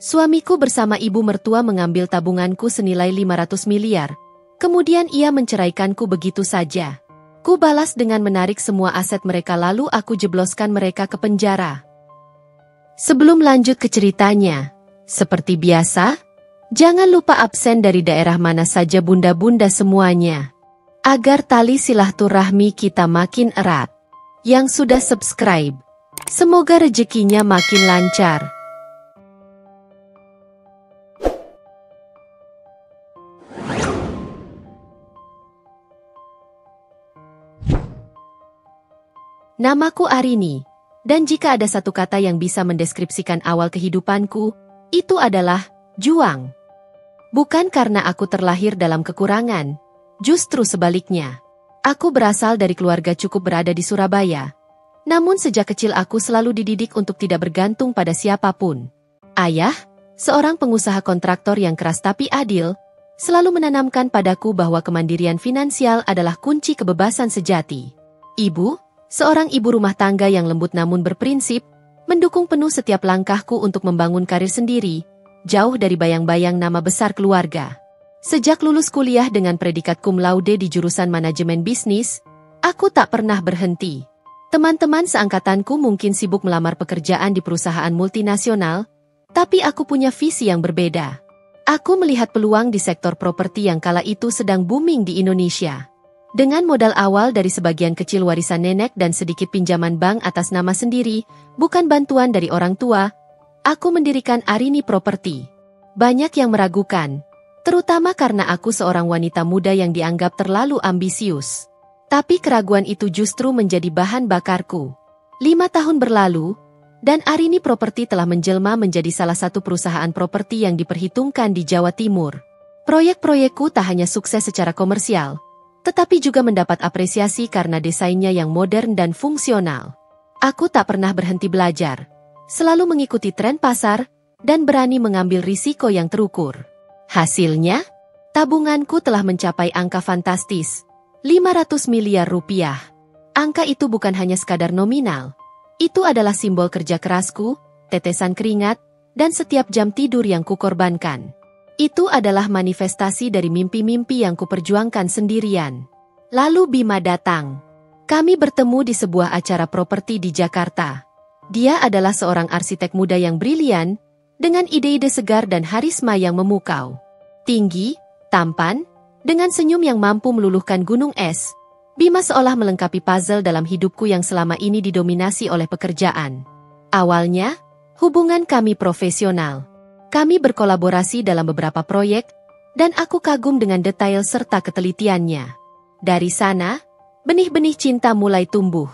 Suamiku bersama ibu mertua mengambil tabunganku senilai 500 miliar. Kemudian ia menceraikanku begitu saja. Ku balas dengan menarik semua aset mereka lalu aku jebloskan mereka ke penjara. Sebelum lanjut ke ceritanya, seperti biasa, jangan lupa absen dari daerah mana saja bunda-bunda semuanya. Agar tali silaturahmi kita makin erat. Yang sudah subscribe, semoga rezekinya makin lancar. Namaku Arini, dan jika ada satu kata yang bisa mendeskripsikan awal kehidupanku, itu adalah juang. Bukan karena aku terlahir dalam kekurangan, justru sebaliknya. Aku berasal dari keluarga cukup berada di Surabaya. Namun sejak kecil aku selalu dididik untuk tidak bergantung pada siapapun. Ayah, seorang pengusaha kontraktor yang keras tapi adil, selalu menanamkan padaku bahwa kemandirian finansial adalah kunci kebebasan sejati. Ibu, seorang ibu rumah tangga yang lembut namun berprinsip, mendukung penuh setiap langkahku untuk membangun karir sendiri, jauh dari bayang-bayang nama besar keluarga. Sejak lulus kuliah dengan predikat cum laude di jurusan manajemen bisnis, aku tak pernah berhenti. Teman-teman seangkatanku mungkin sibuk melamar pekerjaan di perusahaan multinasional, tapi aku punya visi yang berbeda. Aku melihat peluang di sektor properti yang kala itu sedang booming di Indonesia. Dengan modal awal dari sebagian kecil warisan nenek dan sedikit pinjaman bank atas nama sendiri, bukan bantuan dari orang tua, aku mendirikan Arini Property. Banyak yang meragukan, terutama karena aku seorang wanita muda yang dianggap terlalu ambisius. Tapi keraguan itu justru menjadi bahan bakarku. 5 tahun berlalu, dan Arini Property telah menjelma menjadi salah satu perusahaan properti yang diperhitungkan di Jawa Timur. Proyek-proyekku tak hanya sukses secara komersial, tetapi juga mendapat apresiasi karena desainnya yang modern dan fungsional. Aku tak pernah berhenti belajar, selalu mengikuti tren pasar, dan berani mengambil risiko yang terukur. Hasilnya, tabunganku telah mencapai angka fantastis, 500 miliar rupiah. Angka itu bukan hanya sekadar nominal, itu adalah simbol kerja kerasku, tetesan keringat, dan setiap jam tidur yang kukorbankan. Itu adalah manifestasi dari mimpi-mimpi yang kuperjuangkan sendirian. Lalu Bima datang. Kami bertemu di sebuah acara properti di Jakarta. Dia adalah seorang arsitek muda yang brilian, dengan ide-ide segar dan harisma yang memukau. Tinggi, tampan, dengan senyum yang mampu meluluhkan gunung es, Bima seolah melengkapi puzzle dalam hidupku yang selama ini didominasi oleh pekerjaan. Awalnya, hubungan kami profesional. Kami berkolaborasi dalam beberapa proyek, dan aku kagum dengan detail serta ketelitiannya. Dari sana, benih-benih cinta mulai tumbuh.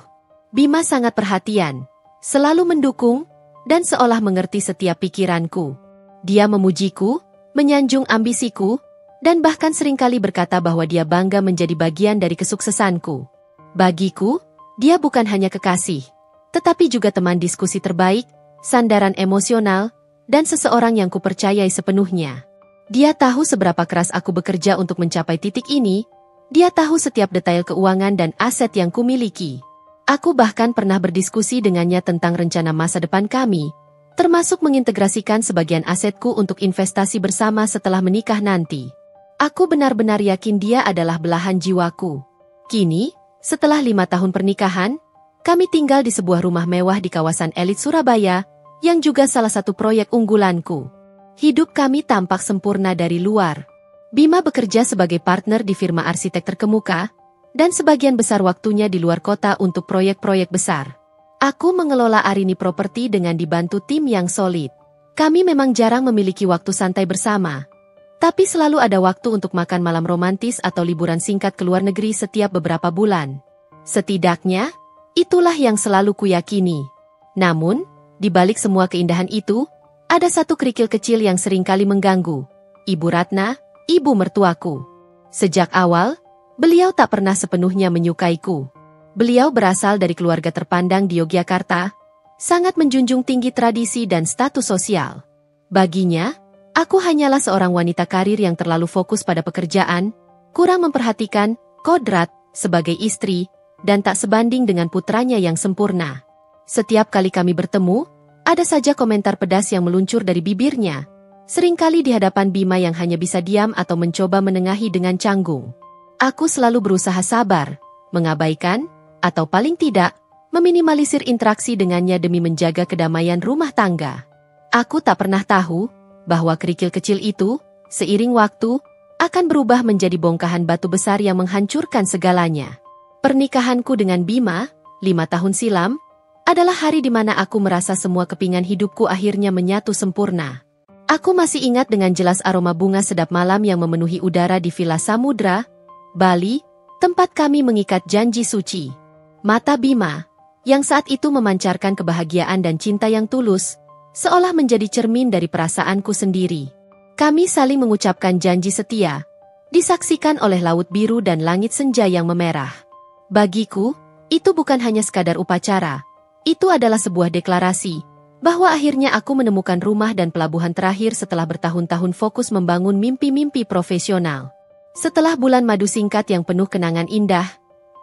Bima sangat perhatian, selalu mendukung, dan seolah mengerti setiap pikiranku. Dia memujiku, menyanjung ambisiku, dan bahkan seringkali berkata bahwa dia bangga menjadi bagian dari kesuksesanku. Bagiku, dia bukan hanya kekasih, tetapi juga teman diskusi terbaik, sandaran emosional, dan seseorang yang kupercayai sepenuhnya. Dia tahu seberapa keras aku bekerja untuk mencapai titik ini, dia tahu setiap detail keuangan dan aset yang kumiliki. Aku bahkan pernah berdiskusi dengannya tentang rencana masa depan kami, termasuk mengintegrasikan sebagian asetku untuk investasi bersama setelah menikah nanti. Aku benar-benar yakin dia adalah belahan jiwaku. Kini, setelah 5 tahun pernikahan, kami tinggal di sebuah rumah mewah di kawasan elit Surabaya, yang juga salah satu proyek unggulanku. Hidup kami tampak sempurna dari luar. Bima bekerja sebagai partner di firma arsitek terkemuka, dan sebagian besar waktunya di luar kota untuk proyek-proyek besar. Aku mengelola Arini Property dengan dibantu tim yang solid. Kami memang jarang memiliki waktu santai bersama, tapi selalu ada waktu untuk makan malam romantis atau liburan singkat ke luar negeri setiap beberapa bulan. Setidaknya, itulah yang selalu kuyakini. Namun, di balik semua keindahan itu, ada satu kerikil kecil yang seringkali mengganggu. Ibu Ratna, ibu mertuaku. Sejak awal, beliau tak pernah sepenuhnya menyukaiku. Beliau berasal dari keluarga terpandang di Yogyakarta, sangat menjunjung tinggi tradisi dan status sosial. Baginya, aku hanyalah seorang wanita karir yang terlalu fokus pada pekerjaan, kurang memperhatikan kodrat sebagai istri, dan tak sebanding dengan putranya yang sempurna. Setiap kali kami bertemu, Ada saja komentar pedas yang meluncur dari bibirnya, seringkali di hadapan Bima yang hanya bisa diam atau mencoba menengahi dengan canggung. Aku selalu berusaha sabar, mengabaikan, atau paling tidak, meminimalisir interaksi dengannya demi menjaga kedamaian rumah tangga. Aku tak pernah tahu bahwa kerikil kecil itu, seiring waktu, akan berubah menjadi bongkahan batu besar yang menghancurkan segalanya. Pernikahanku dengan Bima, 5 tahun silam, adalah hari di mana aku merasa semua kepingan hidupku akhirnya menyatu sempurna. Aku masih ingat dengan jelas aroma bunga sedap malam yang memenuhi udara di Villa Samudra, Bali, tempat kami mengikat janji suci. Mata Bima, yang saat itu memancarkan kebahagiaan dan cinta yang tulus, seolah menjadi cermin dari perasaanku sendiri. Kami saling mengucapkan janji setia, disaksikan oleh laut biru dan langit senja yang memerah. Bagiku, itu bukan hanya sekadar upacara. Itu adalah sebuah deklarasi, bahwa akhirnya aku menemukan rumah dan pelabuhan terakhir setelah bertahun-tahun fokus membangun mimpi-mimpi profesional. Setelah bulan madu singkat yang penuh kenangan indah,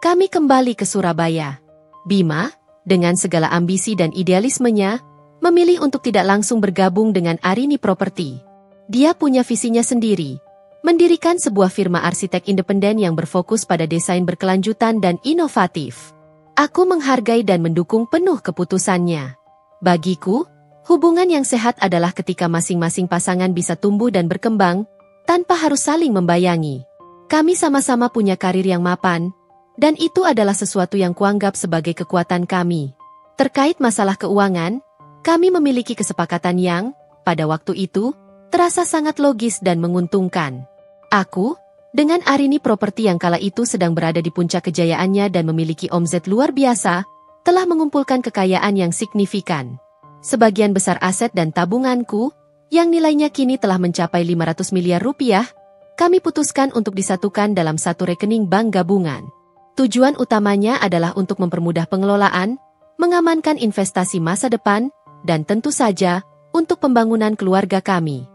kami kembali ke Surabaya. Bima, dengan segala ambisi dan idealismenya, memilih untuk tidak langsung bergabung dengan Arini Property. Dia punya visinya sendiri, mendirikan sebuah firma arsitek independen yang berfokus pada desain berkelanjutan dan inovatif. Aku menghargai dan mendukung penuh keputusannya. Bagiku, hubungan yang sehat adalah ketika masing-masing pasangan bisa tumbuh dan berkembang, tanpa harus saling membayangi. Kami sama-sama punya karir yang mapan, dan itu adalah sesuatu yang kuanggap sebagai kekuatan kami. Terkait masalah keuangan, kami memiliki kesepakatan yang, pada waktu itu, terasa sangat logis dan menguntungkan. Aku, dengan Arini Property yang kala itu sedang berada di puncak kejayaannya dan memiliki omzet luar biasa, telah mengumpulkan kekayaan yang signifikan. Sebagian besar aset dan tabunganku, yang nilainya kini telah mencapai 500 miliar rupiah, kami putuskan untuk disatukan dalam satu rekening bank gabungan. Tujuan utamanya adalah untuk mempermudah pengelolaan, mengamankan investasi masa depan, dan tentu saja, untuk pembangunan keluarga kami.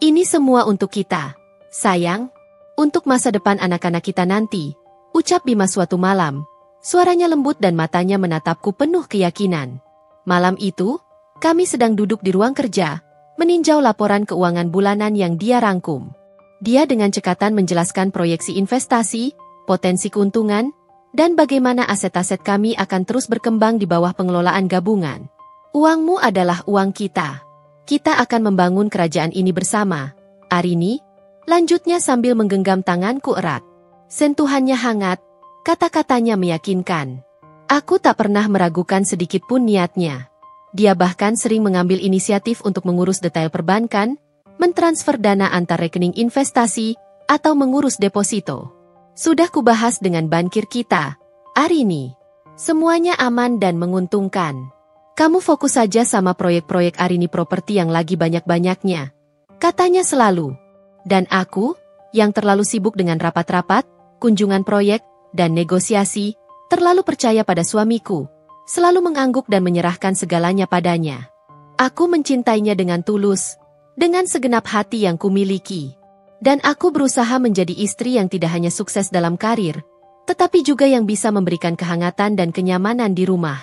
Ini semua untuk kita, sayang. Untuk masa depan anak-anak kita nanti, ucap Bima suatu malam. Suaranya lembut dan matanya menatapku penuh keyakinan. Malam itu, kami sedang duduk di ruang kerja, meninjau laporan keuangan bulanan yang dia rangkum. Dia dengan cekatan menjelaskan proyeksi investasi, potensi keuntungan, dan bagaimana aset-aset kami akan terus berkembang di bawah pengelolaan gabungan. Uangmu adalah uang kita. Kita akan membangun kerajaan ini bersama, Arini. Lanjutnya sambil menggenggam tanganku erat. Sentuhannya hangat, kata-katanya meyakinkan. Aku tak pernah meragukan sedikit pun niatnya. Dia bahkan sering mengambil inisiatif untuk mengurus detail perbankan, mentransfer dana antar rekening investasi, atau mengurus deposito. Sudah kubahas dengan bankir kita, Arini. Semuanya aman dan menguntungkan. Kamu fokus saja sama proyek-proyek Arini Property yang lagi banyak-banyaknya, katanya selalu. Dan aku, yang terlalu sibuk dengan rapat-rapat, kunjungan proyek, dan negosiasi, terlalu percaya pada suamiku, selalu mengangguk dan menyerahkan segalanya padanya. Aku mencintainya dengan tulus, dengan segenap hati yang kumiliki. Dan aku berusaha menjadi istri yang tidak hanya sukses dalam karir, tetapi juga yang bisa memberikan kehangatan dan kenyamanan di rumah.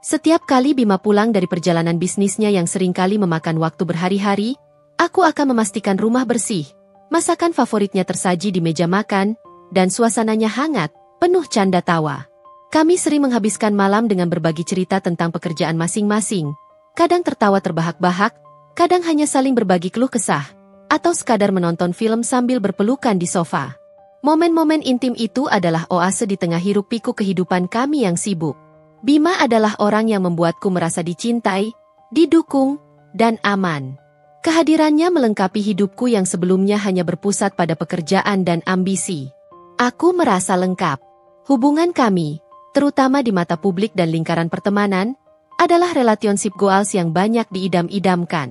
Setiap kali Bima pulang dari perjalanan bisnisnya yang seringkali memakan waktu berhari-hari, aku akan memastikan rumah bersih, masakan favoritnya tersaji di meja makan, dan suasananya hangat, penuh canda tawa. Kami sering menghabiskan malam dengan berbagi cerita tentang pekerjaan masing-masing, kadang tertawa terbahak-bahak, kadang hanya saling berbagi keluh kesah, atau sekadar menonton film sambil berpelukan di sofa. Momen-momen intim itu adalah oase di tengah hiruk-pikuk kehidupan kami yang sibuk. Bima adalah orang yang membuatku merasa dicintai, didukung, dan aman. Kehadirannya melengkapi hidupku yang sebelumnya hanya berpusat pada pekerjaan dan ambisi. Aku merasa lengkap. Hubungan kami, terutama di mata publik dan lingkaran pertemanan, adalah relationship goals yang banyak diidam-idamkan.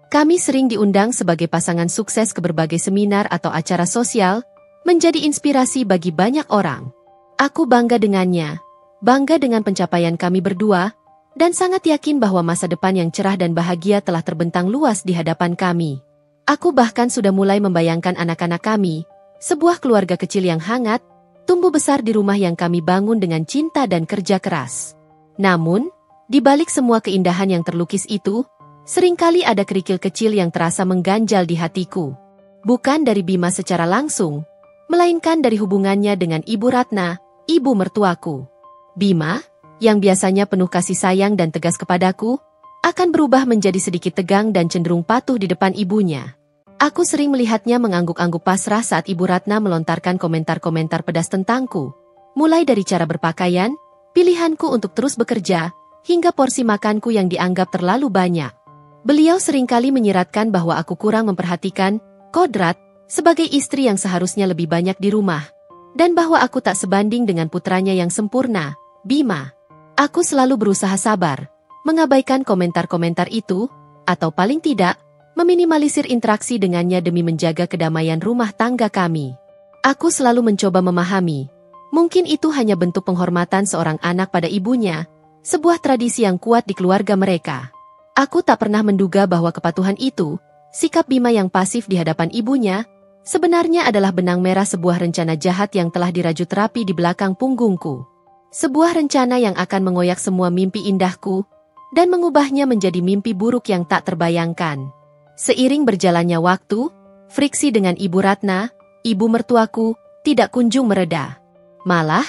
Kami sering diundang sebagai pasangan sukses ke berbagai seminar atau acara sosial, menjadi inspirasi bagi banyak orang. Aku bangga dengannya, bangga dengan pencapaian kami berdua, dan sangat yakin bahwa masa depan yang cerah dan bahagia telah terbentang luas di hadapan kami. Aku bahkan sudah mulai membayangkan anak-anak kami, sebuah keluarga kecil yang hangat, tumbuh besar di rumah yang kami bangun dengan cinta dan kerja keras. Namun, di balik semua keindahan yang terlukis itu, seringkali ada kerikil kecil yang terasa mengganjal di hatiku. Bukan dari Bima secara langsung, melainkan dari hubungannya dengan Ibu Ratna, ibu mertuaku. Bima, yang biasanya penuh kasih sayang dan tegas kepadaku, akan berubah menjadi sedikit tegang dan cenderung patuh di depan ibunya. Aku sering melihatnya mengangguk-angguk pasrah saat Ibu Ratna melontarkan komentar-komentar pedas tentangku. Mulai dari cara berpakaian, pilihanku untuk terus bekerja, hingga porsi makanku yang dianggap terlalu banyak. Beliau seringkali menyiratkan bahwa aku kurang memperhatikan kodrat sebagai istri yang seharusnya lebih banyak di rumah, dan bahwa aku tak sebanding dengan putranya yang sempurna, Bima. Aku selalu berusaha sabar, mengabaikan komentar-komentar itu, atau paling tidak, meminimalisir interaksi dengannya demi menjaga kedamaian rumah tangga kami. Aku selalu mencoba memahami, mungkin itu hanya bentuk penghormatan seorang anak pada ibunya, sebuah tradisi yang kuat di keluarga mereka. Aku tak pernah menduga bahwa kepatuhan itu, sikap Bima yang pasif di hadapan ibunya, sebenarnya adalah benang merah sebuah rencana jahat yang telah dirajut rapi di belakang punggungku. Sebuah rencana yang akan mengoyak semua mimpi indahku, dan mengubahnya menjadi mimpi buruk yang tak terbayangkan. Seiring berjalannya waktu, friksi dengan Ibu Ratna, ibu mertuaku, tidak kunjung mereda. Malah,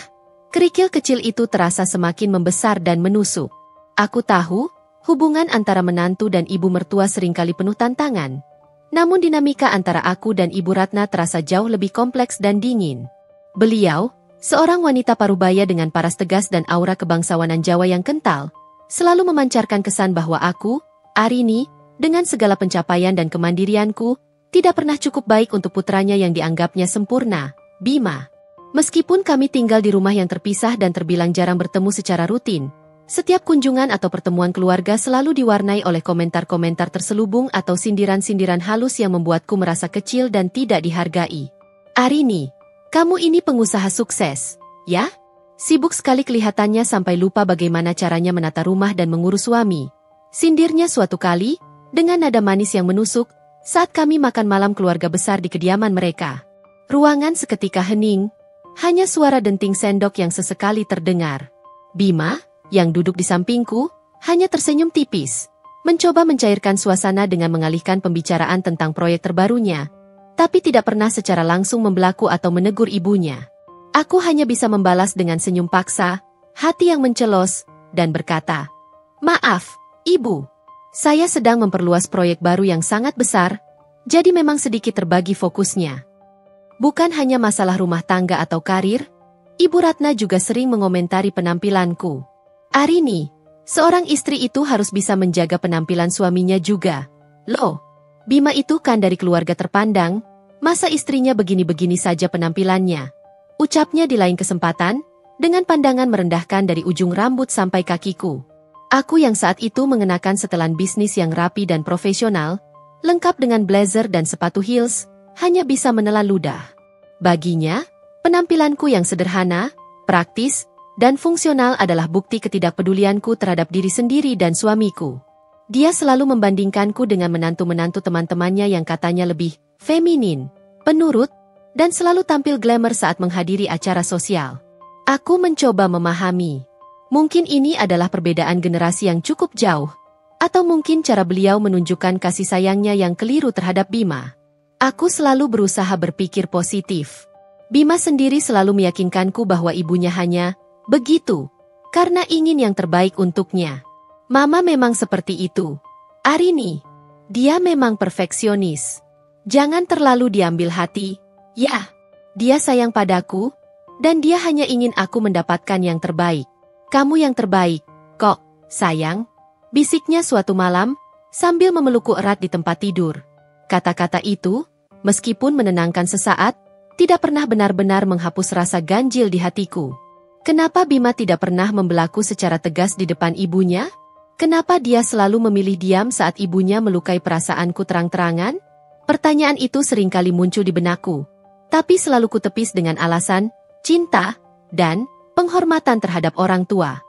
kerikil kecil itu terasa semakin membesar dan menusuk. Aku tahu, hubungan antara menantu dan ibu mertua seringkali penuh tantangan. Namun dinamika antara aku dan Ibu Ratna terasa jauh lebih kompleks dan dingin. Beliau, seorang wanita parubaya dengan paras tegas dan aura kebangsawanan Jawa yang kental, selalu memancarkan kesan bahwa aku, Arini, dengan segala pencapaian dan kemandirianku, tidak pernah cukup baik untuk putranya yang dianggapnya sempurna, Bima. Meskipun kami tinggal di rumah yang terpisah dan terbilang jarang bertemu secara rutin, setiap kunjungan atau pertemuan keluarga selalu diwarnai oleh komentar-komentar terselubung atau sindiran-sindiran halus yang membuatku merasa kecil dan tidak dihargai. Arini, kamu ini pengusaha sukses, ya? Sibuk sekali kelihatannya sampai lupa bagaimana caranya menata rumah dan mengurus suami. Sindirnya suatu kali, dengan nada manis yang menusuk, saat kami makan malam keluarga besar di kediaman mereka. Ruangan seketika hening, hanya suara denting sendok yang sesekali terdengar. Bima, yang duduk di sampingku, hanya tersenyum tipis, mencoba mencairkan suasana dengan mengalihkan pembicaraan tentang proyek terbarunya, tapi tidak pernah secara langsung membelaku atau menegur ibunya. Aku hanya bisa membalas dengan senyum paksa, hati yang mencelos, dan berkata, "Maaf, Ibu. Saya sedang memperluas proyek baru yang sangat besar, jadi memang sedikit terbagi fokusnya." Bukan hanya masalah rumah tangga atau karir, Ibu Ratna juga sering mengomentari penampilanku. Arini, seorang istri itu harus bisa menjaga penampilan suaminya juga. Loh, Bima itu kan dari keluarga terpandang, masa istrinya begini-begini saja penampilannya? Ucapnya di lain kesempatan, dengan pandangan merendahkan dari ujung rambut sampai kakiku. Aku yang saat itu mengenakan setelan bisnis yang rapi dan profesional, lengkap dengan blazer dan sepatu heels, hanya bisa menelan ludah. Baginya, penampilanku yang sederhana, praktis, dan fungsional adalah bukti ketidakpedulianku terhadap diri sendiri dan suamiku. Dia selalu membandingkanku dengan menantu-menantu teman-temannya yang katanya lebih feminin, penurut, dan selalu tampil glamour saat menghadiri acara sosial. Aku mencoba memahami. Mungkin ini adalah perbedaan generasi yang cukup jauh, atau mungkin cara beliau menunjukkan kasih sayangnya yang keliru terhadap Bima. Aku selalu berusaha berpikir positif. Bima sendiri selalu meyakinkanku bahwa ibunya hanya begitu, karena ingin yang terbaik untuknya. Mama memang seperti itu. Arini, dia memang perfeksionis. Jangan terlalu diambil hati. Ya, dia sayang padaku, dan dia hanya ingin aku mendapatkan yang terbaik. Kamu yang terbaik, kok, sayang? Bisiknya suatu malam, sambil memelukku erat di tempat tidur. Kata-kata itu, meskipun menenangkan sesaat, tidak pernah benar-benar menghapus rasa ganjil di hatiku. Kenapa Bima tidak pernah membelaku secara tegas di depan ibunya? Kenapa dia selalu memilih diam saat ibunya melukai perasaanku terang-terangan? Pertanyaan itu seringkali muncul di benakku, tapi selalu kutepis dengan alasan cinta dan penghormatan terhadap orang tua.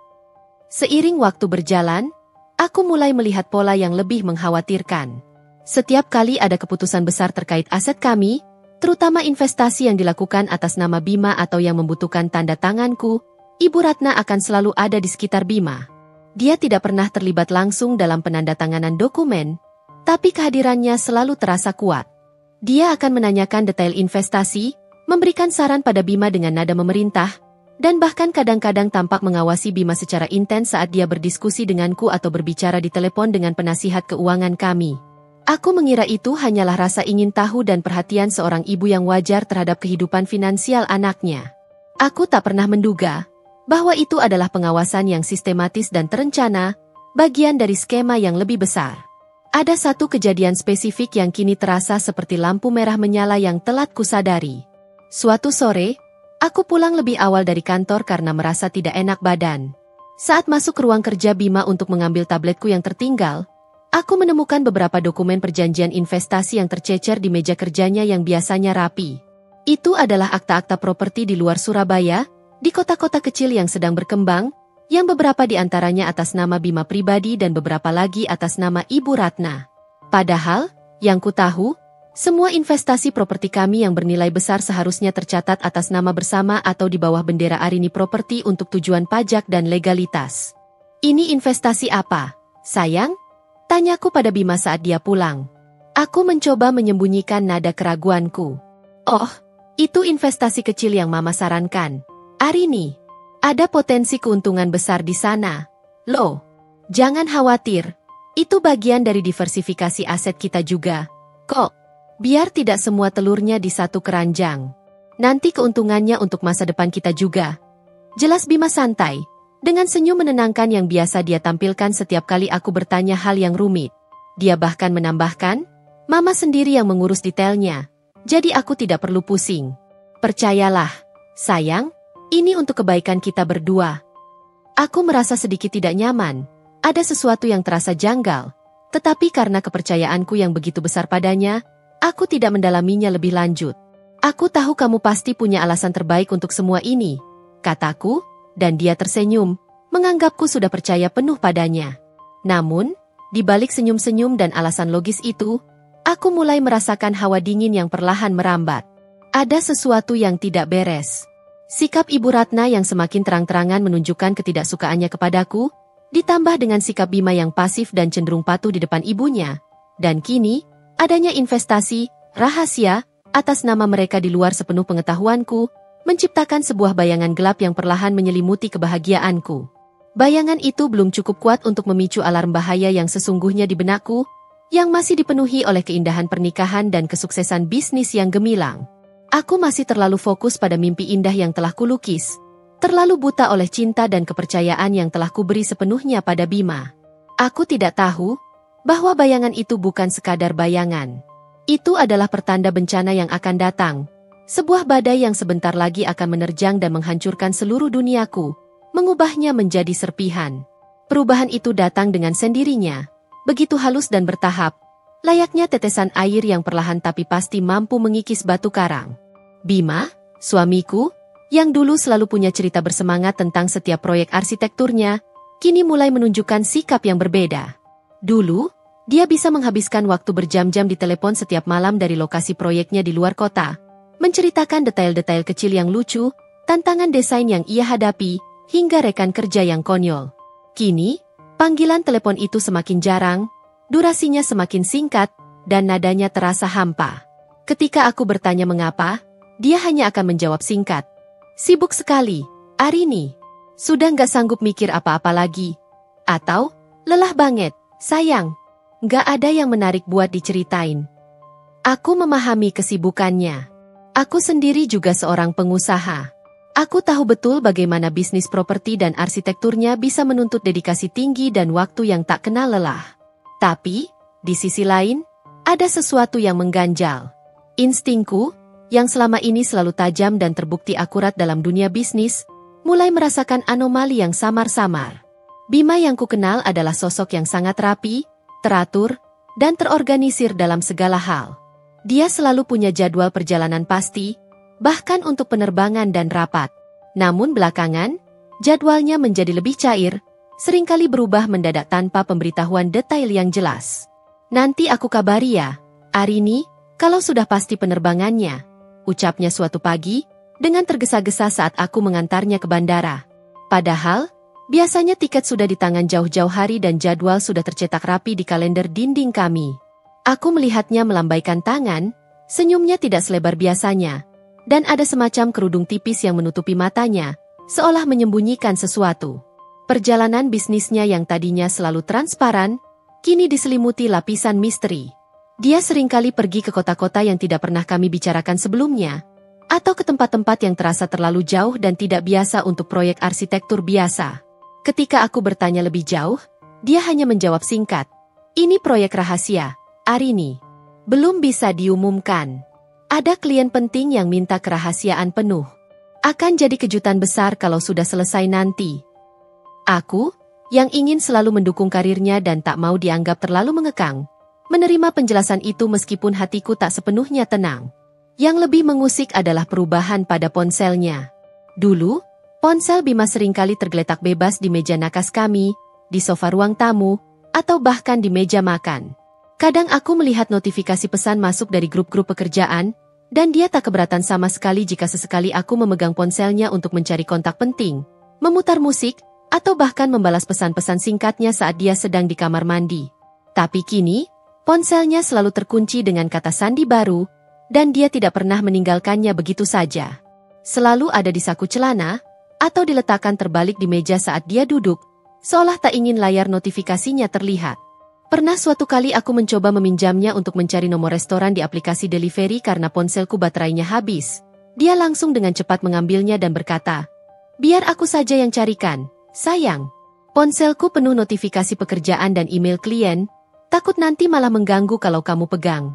Seiring waktu berjalan, aku mulai melihat pola yang lebih mengkhawatirkan. Setiap kali ada keputusan besar terkait aset kami, terutama investasi yang dilakukan atas nama Bima atau yang membutuhkan tanda tanganku, Ibu Ratna akan selalu ada di sekitar Bima. Dia tidak pernah terlibat langsung dalam penandatanganan dokumen, tapi kehadirannya selalu terasa kuat. Dia akan menanyakan detail investasi, memberikan saran pada Bima dengan nada memerintah, dan bahkan kadang-kadang tampak mengawasi Bima secara intens saat dia berdiskusi denganku atau berbicara di telepon dengan penasihat keuangan kami. Aku mengira itu hanyalah rasa ingin tahu dan perhatian seorang ibu yang wajar terhadap kehidupan finansial anaknya. Aku tak pernah menduga bahwa itu adalah pengawasan yang sistematis dan terencana, bagian dari skema yang lebih besar. Ada satu kejadian spesifik yang kini terasa seperti lampu merah menyala yang telat kusadari. Suatu sore, aku pulang lebih awal dari kantor karena merasa tidak enak badan. Saat masuk ke ruang kerja Bima untuk mengambil tabletku yang tertinggal, aku menemukan beberapa dokumen perjanjian investasi yang tercecer di meja kerjanya yang biasanya rapi. Itu adalah akta-akta properti di luar Surabaya, di kota-kota kecil yang sedang berkembang, yang beberapa di antaranya atas nama Bima pribadi dan beberapa lagi atas nama Ibu Ratna. Padahal, yang ku tahu, semua investasi properti kami yang bernilai besar seharusnya tercatat atas nama bersama atau di bawah bendera Arini Properti untuk tujuan pajak dan legalitas. Ini investasi apa, sayang? Tanyaku pada Bima saat dia pulang. Aku mencoba menyembunyikan nada keraguanku. Oh, itu investasi kecil yang Mama sarankan. Arini, ada potensi keuntungan besar di sana. Loh, jangan khawatir. Itu bagian dari diversifikasi aset kita juga. Kok, biar tidak semua telurnya di satu keranjang. Nanti keuntungannya untuk masa depan kita juga. Jelas Bima santai, dengan senyum menenangkan yang biasa dia tampilkan setiap kali aku bertanya hal yang rumit. Dia bahkan menambahkan, Mama sendiri yang mengurus detailnya, jadi aku tidak perlu pusing. Percayalah, sayang, ini untuk kebaikan kita berdua. Aku merasa sedikit tidak nyaman, ada sesuatu yang terasa janggal, tetapi karena kepercayaanku yang begitu besar padanya, aku tidak mendalaminya lebih lanjut. Aku tahu kamu pasti punya alasan terbaik untuk semua ini, kataku, dan dia tersenyum, menganggapku sudah percaya penuh padanya. Namun, di balik senyum-senyum dan alasan logis itu, aku mulai merasakan hawa dingin yang perlahan merambat. Ada sesuatu yang tidak beres. Sikap Ibu Ratna yang semakin terang-terangan menunjukkan ketidaksukaannya kepadaku, ditambah dengan sikap Bima yang pasif dan cenderung patuh di depan ibunya. Dan kini, adanya investasi, rahasia, atas nama mereka di luar sepenuh pengetahuanku, menciptakan sebuah bayangan gelap yang perlahan menyelimuti kebahagiaanku. Bayangan itu belum cukup kuat untuk memicu alarm bahaya yang sesungguhnya di benakku, yang masih dipenuhi oleh keindahan pernikahan dan kesuksesan bisnis yang gemilang. Aku masih terlalu fokus pada mimpi indah yang telah kulukis, terlalu buta oleh cinta dan kepercayaan yang telah kuberi sepenuhnya pada Bima. Aku tidak tahu bahwa bayangan itu bukan sekadar bayangan. Itu adalah pertanda bencana yang akan datang, sebuah badai yang sebentar lagi akan menerjang dan menghancurkan seluruh duniaku, mengubahnya menjadi serpihan. Perubahan itu datang dengan sendirinya, begitu halus dan bertahap, layaknya tetesan air yang perlahan tapi pasti mampu mengikis batu karang. Bima, suamiku, yang dulu selalu punya cerita bersemangat tentang setiap proyek arsitekturnya, kini mulai menunjukkan sikap yang berbeda. Dulu, dia bisa menghabiskan waktu berjam-jam di telepon setiap malam dari lokasi proyeknya di luar kota, menceritakan detail-detail kecil yang lucu, tantangan desain yang ia hadapi, hingga rekan kerja yang konyol. Kini, panggilan telepon itu semakin jarang, durasinya semakin singkat, dan nadanya terasa hampa. Ketika aku bertanya mengapa, dia hanya akan menjawab singkat. Sibuk sekali, Arini. Sudah nggak sanggup mikir apa-apa lagi. Atau, lelah banget, sayang. Nggak ada yang menarik buat diceritain. Aku memahami kesibukannya. Aku sendiri juga seorang pengusaha. Aku tahu betul bagaimana bisnis properti dan arsitekturnya bisa menuntut dedikasi tinggi dan waktu yang tak kenal lelah. Tapi, di sisi lain, ada sesuatu yang mengganjal. Instingku, yang selama ini selalu tajam dan terbukti akurat dalam dunia bisnis, mulai merasakan anomali yang samar-samar. Bima yang kukenal adalah sosok yang sangat rapi, teratur, dan terorganisir dalam segala hal. Dia selalu punya jadwal perjalanan pasti, bahkan untuk penerbangan dan rapat. Namun belakangan, jadwalnya menjadi lebih cair, seringkali berubah mendadak tanpa pemberitahuan detail yang jelas. Nanti aku kabari ya, Arini, kalau sudah pasti penerbangannya, ucapnya suatu pagi, dengan tergesa-gesa saat aku mengantarnya ke bandara. Padahal, Biasanya tiket sudah di tangan jauh-jauh hari dan jadwal sudah tercetak rapi di kalender dinding kami. Aku melihatnya melambaikan tangan, senyumnya tidak selebar biasanya, dan ada semacam kerudung tipis yang menutupi matanya, seolah menyembunyikan sesuatu. Perjalanan bisnisnya yang tadinya selalu transparan, kini diselimuti lapisan misteri. Dia seringkali pergi ke kota-kota yang tidak pernah kami bicarakan sebelumnya, atau ke tempat-tempat yang terasa terlalu jauh dan tidak biasa untuk proyek arsitektur biasa. Ketika aku bertanya lebih jauh, dia hanya menjawab singkat, "Ini proyek rahasia, Arini. Belum bisa diumumkan. Ada klien penting yang minta kerahasiaan penuh. Akan jadi kejutan besar kalau sudah selesai nanti." Aku, yang ingin selalu mendukung karirnya dan tak mau dianggap terlalu mengekang, menerima penjelasan itu meskipun hatiku tak sepenuhnya tenang. Yang lebih mengusik adalah perubahan pada ponselnya. Dulu, ponsel Bima seringkali tergeletak bebas di meja nakas kami, di sofa ruang tamu, atau bahkan di meja makan. Kadang aku melihat notifikasi pesan masuk dari grup-grup pekerjaan, dan dia tak keberatan sama sekali jika sesekali aku memegang ponselnya untuk mencari kontak penting, memutar musik, atau bahkan membalas pesan-pesan singkatnya saat dia sedang di kamar mandi. Tapi kini, ponselnya selalu terkunci dengan kata sandi baru, dan dia tidak pernah meninggalkannya begitu saja. Selalu ada di saku celana, atau diletakkan terbalik di meja saat dia duduk, seolah tak ingin layar notifikasinya terlihat. Pernah suatu kali aku mencoba meminjamnya untuk mencari nomor restoran di aplikasi delivery karena ponselku baterainya habis. Dia langsung dengan cepat mengambilnya dan berkata, "Biar aku saja yang carikan, sayang. Ponselku penuh notifikasi pekerjaan dan email klien, takut nanti malah mengganggu kalau kamu pegang."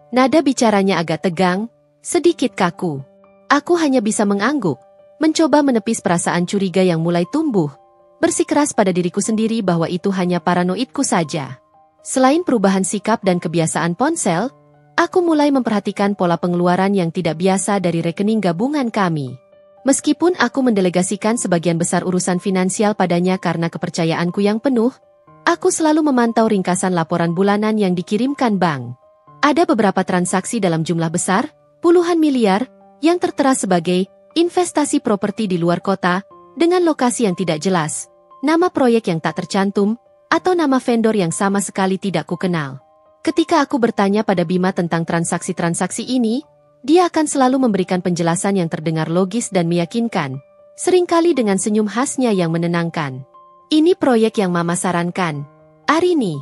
Nada bicaranya agak tegang, sedikit kaku. Aku hanya bisa mengangguk, mencoba menepis perasaan curiga yang mulai tumbuh, bersikeras pada diriku sendiri bahwa itu hanya paranoidku saja. Selain perubahan sikap dan kebiasaan ponsel, aku mulai memperhatikan pola pengeluaran yang tidak biasa dari rekening gabungan kami. Meskipun aku mendelegasikan sebagian besar urusan finansial padanya karena kepercayaanku yang penuh, aku selalu memantau ringkasan laporan bulanan yang dikirimkan bank. Ada beberapa transaksi dalam jumlah besar, puluhan miliar, yang tertera sebagai investasi properti di luar kota, dengan lokasi yang tidak jelas, nama proyek yang tak tercantum, atau nama vendor yang sama sekali tidak kukenal. Ketika aku bertanya pada Bima tentang transaksi-transaksi ini, dia akan selalu memberikan penjelasan yang terdengar logis dan meyakinkan, seringkali dengan senyum khasnya yang menenangkan. "Ini proyek yang Mama sarankan, Arini.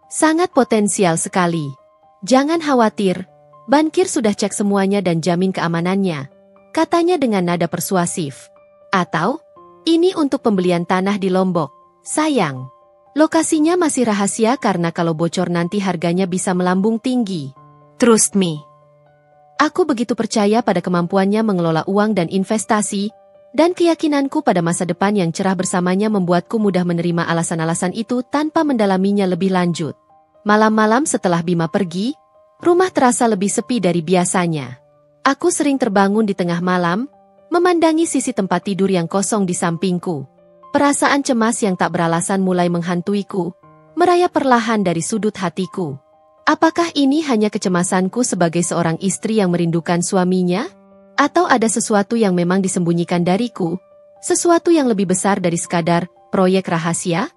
Sangat potensial sekali. Jangan khawatir, bankir sudah cek semuanya dan jamin keamanannya," katanya dengan nada persuasif. "Atau, ini untuk pembelian tanah di Lombok, sayang. Lokasinya masih rahasia karena kalau bocor nanti harganya bisa melambung tinggi. Trust me." Aku begitu percaya pada kemampuannya mengelola uang dan investasi, dan keyakinanku pada masa depan yang cerah bersamanya membuatku mudah menerima alasan-alasan itu tanpa mendalaminya lebih lanjut. Malam-malam setelah Bima pergi, rumah terasa lebih sepi dari biasanya. Aku sering terbangun di tengah malam, memandangi sisi tempat tidur yang kosong di sampingku. Perasaan cemas yang tak beralasan mulai menghantuiku, merayap perlahan dari sudut hatiku. Apakah ini hanya kecemasanku sebagai seorang istri yang merindukan suaminya? Atau ada sesuatu yang memang disembunyikan dariku? Sesuatu yang lebih besar dari sekadar proyek rahasia?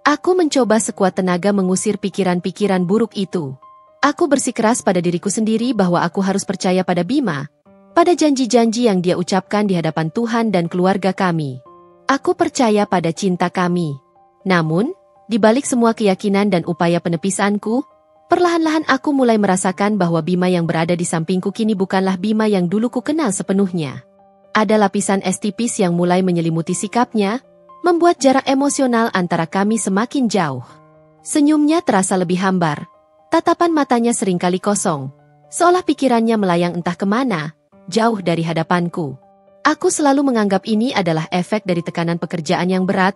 Aku mencoba sekuat tenaga mengusir pikiran-pikiran buruk itu. Aku bersikeras pada diriku sendiri bahwa aku harus percaya pada Bima, pada janji-janji yang dia ucapkan di hadapan Tuhan dan keluarga kami. Aku percaya pada cinta kami. Namun, di balik semua keyakinan dan upaya penepisanku, perlahan-lahan aku mulai merasakan bahwa Bima yang berada di sampingku kini bukanlah Bima yang dulu ku kenal sepenuhnya. Ada lapisan es tipis yang mulai menyelimuti sikapnya, membuat jarak emosional antara kami semakin jauh. Senyumnya terasa lebih hambar, tatapan matanya seringkali kosong, seolah pikirannya melayang entah kemana, jauh dari hadapanku. Aku selalu menganggap ini adalah efek dari tekanan pekerjaan yang berat,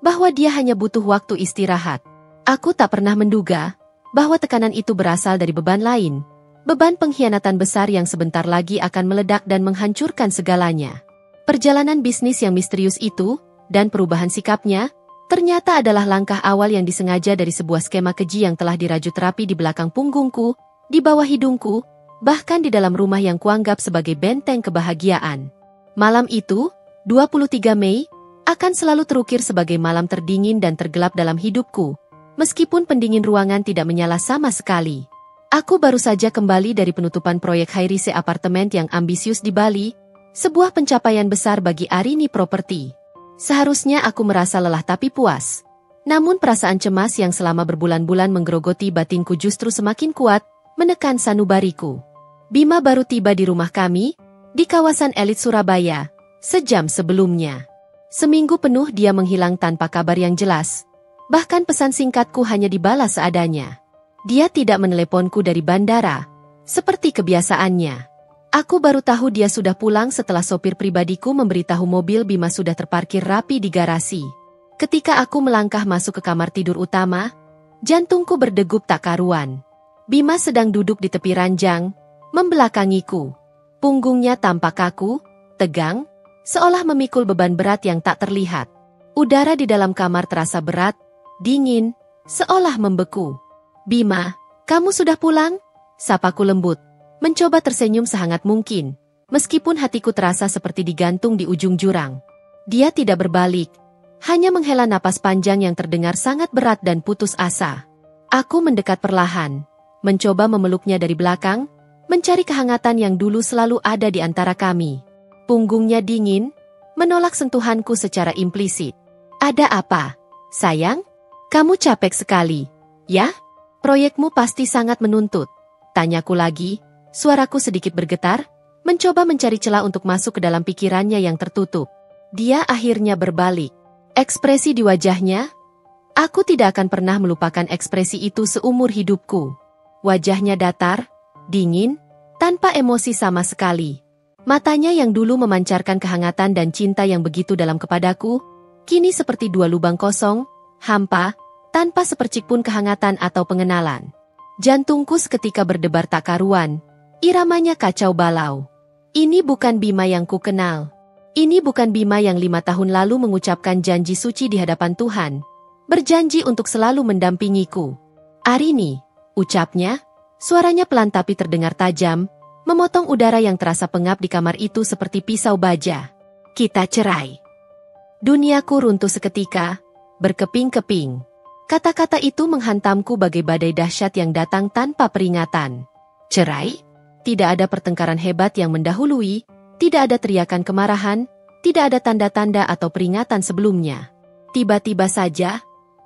bahwa dia hanya butuh waktu istirahat. Aku tak pernah menduga bahwa tekanan itu berasal dari beban lain, beban pengkhianatan besar yang sebentar lagi akan meledak dan menghancurkan segalanya. Perjalanan bisnis yang misterius itu, dan perubahan sikapnya, ternyata adalah langkah awal yang disengaja dari sebuah skema keji yang telah dirajut rapi di belakang punggungku, di bawah hidungku, bahkan di dalam rumah yang kuanggap sebagai benteng kebahagiaan. Malam itu, 23 Mei, akan selalu terukir sebagai malam terdingin dan tergelap dalam hidupku, meskipun pendingin ruangan tidak menyala sama sekali. Aku baru saja kembali dari penutupan proyek high-rise apartemen yang ambisius di Bali, sebuah pencapaian besar bagi Arini Property. Seharusnya aku merasa lelah tapi puas. Namun perasaan cemas yang selama berbulan-bulan menggerogoti batinku justru semakin kuat, menekan sanubariku. Bima baru tiba di rumah kami, di kawasan elit Surabaya, sejam sebelumnya. Seminggu penuh dia menghilang tanpa kabar yang jelas. Bahkan pesan singkatku hanya dibalas seadanya. Dia tidak meneleponku dari bandara, seperti kebiasaannya. Aku baru tahu dia sudah pulang setelah sopir pribadiku memberitahu mobil Bima sudah terparkir rapi di garasi. Ketika aku melangkah masuk ke kamar tidur utama, jantungku berdegup tak karuan. Bima sedang duduk di tepi ranjang, membelakangiku. Punggungnya tampak kaku, tegang, seolah memikul beban berat yang tak terlihat. Udara di dalam kamar terasa berat, dingin, seolah membeku. "Bima, kamu sudah pulang?" sapaku lembut, mencoba tersenyum sehangat mungkin, meskipun hatiku terasa seperti digantung di ujung jurang. Dia tidak berbalik, hanya menghela napas panjang yang terdengar sangat berat dan putus asa. Aku mendekat perlahan, mencoba memeluknya dari belakang, mencari kehangatan yang dulu selalu ada di antara kami. Punggungnya dingin, menolak sentuhanku secara implisit. "Ada apa, sayang? Kamu capek sekali, ya? Proyekmu pasti sangat menuntut," tanyaku lagi, suaraku sedikit bergetar, mencoba mencari celah untuk masuk ke dalam pikirannya yang tertutup. Dia akhirnya berbalik. Ekspresi di wajahnya, aku tidak akan pernah melupakan ekspresi itu seumur hidupku. Wajahnya datar, dingin, tanpa emosi sama sekali. Matanya yang dulu memancarkan kehangatan dan cinta yang begitu dalam kepadaku, kini seperti dua lubang kosong, hampa, tanpa sepercik pun kehangatan atau pengenalan. Jantungku seketika berdebar tak karuan, iramanya kacau balau. Ini bukan Bima yang ku kenal. Ini bukan Bima yang 5 tahun lalu mengucapkan janji suci di hadapan Tuhan, berjanji untuk selalu mendampingiku. "Arini," ucapnya, suaranya pelan tapi terdengar tajam, memotong udara yang terasa pengap di kamar itu seperti pisau baja. "Kita cerai." Duniaku runtuh seketika, berkeping-keping. Kata-kata itu menghantamku bagai badai dahsyat yang datang tanpa peringatan. Cerai? Tidak ada pertengkaran hebat yang mendahului, tidak ada teriakan kemarahan, tidak ada tanda-tanda atau peringatan sebelumnya. Tiba-tiba saja,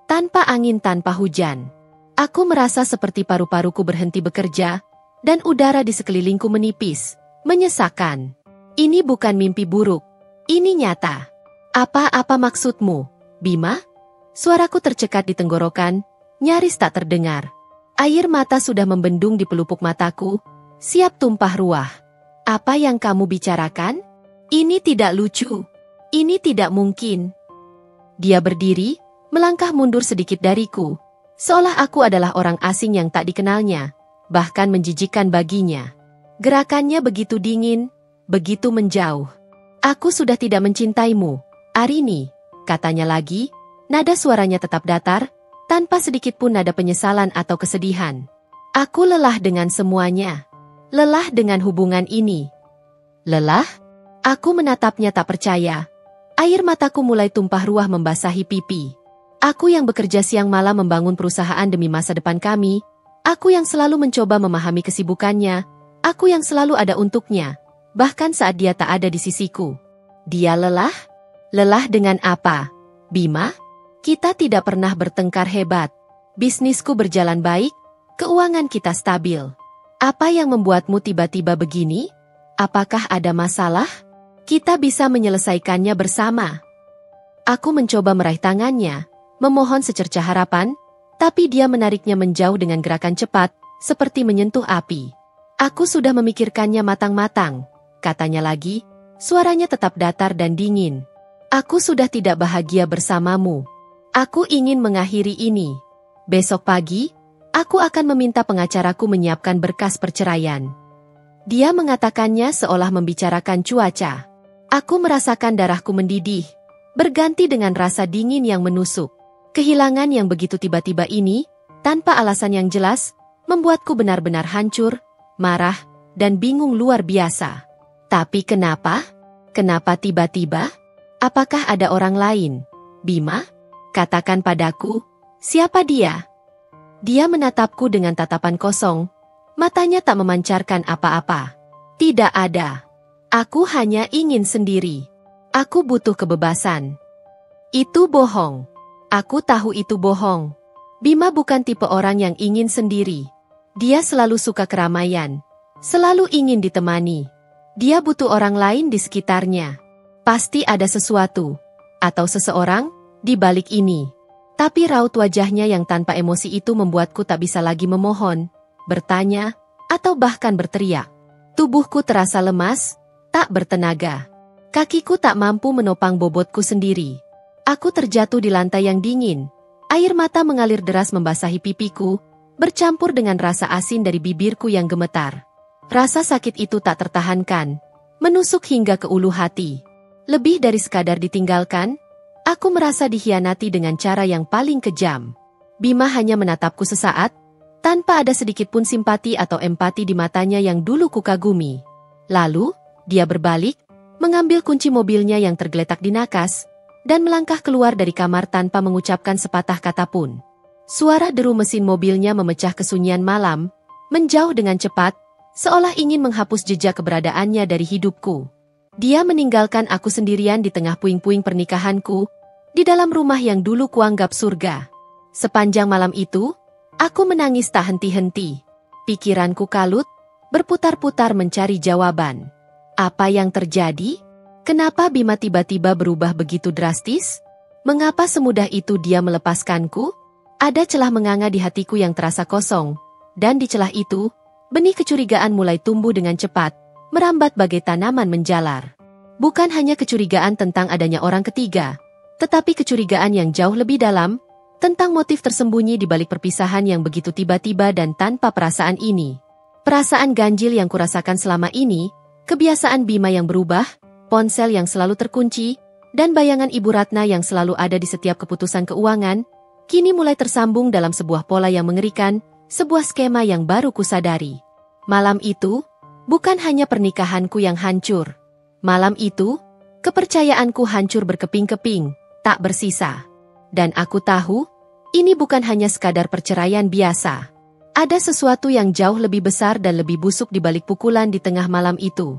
tanpa angin tanpa hujan, aku merasa seperti paru-paruku berhenti bekerja, dan udara di sekelilingku menipis, menyesakkan. Ini bukan mimpi buruk, ini nyata. "Apa-apa maksudmu, Bima?" Suaraku tercekat di tenggorokan, nyaris tak terdengar. Air mata sudah membendung di pelupuk mataku, siap tumpah ruah. "Apa yang kamu bicarakan? Ini tidak lucu. Ini tidak mungkin." Dia berdiri, melangkah mundur sedikit dariku, seolah aku adalah orang asing yang tak dikenalnya, bahkan menjijikkan baginya. Gerakannya begitu dingin, begitu menjauh. "Aku sudah tidak mencintaimu, Arini," katanya lagi. Nada suaranya tetap datar, tanpa sedikit pun nada penyesalan atau kesedihan. "Aku lelah dengan semuanya. Lelah dengan hubungan ini." "Lelah?" Aku menatapnya tak percaya. Air mataku mulai tumpah ruah membasahi pipi. Aku yang bekerja siang malam membangun perusahaan demi masa depan kami. Aku yang selalu mencoba memahami kesibukannya. Aku yang selalu ada untuknya, bahkan saat dia tak ada di sisiku. Dia lelah? Lelah dengan apa, Bima? Kita tidak pernah bertengkar hebat. Bisnisku berjalan baik, keuangan kita stabil. Apa yang membuatmu tiba-tiba begini? Apakah ada masalah? Kita bisa menyelesaikannya bersama. Aku mencoba meraih tangannya, memohon secercah harapan, tapi dia menariknya menjauh dengan gerakan cepat, seperti menyentuh api. "Aku sudah memikirkannya matang-matang," katanya lagi, suaranya tetap datar dan dingin. "Aku sudah tidak bahagia bersamamu. Aku ingin mengakhiri ini. Besok pagi, aku akan meminta pengacaraku menyiapkan berkas perceraian." Dia mengatakannya seolah membicarakan cuaca. Aku merasakan darahku mendidih, berganti dengan rasa dingin yang menusuk. Kehilangan yang begitu tiba-tiba ini, tanpa alasan yang jelas, membuatku benar-benar hancur, marah, dan bingung luar biasa. Tapi kenapa? Kenapa tiba-tiba? Apakah ada orang lain? Bima? Katakan padaku, siapa dia? Dia menatapku dengan tatapan kosong, matanya tak memancarkan apa-apa. Tidak ada. Aku hanya ingin sendiri. Aku butuh kebebasan. Itu bohong. Aku tahu itu bohong. Bima bukan tipe orang yang ingin sendiri. Dia selalu suka keramaian. Selalu ingin ditemani. Dia butuh orang lain di sekitarnya. Pasti ada sesuatu, atau seseorang, di balik ini. Tapi raut wajahnya yang tanpa emosi itu membuatku tak bisa lagi memohon, bertanya, atau bahkan berteriak. Tubuhku terasa lemas, tak bertenaga. Kakiku tak mampu menopang bobotku sendiri. Aku terjatuh di lantai yang dingin. Air mata mengalir deras membasahi pipiku, bercampur dengan rasa asin dari bibirku yang gemetar. Rasa sakit itu tak tertahankan, menusuk hingga ke ulu hati. Lebih dari sekadar ditinggalkan, aku merasa dikhianati dengan cara yang paling kejam. Bima hanya menatapku sesaat, tanpa ada sedikit pun simpati atau empati di matanya yang dulu kukagumi. Lalu, dia berbalik, mengambil kunci mobilnya yang tergeletak di nakas, dan melangkah keluar dari kamar tanpa mengucapkan sepatah kata pun. Suara deru mesin mobilnya memecah kesunyian malam, menjauh dengan cepat, seolah ingin menghapus jejak keberadaannya dari hidupku. Dia meninggalkan aku sendirian di tengah puing-puing pernikahanku, di dalam rumah yang dulu kuanggap surga. Sepanjang malam itu, aku menangis tak henti-henti. Pikiranku kalut, berputar-putar mencari jawaban. Apa yang terjadi? Kenapa Bima tiba-tiba berubah begitu drastis? Mengapa semudah itu dia melepaskanku? Ada celah menganga di hatiku yang terasa kosong, dan di celah itu, benih kecurigaan mulai tumbuh dengan cepat, merambat bagai tanaman menjalar. Bukan hanya kecurigaan tentang adanya orang ketiga, tetapi kecurigaan yang jauh lebih dalam, tentang motif tersembunyi di balik perpisahan yang begitu tiba-tiba dan tanpa perasaan ini. Perasaan ganjil yang kurasakan selama ini, kebiasaan Bima yang berubah, ponsel yang selalu terkunci, dan bayangan Ibu Ratna yang selalu ada di setiap keputusan keuangan, kini mulai tersambung dalam sebuah pola yang mengerikan, sebuah skema yang baru kusadari. Malam itu, bukan hanya pernikahanku yang hancur. Malam itu, kepercayaanku hancur berkeping-keping, tak bersisa. Dan aku tahu, ini bukan hanya sekadar perceraian biasa. Ada sesuatu yang jauh lebih besar dan lebih busuk di balik pukulan di tengah malam itu.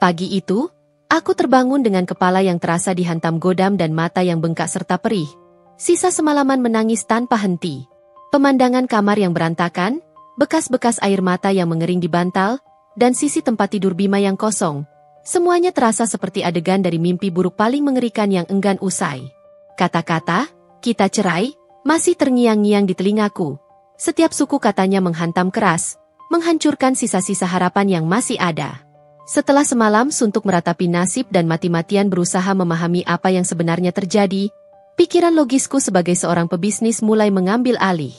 Pagi itu, aku terbangun dengan kepala yang terasa dihantam godam dan mata yang bengkak serta perih. Sisa semalaman menangis tanpa henti. Pemandangan kamar yang berantakan, bekas-bekas air mata yang mengering di bantal, dan sisi tempat tidur Bima yang kosong. Semuanya terasa seperti adegan dari mimpi buruk paling mengerikan yang enggan usai. Kata-kata, kita cerai, masih terngiang-ngiang di telingaku. Setiap suku katanya menghantam keras, menghancurkan sisa-sisa harapan yang masih ada. Setelah semalam suntuk meratapi nasib dan mati-matian berusaha memahami apa yang sebenarnya terjadi, pikiran logisku sebagai seorang pebisnis mulai mengambil alih.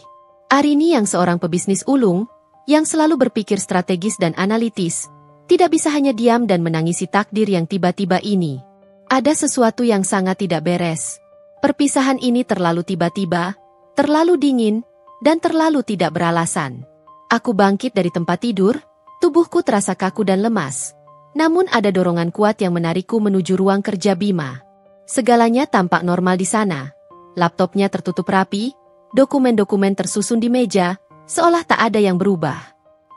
Arini yang seorang pebisnis ulung, yang selalu berpikir strategis dan analitis, tidak bisa hanya diam dan menangisi takdir yang tiba-tiba ini. Ada sesuatu yang sangat tidak beres. Perpisahan ini terlalu tiba-tiba, terlalu dingin, dan terlalu tidak beralasan. Aku bangkit dari tempat tidur, tubuhku terasa kaku dan lemas. Namun ada dorongan kuat yang menarikku menuju ruang kerja Bima. Segalanya tampak normal di sana. Laptopnya tertutup rapi, dokumen-dokumen tersusun di meja, seolah tak ada yang berubah.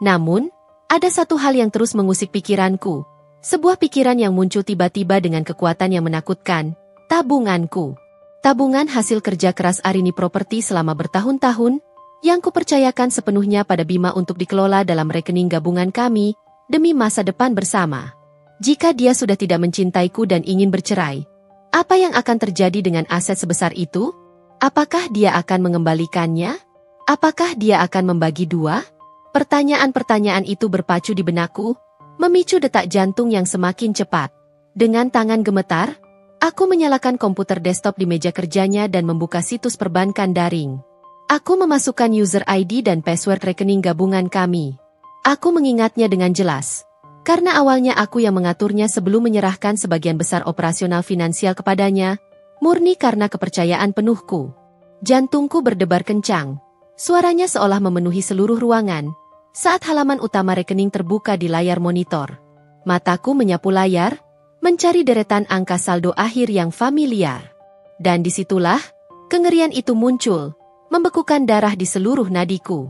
Namun, ada satu hal yang terus mengusik pikiranku. Sebuah pikiran yang muncul tiba-tiba dengan kekuatan yang menakutkan, tabunganku. Tabungan hasil kerja keras Arini Properti selama bertahun-tahun, yang kupercayakan sepenuhnya pada Bima untuk dikelola dalam rekening gabungan kami, demi masa depan bersama. Jika dia sudah tidak mencintaiku dan ingin bercerai, apa yang akan terjadi dengan aset sebesar itu? Apakah dia akan mengembalikannya? Apakah dia akan membagi dua? Pertanyaan-pertanyaan itu berpacu di benakku, memicu detak jantung yang semakin cepat. Dengan tangan gemetar, aku menyalakan komputer desktop di meja kerjanya dan membuka situs perbankan daring. Aku memasukkan user ID dan password rekening gabungan kami. Aku mengingatnya dengan jelas. Karena awalnya aku yang mengaturnya sebelum menyerahkan sebagian besar operasional finansial kepadanya, murni karena kepercayaan penuhku. Jantungku berdebar kencang. Suaranya seolah memenuhi seluruh ruangan, saat halaman utama rekening terbuka di layar monitor. Mataku menyapu layar, mencari deretan angka saldo akhir yang familiar. Dan disitulah, kengerian itu muncul, membekukan darah di seluruh nadiku.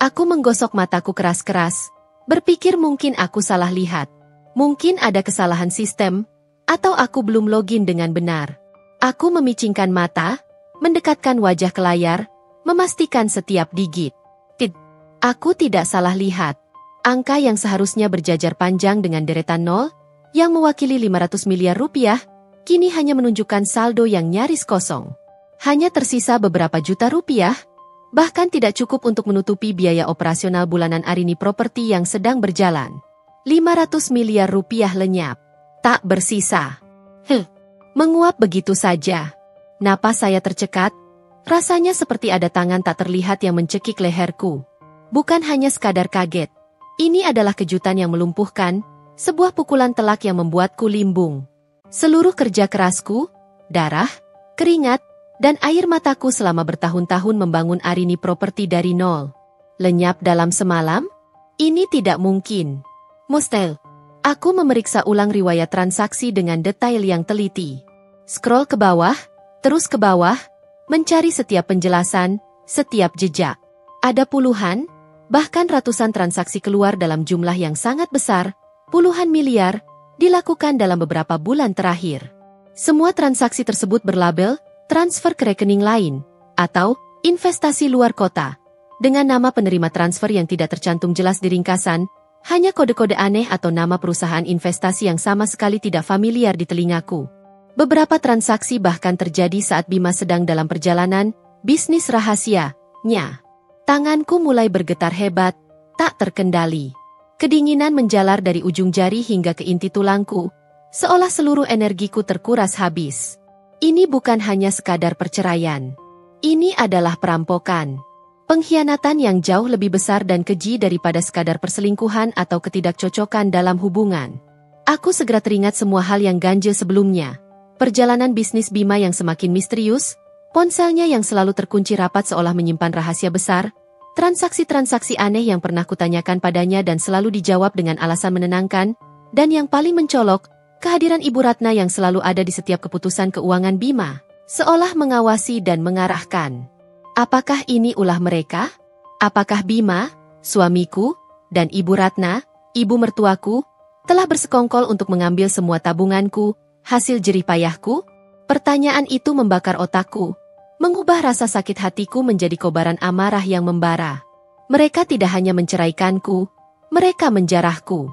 Aku menggosok mataku keras-keras, berpikir mungkin aku salah lihat. Mungkin ada kesalahan sistem, atau aku belum login dengan benar. Aku memicingkan mata, mendekatkan wajah ke layar, memastikan setiap digit. Aku tidak salah lihat. Angka yang seharusnya berjajar panjang dengan deretan nol, yang mewakili 500 miliar rupiah, kini hanya menunjukkan saldo yang nyaris kosong. Hanya tersisa beberapa juta rupiah, bahkan tidak cukup untuk menutupi biaya operasional bulanan Arini Properti yang sedang berjalan. 500 miliar rupiah lenyap, tak bersisa. Menguap begitu saja. Napas saya tercekat, rasanya seperti ada tangan tak terlihat yang mencekik leherku. Bukan hanya sekadar kaget. Ini adalah kejutan yang melumpuhkan, sebuah pukulan telak yang membuatku limbung. Seluruh kerja kerasku, darah, keringat, dan air mataku selama bertahun-tahun membangun Arini Properti dari nol. Lenyap dalam semalam? Ini tidak mungkin. Mustel. Aku memeriksa ulang riwayat transaksi dengan detail yang teliti. Scroll ke bawah, terus ke bawah, mencari setiap penjelasan, setiap jejak. Ada puluhan, bahkan ratusan transaksi keluar dalam jumlah yang sangat besar, puluhan miliar, dilakukan dalam beberapa bulan terakhir. Semua transaksi tersebut berlabel, transfer ke rekening lain, atau investasi luar kota. Dengan nama penerima transfer yang tidak tercantum jelas di ringkasan, hanya kode-kode aneh atau nama perusahaan investasi yang sama sekali tidak familiar di telingaku. Beberapa transaksi bahkan terjadi saat Bima sedang dalam perjalanan, bisnis rahasia-nya. Tanganku mulai bergetar hebat, tak terkendali. Kedinginan menjalar dari ujung jari hingga ke inti tulangku, seolah seluruh energiku terkuras habis. Ini bukan hanya sekadar perceraian. Ini adalah perampokan. Pengkhianatan yang jauh lebih besar dan keji daripada sekadar perselingkuhan atau ketidakcocokan dalam hubungan. Aku segera teringat semua hal yang ganjil sebelumnya. Perjalanan bisnis Bima yang semakin misterius, ponselnya yang selalu terkunci rapat seolah menyimpan rahasia besar, transaksi-transaksi aneh yang pernah kutanyakan padanya dan selalu dijawab dengan alasan menenangkan, dan yang paling mencolok, kehadiran Ibu Ratna yang selalu ada di setiap keputusan keuangan Bima, seolah mengawasi dan mengarahkan. Apakah ini ulah mereka? Apakah Bima, suamiku, dan Ibu Ratna, ibu mertuaku, telah bersekongkol untuk mengambil semua tabunganku, hasil jerih payahku? Pertanyaan itu membakar otakku, mengubah rasa sakit hatiku menjadi kobaran amarah yang membara. Mereka tidak hanya menceraikanku, mereka menjarahku.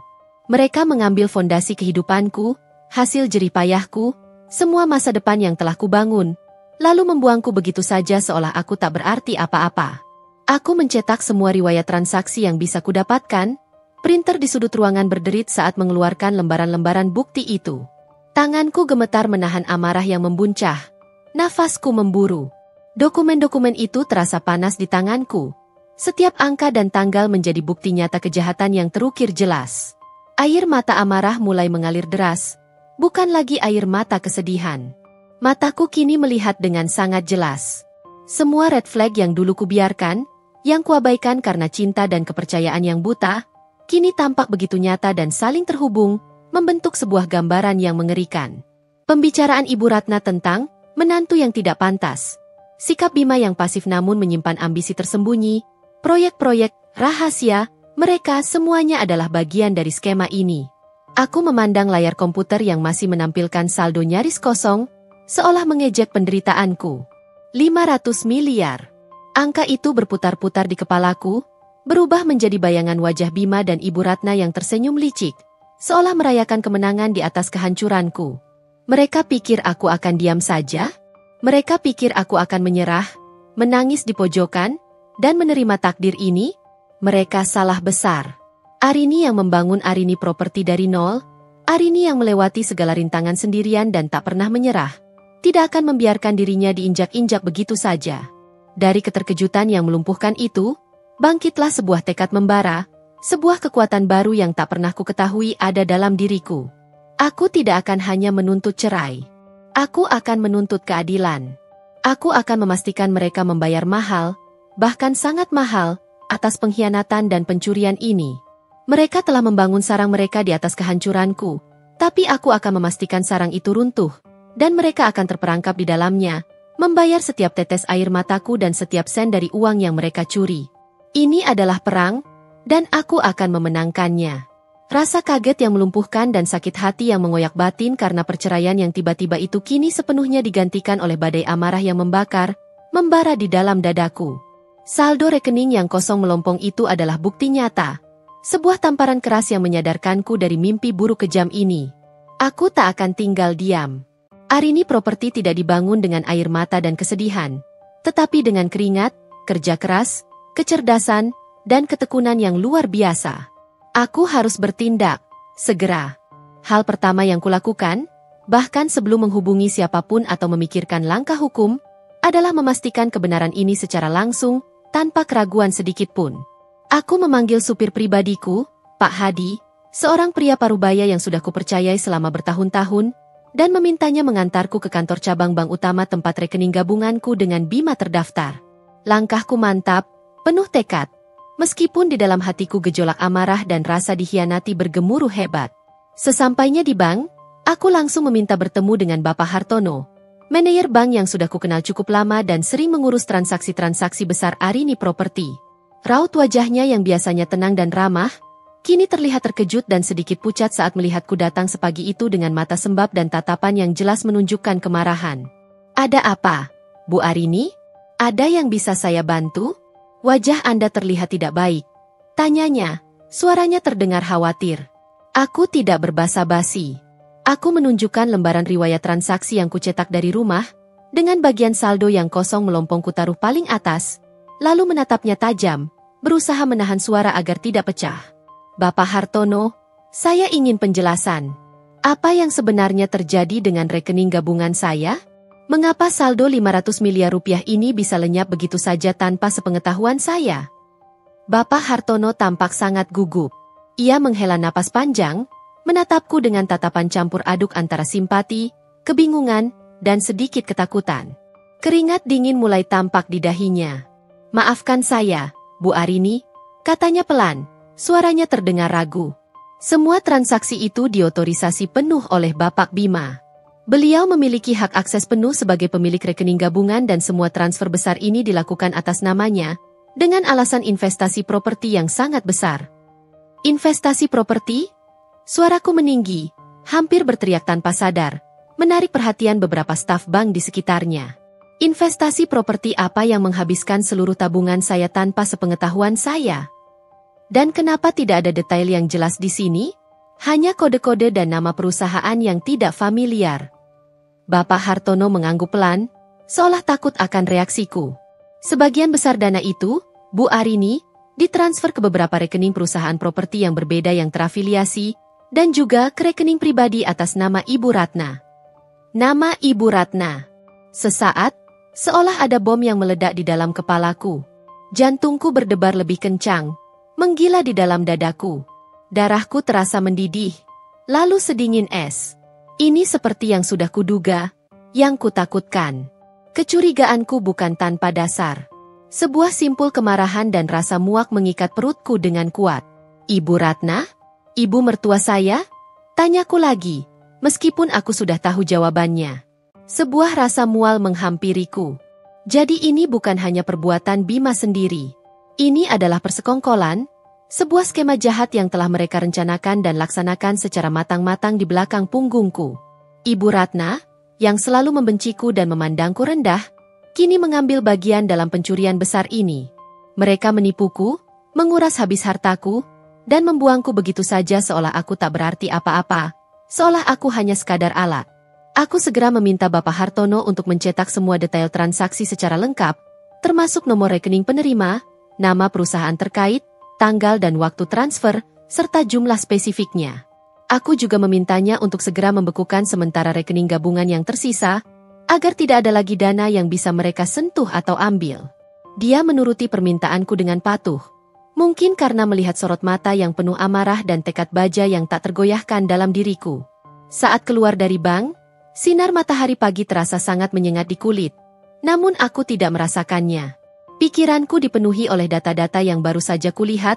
Mereka mengambil fondasi kehidupanku, hasil jerih payahku, semua masa depan yang telah kubangun, lalu membuangku begitu saja seolah aku tak berarti apa-apa. Aku mencetak semua riwayat transaksi yang bisa kudapatkan, printer di sudut ruangan berderit saat mengeluarkan lembaran-lembaran bukti itu. Tanganku gemetar menahan amarah yang membuncah, nafasku memburu. Dokumen-dokumen itu terasa panas di tanganku. Setiap angka dan tanggal menjadi bukti nyata kejahatan yang terukir jelas. Air mata amarah mulai mengalir deras, bukan lagi air mata kesedihan. Mataku kini melihat dengan sangat jelas. Semua red flag yang dulu kubiarkan, yang kuabaikan karena cinta dan kepercayaan yang buta, kini tampak begitu nyata dan saling terhubung, membentuk sebuah gambaran yang mengerikan. Pembicaraan Ibu Ratna tentang menantu yang tidak pantas. Sikap Bima yang pasif namun menyimpan ambisi tersembunyi, proyek-proyek, rahasia, mereka semuanya adalah bagian dari skema ini. Aku memandang layar komputer yang masih menampilkan saldo nyaris kosong, seolah mengejek penderitaanku. 500 miliar. Angka itu berputar-putar di kepalaku, berubah menjadi bayangan wajah Bima dan Ibu Ratna yang tersenyum licik, seolah merayakan kemenangan di atas kehancuranku. Mereka pikir aku akan diam saja? Mereka pikir aku akan menyerah, menangis di pojokan, dan menerima takdir ini? Mereka salah besar. Arini yang membangun Arini Properti dari nol, Arini yang melewati segala rintangan sendirian dan tak pernah menyerah, tidak akan membiarkan dirinya diinjak-injak begitu saja. Dari keterkejutan yang melumpuhkan itu, bangkitlah sebuah tekad membara, sebuah kekuatan baru yang tak pernah kuketahui ada dalam diriku. Aku tidak akan hanya menuntut cerai. Aku akan menuntut keadilan. Aku akan memastikan mereka membayar mahal, bahkan sangat mahal, atas pengkhianatan dan pencurian ini. Mereka telah membangun sarang mereka di atas kehancuranku, Tapi aku akan memastikan sarang itu runtuh, dan mereka akan terperangkap di dalamnya, membayar setiap tetes air mataku dan setiap sen dari uang yang mereka curi. Ini adalah perang, dan aku akan memenangkannya. Rasa kaget yang melumpuhkan dan sakit hati yang mengoyak batin karena perceraian yang tiba-tiba itu kini sepenuhnya digantikan oleh badai amarah yang membakar, membara di dalam dadaku. Saldo rekening yang kosong melompong itu adalah bukti nyata. Sebuah tamparan keras yang menyadarkanku dari mimpi buruk kejam ini. Aku tak akan tinggal diam. Arini Property tidak dibangun dengan air mata dan kesedihan, tetapi dengan keringat, kerja keras, kecerdasan, dan ketekunan yang luar biasa. Aku harus bertindak, segera. Hal pertama yang kulakukan, bahkan sebelum menghubungi siapapun atau memikirkan langkah hukum, adalah memastikan kebenaran ini secara langsung, tanpa keraguan sedikitpun. Aku memanggil supir pribadiku, Pak Hadi, seorang pria parubaya yang sudah kupercayai selama bertahun-tahun, dan memintanya mengantarku ke kantor cabang bank utama tempat rekening gabunganku dengan Bima terdaftar. Langkahku mantap, penuh tekad. Meskipun di dalam hatiku gejolak amarah dan rasa dikhianati bergemuruh hebat. Sesampainya di bank, aku langsung meminta bertemu dengan Bapak Hartono, manajer bank yang sudah kukenal cukup lama dan sering mengurus transaksi-transaksi besar Arini Property. Raut wajahnya yang biasanya tenang dan ramah, kini terlihat terkejut dan sedikit pucat saat melihatku datang sepagi itu dengan mata sembab dan tatapan yang jelas menunjukkan kemarahan. Ada apa, Bu Arini? Ada yang bisa saya bantu? Wajah Anda terlihat tidak baik. Tanyanya, suaranya terdengar khawatir. Aku tidak berbasa-basi. Aku menunjukkan lembaran riwayat transaksi yang kucetak dari rumah, dengan bagian saldo yang kosong melompong kutaruh paling atas, lalu menatapnya tajam, berusaha menahan suara agar tidak pecah. Bapak Hartono, saya ingin penjelasan. Apa yang sebenarnya terjadi dengan rekening gabungan saya? Mengapa saldo 500 miliar rupiah ini bisa lenyap begitu saja tanpa sepengetahuan saya? Bapak Hartono tampak sangat gugup. Ia menghela napas panjang, menatapku dengan tatapan campur aduk antara simpati, kebingungan, dan sedikit ketakutan. Keringat dingin mulai tampak di dahinya. Maafkan saya, Bu Arini, katanya pelan, suaranya terdengar ragu. Semua transaksi itu diotorisasi penuh oleh Bapak Bima. Beliau memiliki hak akses penuh sebagai pemilik rekening gabungan dan semua transfer besar ini dilakukan atas namanya, dengan alasan investasi properti yang sangat besar. Investasi properti? Suaraku meninggi, hampir berteriak tanpa sadar, menarik perhatian beberapa staf bank di sekitarnya. Investasi properti apa yang menghabiskan seluruh tabungan saya tanpa sepengetahuan saya? Dan kenapa tidak ada detail yang jelas di sini? Hanya kode-kode dan nama perusahaan yang tidak familiar. Bapak Hartono mengangguk pelan, seolah takut akan reaksiku. Sebagian besar dana itu, Bu Arini, ditransfer ke beberapa rekening perusahaan properti yang berbeda yang terafiliasi, dan juga ke rekening pribadi atas nama Ibu Ratna. Nama Ibu Ratna. Sesaat, seolah ada bom yang meledak di dalam kepalaku. Jantungku berdebar lebih kencang, menggila di dalam dadaku. Darahku terasa mendidih, lalu sedingin es. Ini seperti yang sudah kuduga, yang kutakutkan. Kecurigaanku bukan tanpa dasar. Sebuah simpul kemarahan dan rasa muak mengikat perutku dengan kuat. Ibu Ratna? Ibu mertua saya? Tanyaku lagi, meskipun aku sudah tahu jawabannya. Sebuah rasa mual menghampiriku. Jadi ini bukan hanya perbuatan Bima sendiri. Ini adalah persekongkolan, sebuah skema jahat yang telah mereka rencanakan dan laksanakan secara matang-matang di belakang punggungku. Ibu Ratna, yang selalu membenciku dan memandangku rendah, kini mengambil bagian dalam pencurian besar ini. Mereka menipuku, menguras habis hartaku, dan membuangku begitu saja seolah aku tak berarti apa-apa, seolah aku hanya sekadar alat. Aku segera meminta Bapak Hartono untuk mencetak semua detail transaksi secara lengkap, termasuk nomor rekening penerima, nama perusahaan terkait, tanggal dan waktu transfer, serta jumlah spesifiknya. Aku juga memintanya untuk segera membekukan sementara rekening gabungan yang tersisa, agar tidak ada lagi dana yang bisa mereka sentuh atau ambil. Dia menuruti permintaanku dengan patuh. Mungkin karena melihat sorot mata yang penuh amarah dan tekad baja yang tak tergoyahkan dalam diriku. Saat keluar dari bank, sinar matahari pagi terasa sangat menyengat di kulit. Namun aku tidak merasakannya. Pikiranku dipenuhi oleh data-data yang baru saja kulihat,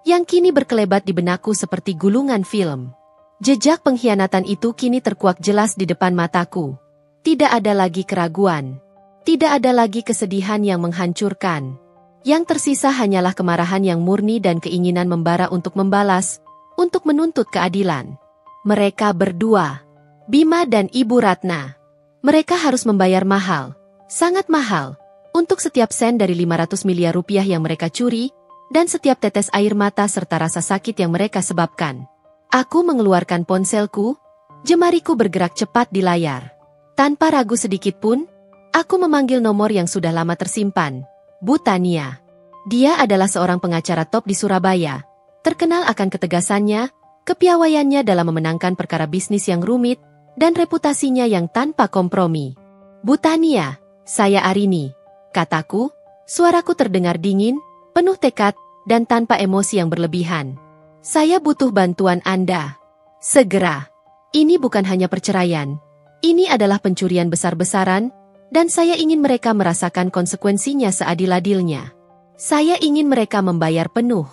yang kini berkelebat di benakku seperti gulungan film. Jejak pengkhianatan itu kini terkuak jelas di depan mataku. Tidak ada lagi keraguan. Tidak ada lagi kesedihan yang menghancurkan. Yang tersisa hanyalah kemarahan yang murni dan keinginan membara untuk membalas, untuk menuntut keadilan. Mereka berdua, Bima dan Ibu Ratna. Mereka harus membayar mahal, sangat mahal, untuk setiap sen dari 500 miliar rupiah yang mereka curi, dan setiap tetes air mata serta rasa sakit yang mereka sebabkan. Aku mengeluarkan ponselku, jemariku bergerak cepat di layar. Tanpa ragu sedikit pun, aku memanggil nomor yang sudah lama tersimpan, Bu Tania. Dia adalah seorang pengacara top di Surabaya, terkenal akan ketegasannya, kepiawaiannya dalam memenangkan perkara bisnis yang rumit, dan reputasinya yang tanpa kompromi. Bu Tania, saya Arini, kataku, suaraku terdengar dingin, penuh tekad, dan tanpa emosi yang berlebihan. Saya butuh bantuan Anda. Segera. Ini bukan hanya perceraian. Ini adalah pencurian besar-besaran, dan saya ingin mereka merasakan konsekuensinya seadil-adilnya. Saya ingin mereka membayar penuh.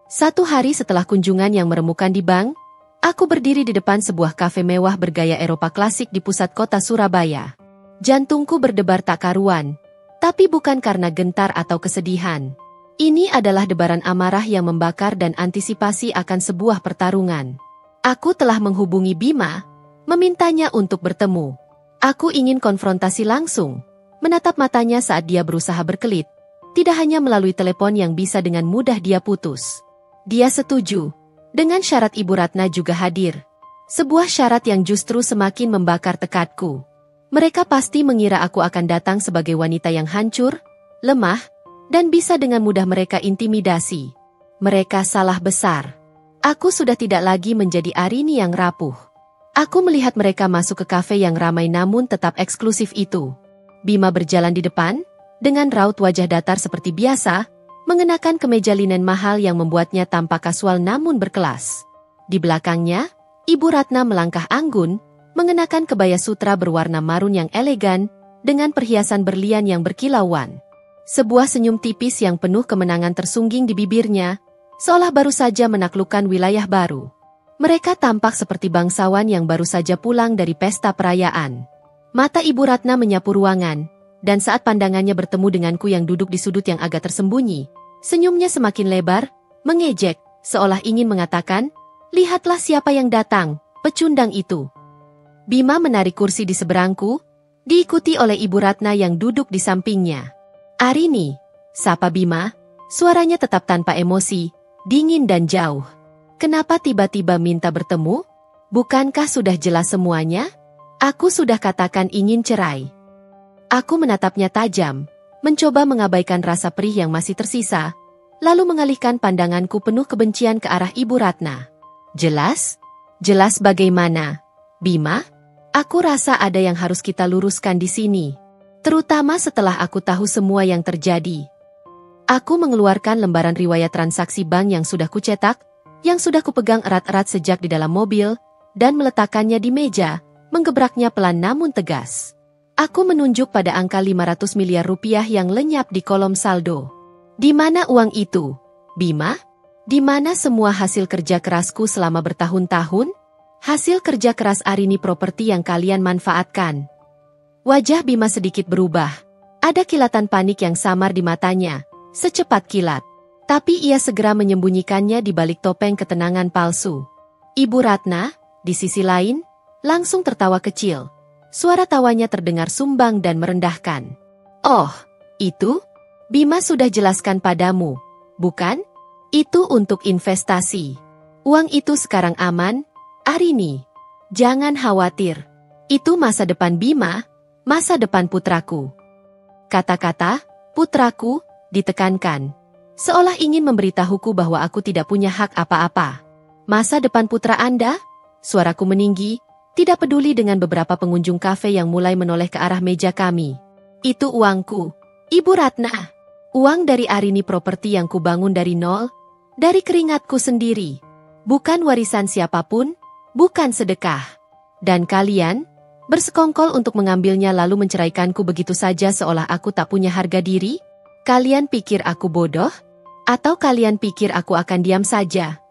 1 hari setelah kunjungan yang meremukan di bank, aku berdiri di depan sebuah kafe mewah bergaya Eropa klasik di pusat kota Surabaya. Jantungku berdebar tak karuan, tapi bukan karena gentar atau kesedihan. Ini adalah debaran amarah yang membakar dan antisipasi akan sebuah pertarungan. Aku telah menghubungi Bima, memintanya untuk bertemu. Aku ingin konfrontasi langsung, menatap matanya saat dia berusaha berkelit. Tidak hanya melalui telepon yang bisa dengan mudah dia putus. Dia setuju, dengan syarat Ibu Ratna juga hadir. Sebuah syarat yang justru semakin membakar tekadku. Mereka pasti mengira aku akan datang sebagai wanita yang hancur, lemah, dan bisa dengan mudah mereka intimidasi. Mereka salah besar. Aku sudah tidak lagi menjadi Arini yang rapuh. Aku melihat mereka masuk ke kafe yang ramai namun tetap eksklusif itu. Bima berjalan di depan, dengan raut wajah datar seperti biasa, mengenakan kemeja linen mahal yang membuatnya tampak kasual namun berkelas. Di belakangnya, Ibu Ratna melangkah anggun, mengenakan kebaya sutra berwarna marun yang elegan, dengan perhiasan berlian yang berkilauan. Sebuah senyum tipis yang penuh kemenangan tersungging di bibirnya, seolah baru saja menaklukkan wilayah baru. Mereka tampak seperti bangsawan yang baru saja pulang dari pesta perayaan. Mata Ibu Ratna menyapu ruangan, dan saat pandangannya bertemu denganku yang duduk di sudut yang agak tersembunyi, senyumnya semakin lebar, mengejek, seolah ingin mengatakan, "Lihatlah siapa yang datang, pecundang itu." Bima menarik kursi di seberangku, diikuti oleh Ibu Ratna yang duduk di sampingnya. "Arini," sapa Bima, suaranya tetap tanpa emosi, dingin dan jauh. "Kenapa tiba-tiba minta bertemu? Bukankah sudah jelas semuanya? Aku sudah katakan ingin cerai." Aku menatapnya tajam, mencoba mengabaikan rasa perih yang masih tersisa, lalu mengalihkan pandanganku penuh kebencian ke arah Ibu Ratna. "Jelas? Jelas bagaimana? Bima? Aku rasa ada yang harus kita luruskan di sini. Terutama setelah aku tahu semua yang terjadi." Aku mengeluarkan lembaran riwayat transaksi bank yang sudah kucetak, yang sudah kupegang erat-erat sejak di dalam mobil, dan meletakkannya di meja, menggebraknya pelan namun tegas. Aku menunjuk pada angka 500 miliar rupiah yang lenyap di kolom saldo. "Di mana uang itu, Bima? Di mana semua hasil kerja kerasku selama bertahun-tahun? Hasil kerja keras Arini Properti yang kalian manfaatkan?" Wajah Bima sedikit berubah. Ada kilatan panik yang samar di matanya, secepat kilat. Tapi ia segera menyembunyikannya di balik topeng ketenangan palsu. Ibu Ratna, di sisi lain, langsung tertawa kecil. Suara tawanya terdengar sumbang dan merendahkan. "Oh, itu? Bima sudah jelaskan padamu, bukan? Itu untuk investasi. Uang itu sekarang aman, Arini. Jangan khawatir. Itu masa depan Bima, masa depan putraku." Kata-kata "putraku" ditekankan, seolah ingin memberitahuku bahwa aku tidak punya hak apa-apa. "Masa depan putra Anda?" Suaraku meninggi, tidak peduli dengan beberapa pengunjung kafe yang mulai menoleh ke arah meja kami. "Itu uangku, Ibu Ratna. Uang dari Arini Properti yang kubangun dari nol, dari keringatku sendiri. Bukan warisan siapapun, bukan sedekah. Dan kalian bersekongkol untuk mengambilnya lalu menceraikanku begitu saja seolah aku tak punya harga diri? Kalian pikir aku bodoh? Atau kalian pikir aku akan diam saja?"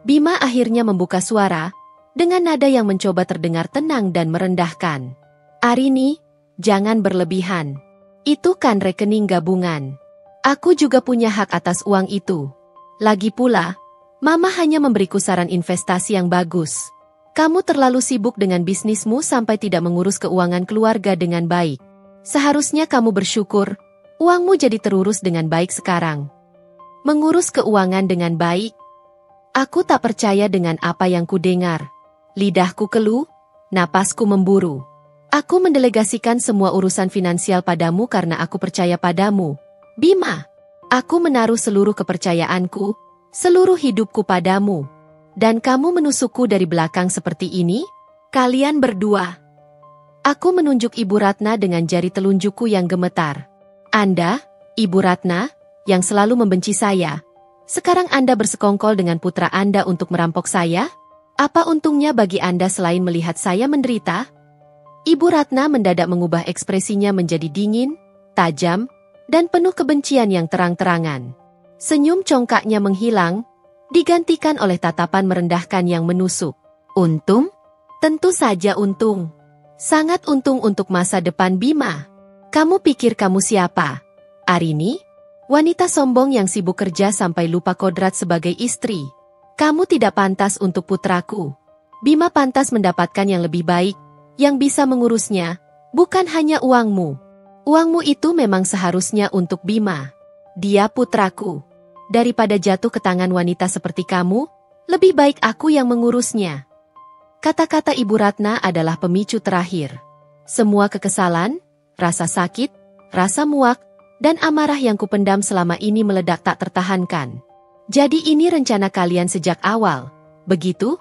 Bima akhirnya membuka suara, dengan nada yang mencoba terdengar tenang dan merendahkan. Arini, jangan berlebihan. Itu kan rekening gabungan. Aku juga punya hak atas uang itu. Lagi pula, Mama hanya memberiku saran investasi yang bagus. Kamu terlalu sibuk dengan bisnismu sampai tidak mengurus keuangan keluarga dengan baik. Seharusnya kamu bersyukur, uangmu jadi terurus dengan baik sekarang. Mengurus keuangan dengan baik? Aku tak percaya dengan apa yang kudengar. Lidahku keluh, napasku memburu. Aku mendelegasikan semua urusan finansial padamu karena aku percaya padamu, Bima. Aku menaruh seluruh kepercayaanku, seluruh hidupku padamu. Dan kamu menusukku dari belakang seperti ini? Kalian berdua. Aku menunjuk Ibu Ratna dengan jari telunjukku yang gemetar. Anda, Ibu Ratna, yang selalu membenci saya. Sekarang Anda bersekongkol dengan putra Anda untuk merampok saya? Apa untungnya bagi Anda selain melihat saya menderita? Ibu Ratna mendadak mengubah ekspresinya menjadi dingin, tajam, dan penuh kebencian yang terang-terangan. Senyum congkaknya menghilang, digantikan oleh tatapan merendahkan yang menusuk. Untung? Tentu saja untung. Sangat untung untuk masa depan Bima. Kamu pikir kamu siapa? Arini? Wanita sombong yang sibuk kerja sampai lupa kodrat sebagai istri. Kamu tidak pantas untuk putraku. Bima pantas mendapatkan yang lebih baik, yang bisa mengurusnya, bukan hanya uangmu. Uangmu itu memang seharusnya untuk Bima. Dia putraku. Daripada jatuh ke tangan wanita seperti kamu, lebih baik aku yang mengurusnya. Kata-kata Ibu Ratna adalah pemicu terakhir. Semua kekesalan, rasa sakit, rasa muak, dan amarah yang kupendam selama ini meledak tak tertahankan. Jadi ini rencana kalian sejak awal, begitu?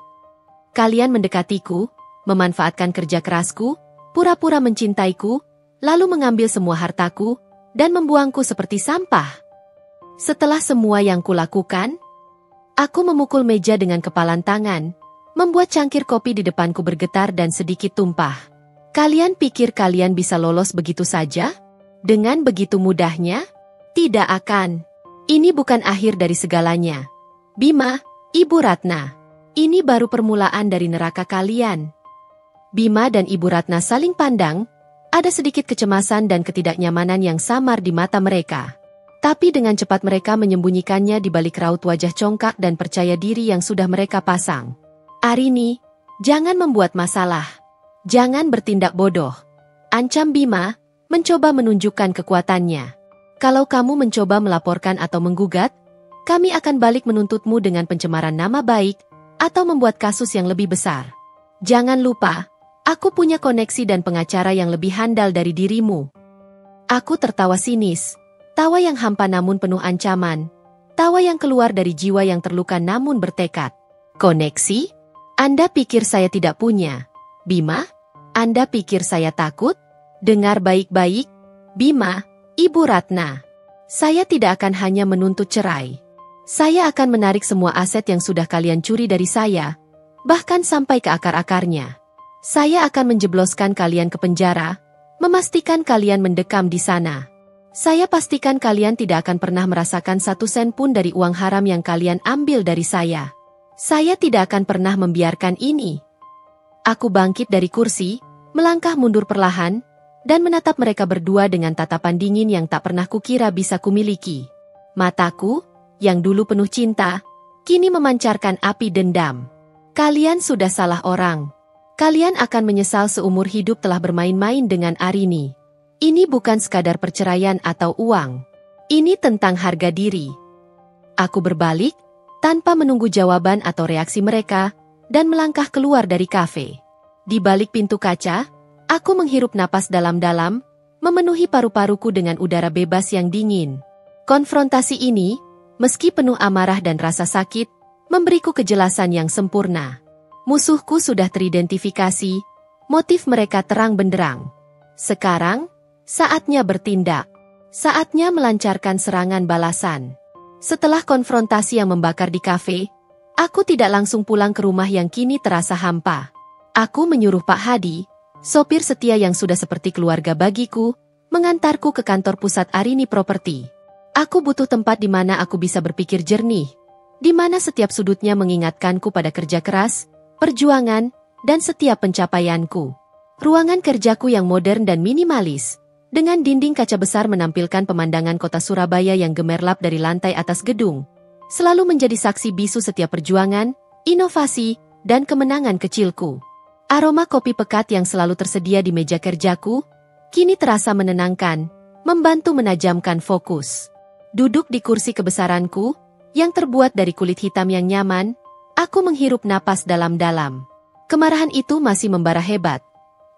Kalian mendekatiku, memanfaatkan kerja kerasku, pura-pura mencintaiku, lalu mengambil semua hartaku, dan membuangku seperti sampah. Setelah semua yang kulakukan, aku memukul meja dengan kepalan tangan, membuat cangkir kopi di depanku bergetar dan sedikit tumpah. Kalian pikir kalian bisa lolos begitu saja? Dengan begitu mudahnya? Tidak akan. Ini bukan akhir dari segalanya. Bima, Ibu Ratna, ini baru permulaan dari neraka kalian. Bima dan Ibu Ratna saling pandang, ada sedikit kecemasan dan ketidaknyamanan yang samar di mata mereka. Tapi dengan cepat mereka menyembunyikannya di balik raut wajah congkak dan percaya diri yang sudah mereka pasang. Arini, jangan membuat masalah. Jangan bertindak bodoh. Ancam Bima, mencoba menunjukkan kekuatannya. Kalau kamu mencoba melaporkan atau menggugat, kami akan balik menuntutmu dengan pencemaran nama baik, atau membuat kasus yang lebih besar. Jangan lupa, aku punya koneksi dan pengacara yang lebih handal dari dirimu. Aku tertawa sinis. Tawa yang hampa namun penuh ancaman. Tawa yang keluar dari jiwa yang terluka namun bertekad. Koneksi? Anda pikir saya tidak punya? Bima? Anda pikir saya takut? Dengar baik-baik, Bima, Ibu Ratna. Saya tidak akan hanya menuntut cerai. Saya akan menarik semua aset yang sudah kalian curi dari saya, bahkan sampai ke akar-akarnya. Saya akan menjebloskan kalian ke penjara, memastikan kalian mendekam di sana. Saya pastikan kalian tidak akan pernah merasakan 1 sen pun dari uang haram yang kalian ambil dari saya. Saya tidak akan pernah membiarkan ini. Aku bangkit dari kursi, melangkah mundur perlahan, dan menatap mereka berdua dengan tatapan dingin yang tak pernah kukira bisa kumiliki. Mataku, yang dulu penuh cinta, kini memancarkan api dendam. Kalian sudah salah orang. Kalian akan menyesal seumur hidup telah bermain-main dengan Arini. Ini bukan sekadar perceraian atau uang. Ini tentang harga diri. Aku berbalik, tanpa menunggu jawaban atau reaksi mereka, dan melangkah keluar dari kafe. Di balik pintu kaca, aku menghirup napas dalam-dalam, memenuhi paru-paruku dengan udara bebas yang dingin. Konfrontasi ini, meski penuh amarah dan rasa sakit, memberiku kejelasan yang sempurna. Musuhku sudah teridentifikasi, motif mereka terang benderang. Sekarang, saatnya bertindak. Saatnya melancarkan serangan balasan. Setelah konfrontasi yang membakar di kafe, aku tidak langsung pulang ke rumah yang kini terasa hampa. Aku menyuruh Pak Hadi, sopir setia yang sudah seperti keluarga bagiku, mengantarku ke kantor pusat Arini Property. Aku butuh tempat di mana aku bisa berpikir jernih, di mana setiap sudutnya mengingatkanku pada kerja keras, perjuangan, dan setiap pencapaianku. Ruangan kerjaku yang modern dan minimalis, dengan dinding kaca besar menampilkan pemandangan kota Surabaya yang gemerlap dari lantai atas gedung, selalu menjadi saksi bisu setiap perjuangan, inovasi, dan kemenangan kecilku. Aroma kopi pekat yang selalu tersedia di meja kerjaku, kini terasa menenangkan, membantu menajamkan fokus. Duduk di kursi kebesaranku, yang terbuat dari kulit hitam yang nyaman, aku menghirup napas dalam-dalam. Kemarahan itu masih membara hebat,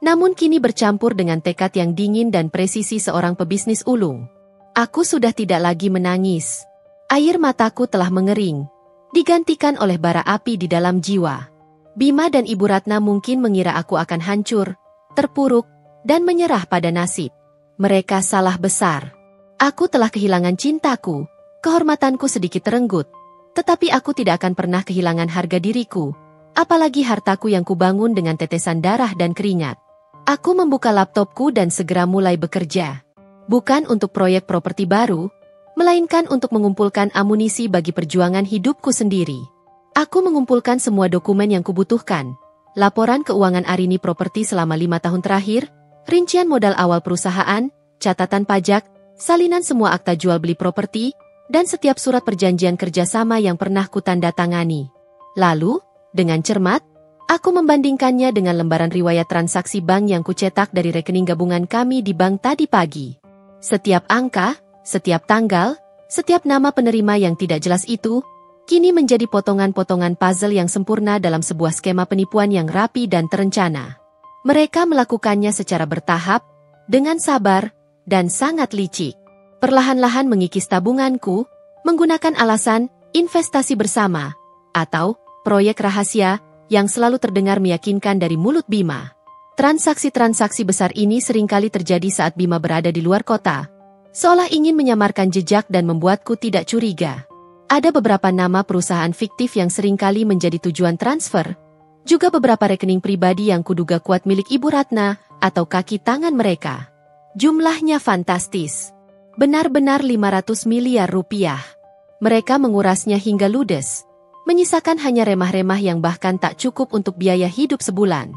namun kini bercampur dengan tekad yang dingin dan presisi seorang pebisnis ulung. Aku sudah tidak lagi menangis. Air mataku telah mengering, digantikan oleh bara api di dalam jiwa. Bima dan Ibu Ratna mungkin mengira aku akan hancur, terpuruk, dan menyerah pada nasib. Mereka salah besar. Aku telah kehilangan cintaku, kehormatanku sedikit terenggut, tetapi aku tidak akan pernah kehilangan harga diriku, apalagi hartaku yang kubangun dengan tetesan darah dan keringat. Aku membuka laptopku dan segera mulai bekerja. Bukan untuk proyek properti baru, melainkan untuk mengumpulkan amunisi bagi perjuangan hidupku sendiri. Aku mengumpulkan semua dokumen yang kubutuhkan, laporan keuangan Arini Properti selama 5 tahun terakhir, rincian modal awal perusahaan, catatan pajak, salinan semua akta jual beli properti, dan setiap surat perjanjian kerjasama yang pernah kutandatangani. Lalu, dengan cermat, aku membandingkannya dengan lembaran riwayat transaksi bank yang kucetak dari rekening gabungan kami di bank tadi pagi. Setiap angka, setiap tanggal, setiap nama penerima yang tidak jelas itu, kini menjadi potongan-potongan puzzle yang sempurna dalam sebuah skema penipuan yang rapi dan terencana. Mereka melakukannya secara bertahap, dengan sabar, dan sangat licik. Perlahan-lahan mengikis tabunganku, menggunakan alasan investasi bersama, atau proyek rahasia yang selalu terdengar meyakinkan dari mulut Bima. Transaksi-transaksi besar ini seringkali terjadi saat Bima berada di luar kota, seolah ingin menyamarkan jejak dan membuatku tidak curiga. Ada beberapa nama perusahaan fiktif yang seringkali menjadi tujuan transfer, juga beberapa rekening pribadi yang kuduga kuat milik Ibu Ratna atau kaki tangan mereka. Jumlahnya fantastis. Benar-benar 500 miliar rupiah. Mereka mengurasnya hingga ludes, menyisakan hanya remah-remah yang bahkan tak cukup untuk biaya hidup sebulan.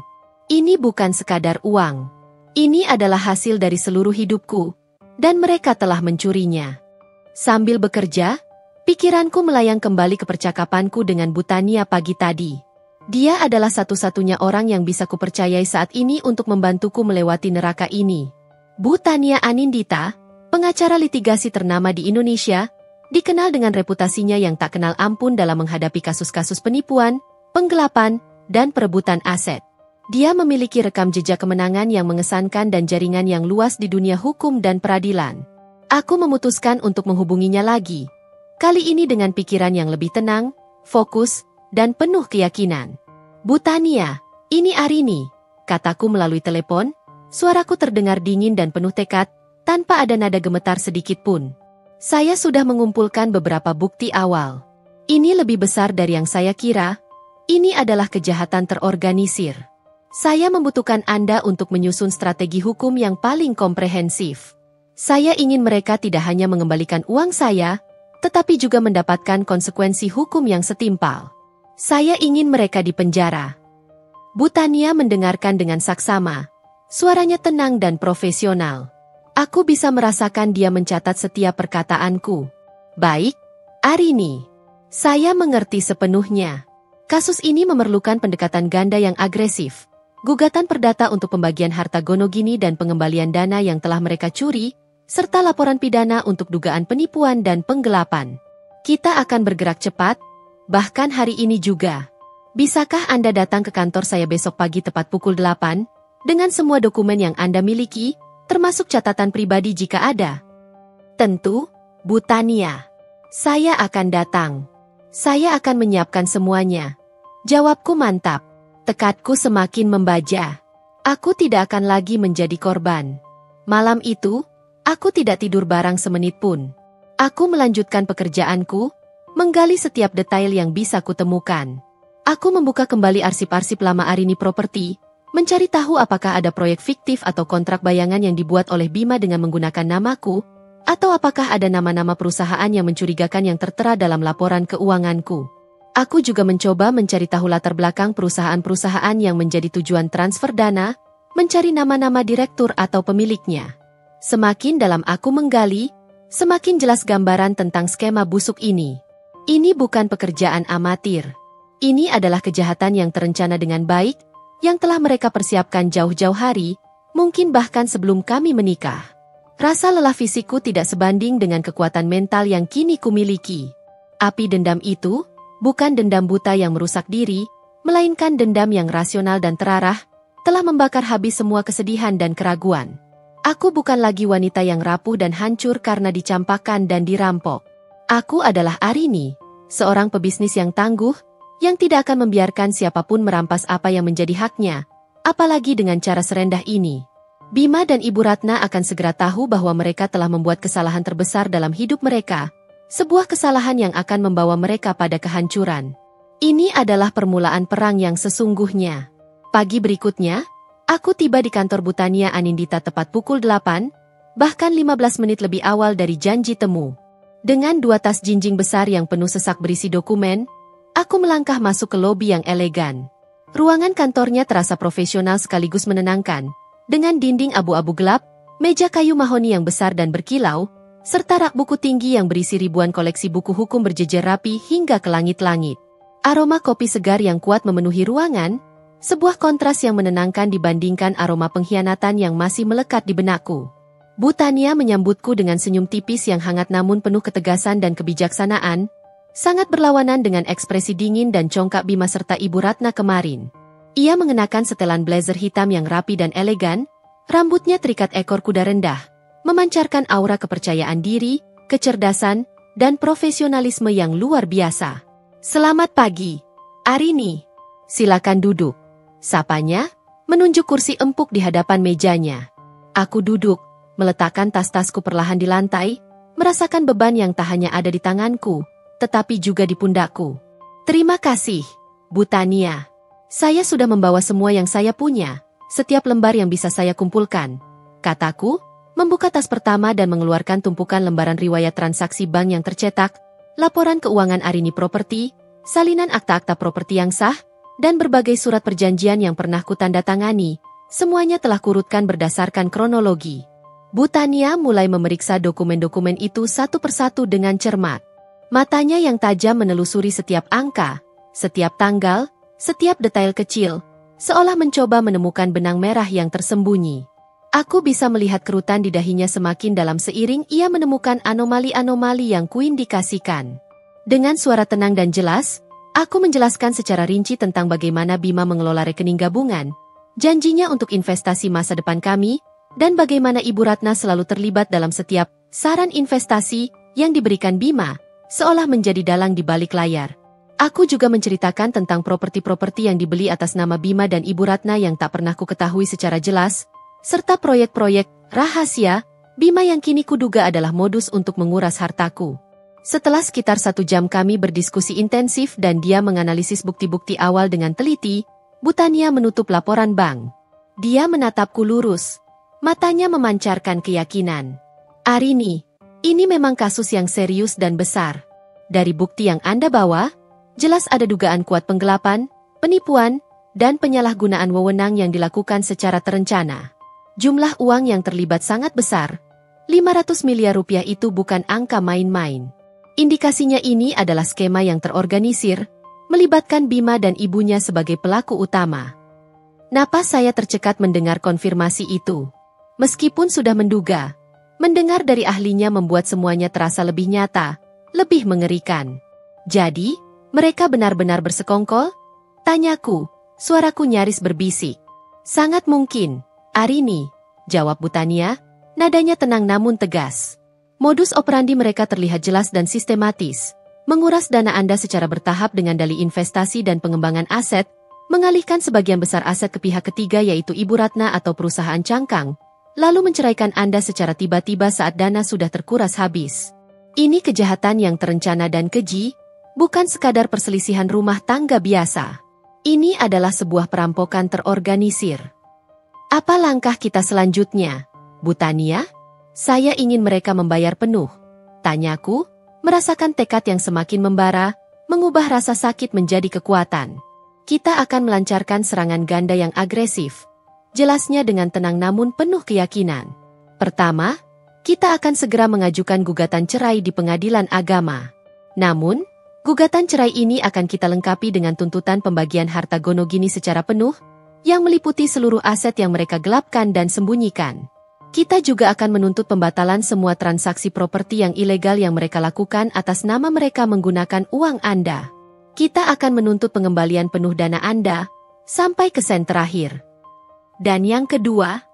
Ini bukan sekadar uang. Ini adalah hasil dari seluruh hidupku, dan mereka telah mencurinya. Sambil bekerja, pikiranku melayang kembali ke percakapanku dengan Butania pagi tadi. Dia adalah satu-satunya orang yang bisa kupercayai saat ini untuk membantuku melewati neraka ini. Butania Anindita, pengacara litigasi ternama di Indonesia, dikenal dengan reputasinya yang tak kenal ampun dalam menghadapi kasus-kasus penipuan, penggelapan, dan perebutan aset. Dia memiliki rekam jejak kemenangan yang mengesankan dan jaringan yang luas di dunia hukum dan peradilan. Aku memutuskan untuk menghubunginya lagi. Kali ini dengan pikiran yang lebih tenang, fokus, dan penuh keyakinan. Butania, ini Arini, kataku melalui telepon. Suaraku terdengar dingin dan penuh tekad, tanpa ada nada gemetar sedikit pun. Saya sudah mengumpulkan beberapa bukti awal. Ini lebih besar dari yang saya kira. Ini adalah kejahatan terorganisir. Saya membutuhkan Anda untuk menyusun strategi hukum yang paling komprehensif. Saya ingin mereka tidak hanya mengembalikan uang saya, tetapi juga mendapatkan konsekuensi hukum yang setimpal. Saya ingin mereka dipenjara. Butania mendengarkan dengan saksama. Suaranya tenang dan profesional. Aku bisa merasakan dia mencatat setiap perkataanku. Baik, Arini. Saya mengerti sepenuhnya. Kasus ini memerlukan pendekatan ganda yang agresif. Gugatan perdata untuk pembagian harta Gonogini dan pengembalian dana yang telah mereka curi, serta laporan pidana untuk dugaan penipuan dan penggelapan. Kita akan bergerak cepat, bahkan hari ini juga. Bisakah Anda datang ke kantor saya besok pagi tepat pukul 8, dengan semua dokumen yang Anda miliki, termasuk catatan pribadi jika ada? Tentu, Butania. Saya akan datang. Saya akan menyiapkan semuanya. Jawabku mantap. Tekadku semakin membaja. Aku tidak akan lagi menjadi korban. Malam itu, aku tidak tidur barang semenit pun. Aku melanjutkan pekerjaanku, menggali setiap detail yang bisa kutemukan. Aku membuka kembali arsip-arsip lama Arini Properti, mencari tahu apakah ada proyek fiktif atau kontrak bayangan yang dibuat oleh Bima dengan menggunakan namaku, atau apakah ada nama-nama perusahaan yang mencurigakan yang tertera dalam laporan keuanganku. Aku juga mencoba mencari tahu latar belakang perusahaan-perusahaan yang menjadi tujuan transfer dana, mencari nama-nama direktur atau pemiliknya. Semakin dalam aku menggali, semakin jelas gambaran tentang skema busuk ini. Ini bukan pekerjaan amatir. Ini adalah kejahatan yang terencana dengan baik, yang telah mereka persiapkan jauh-jauh hari, mungkin bahkan sebelum kami menikah. Rasa lelah fisikku tidak sebanding dengan kekuatan mental yang kini kumiliki. Api dendam itu bukan dendam buta yang merusak diri, melainkan dendam yang rasional dan terarah, telah membakar habis semua kesedihan dan keraguan. Aku bukan lagi wanita yang rapuh dan hancur karena dicampakkan dan dirampok. Aku adalah Arini, seorang pebisnis yang tangguh, yang tidak akan membiarkan siapapun merampas apa yang menjadi haknya, apalagi dengan cara serendah ini. Bima dan Ibu Ratna akan segera tahu bahwa mereka telah membuat kesalahan terbesar dalam hidup mereka, sebuah kesalahan yang akan membawa mereka pada kehancuran. Ini adalah permulaan perang yang sesungguhnya. Pagi berikutnya, aku tiba di kantor Butania Anindita tepat pukul 8, bahkan 15 menit lebih awal dari janji temu. Dengan 2 tas jinjing besar yang penuh sesak berisi dokumen, aku melangkah masuk ke lobi yang elegan. Ruangan kantornya terasa profesional sekaligus menenangkan, dengan dinding abu-abu gelap, meja kayu mahoni yang besar dan berkilau, serta rak buku tinggi yang berisi ribuan koleksi buku hukum berjejer rapi hingga ke langit-langit. Aroma kopi segar yang kuat memenuhi ruangan, sebuah kontras yang menenangkan dibandingkan aroma pengkhianatan yang masih melekat di benakku. Butania menyambutku dengan senyum tipis yang hangat namun penuh ketegasan dan kebijaksanaan, sangat berlawanan dengan ekspresi dingin dan congkak Bima serta Ibu Ratna kemarin. Ia mengenakan setelan blazer hitam yang rapi dan elegan, rambutnya terikat ekor kuda rendah, memancarkan aura kepercayaan diri, kecerdasan, dan profesionalisme yang luar biasa. "Selamat pagi, Arini. Silakan duduk," sapanya, menunjuk kursi empuk di hadapan mejanya. Aku duduk, meletakkan tas-tasku perlahan di lantai, merasakan beban yang tak hanya ada di tanganku, tetapi juga di pundakku. "Terima kasih, Butania. Saya sudah membawa semua yang saya punya, setiap lembar yang bisa saya kumpulkan," kataku, membuka tas pertama dan mengeluarkan tumpukan lembaran riwayat transaksi bank yang tercetak, laporan keuangan Arini Properti, salinan akta-akta properti yang sah, dan berbagai surat perjanjian yang pernah kutandatangani, semuanya telah kurutkan berdasarkan kronologi. Butania mulai memeriksa dokumen-dokumen itu satu persatu dengan cermat. Matanya yang tajam menelusuri setiap angka, setiap tanggal, setiap detail kecil, seolah mencoba menemukan benang merah yang tersembunyi. Aku bisa melihat kerutan di dahinya semakin dalam seiring ia menemukan anomali-anomali yang kuindikasikan. Dengan suara tenang dan jelas, aku menjelaskan secara rinci tentang bagaimana Bima mengelola rekening gabungan, janjinya untuk investasi masa depan kami, dan bagaimana Ibu Ratna selalu terlibat dalam setiap saran investasi yang diberikan Bima, seolah menjadi dalang di balik layar. Aku juga menceritakan tentang properti-properti yang dibeli atas nama Bima dan Ibu Ratna yang tak pernah kuketahui secara jelas, serta proyek-proyek rahasia Bima yang kini kuduga adalah modus untuk menguras hartaku. Setelah sekitar 1 jam kami berdiskusi intensif dan dia menganalisis bukti-bukti awal dengan teliti, Butania menutup laporan bank. Dia menatapku lurus, matanya memancarkan keyakinan. "Arini, ini memang kasus yang serius dan besar. Dari bukti yang Anda bawa, jelas ada dugaan kuat penggelapan, penipuan, dan penyalahgunaan wewenang yang dilakukan secara terencana. Jumlah uang yang terlibat sangat besar. 500 miliar rupiah itu bukan angka main-main. Indikasinya ini adalah skema yang terorganisir, melibatkan Bima dan ibunya sebagai pelaku utama." Napas saya tercekat mendengar konfirmasi itu. Meskipun sudah menduga, mendengar dari ahlinya membuat semuanya terasa lebih nyata, lebih mengerikan. "Jadi, mereka benar-benar bersekongkol?" tanyaku, suaraku nyaris berbisik. "Sangat mungkin, Arini," jawab Butania, nadanya tenang namun tegas. "Modus operandi mereka terlihat jelas dan sistematis. Menguras dana Anda secara bertahap dengan dalih investasi dan pengembangan aset, mengalihkan sebagian besar aset ke pihak ketiga yaitu Ibu Ratna atau perusahaan cangkang, lalu menceraikan Anda secara tiba-tiba saat dana sudah terkuras habis. Ini kejahatan yang terencana dan keji, bukan sekadar perselisihan rumah tangga biasa. Ini adalah sebuah perampokan terorganisir." "Apa langkah kita selanjutnya, Butania?" "Saya ingin mereka membayar penuh," tanyaku, merasakan tekad yang semakin membara, mengubah rasa sakit menjadi kekuatan. Kita akan melancarkan serangan ganda yang agresif. Jelasnya dengan tenang namun penuh keyakinan. Pertama, kita akan segera mengajukan gugatan cerai di pengadilan agama. Namun, gugatan cerai ini akan kita lengkapi dengan tuntutan pembagian harta Gonogini secara penuh, yang meliputi seluruh aset yang mereka gelapkan dan sembunyikan. Kita juga akan menuntut pembatalan semua transaksi properti yang ilegal yang mereka lakukan atas nama mereka menggunakan uang Anda. Kita akan menuntut pengembalian penuh dana Anda, sampai ke sen terakhir. Dan yang kedua,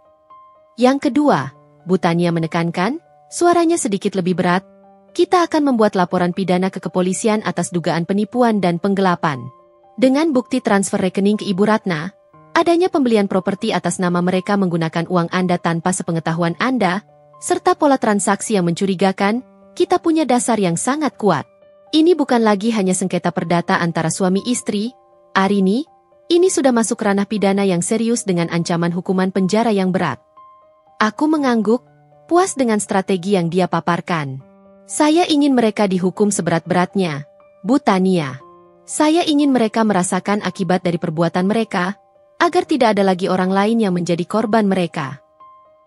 Butania menekankan, suaranya sedikit lebih berat, kita akan membuat laporan pidana ke kepolisian atas dugaan penipuan dan penggelapan. Dengan bukti transfer rekening ke Ibu Ratna, adanya pembelian properti atas nama mereka menggunakan uang Anda tanpa sepengetahuan Anda, serta pola transaksi yang mencurigakan, kita punya dasar yang sangat kuat. Ini bukan lagi hanya sengketa perdata antara suami istri, Arini, ini sudah masuk ranah pidana yang serius dengan ancaman hukuman penjara yang berat. Aku mengangguk, puas dengan strategi yang dia paparkan. Saya ingin mereka dihukum seberat-beratnya, Butania. Saya ingin mereka merasakan akibat dari perbuatan mereka, agar tidak ada lagi orang lain yang menjadi korban mereka.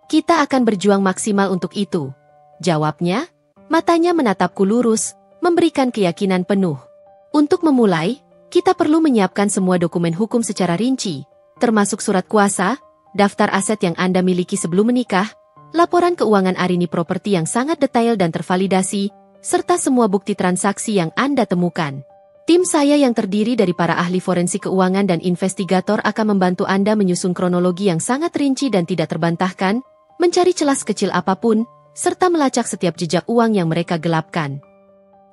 Kita akan berjuang maksimal untuk itu. Jawabnya, matanya menatapku lurus, memberikan keyakinan penuh. Untuk memulai, kita perlu menyiapkan semua dokumen hukum secara rinci, termasuk surat kuasa, daftar aset yang Anda miliki sebelum menikah, laporan keuangan Arini properti yang sangat detail dan tervalidasi, serta semua bukti transaksi yang Anda temukan. Tim saya yang terdiri dari para ahli forensik keuangan dan investigator akan membantu Anda menyusun kronologi yang sangat rinci dan tidak terbantahkan, mencari celah sekecil apapun, serta melacak setiap jejak uang yang mereka gelapkan.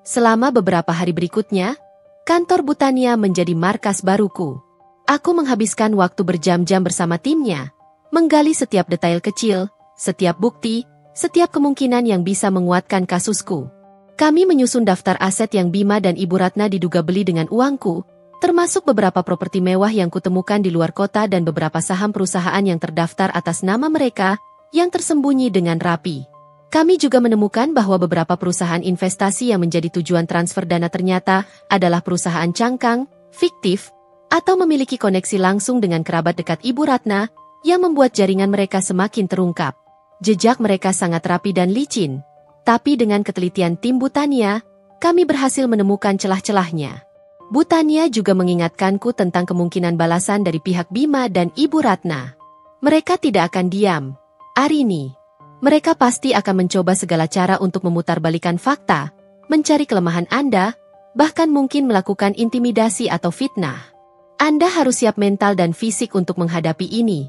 Selama beberapa hari berikutnya, kantor Butania menjadi markas baruku. Aku menghabiskan waktu berjam-jam bersama timnya, menggali setiap detail kecil, setiap bukti, setiap kemungkinan yang bisa menguatkan kasusku. Kami menyusun daftar aset yang Bima dan Ibu Ratna diduga beli dengan uangku, termasuk beberapa properti mewah yang kutemukan di luar kota dan beberapa saham perusahaan yang terdaftar atas nama mereka, yang tersembunyi dengan rapi. Kami juga menemukan bahwa beberapa perusahaan investasi yang menjadi tujuan transfer dana ternyata adalah perusahaan cangkang, fiktif, atau memiliki koneksi langsung dengan kerabat dekat Ibu Ratna, yang membuat jaringan mereka semakin terungkap. Jejak mereka sangat rapi dan licin, tapi dengan ketelitian tim Butania, kami berhasil menemukan celah-celahnya. Butania juga mengingatkanku tentang kemungkinan balasan dari pihak Bima dan Ibu Ratna. Mereka tidak akan diam, Arini. Mereka pasti akan mencoba segala cara untuk memutarbalikkan fakta, mencari kelemahan Anda, bahkan mungkin melakukan intimidasi atau fitnah. Anda harus siap mental dan fisik untuk menghadapi ini.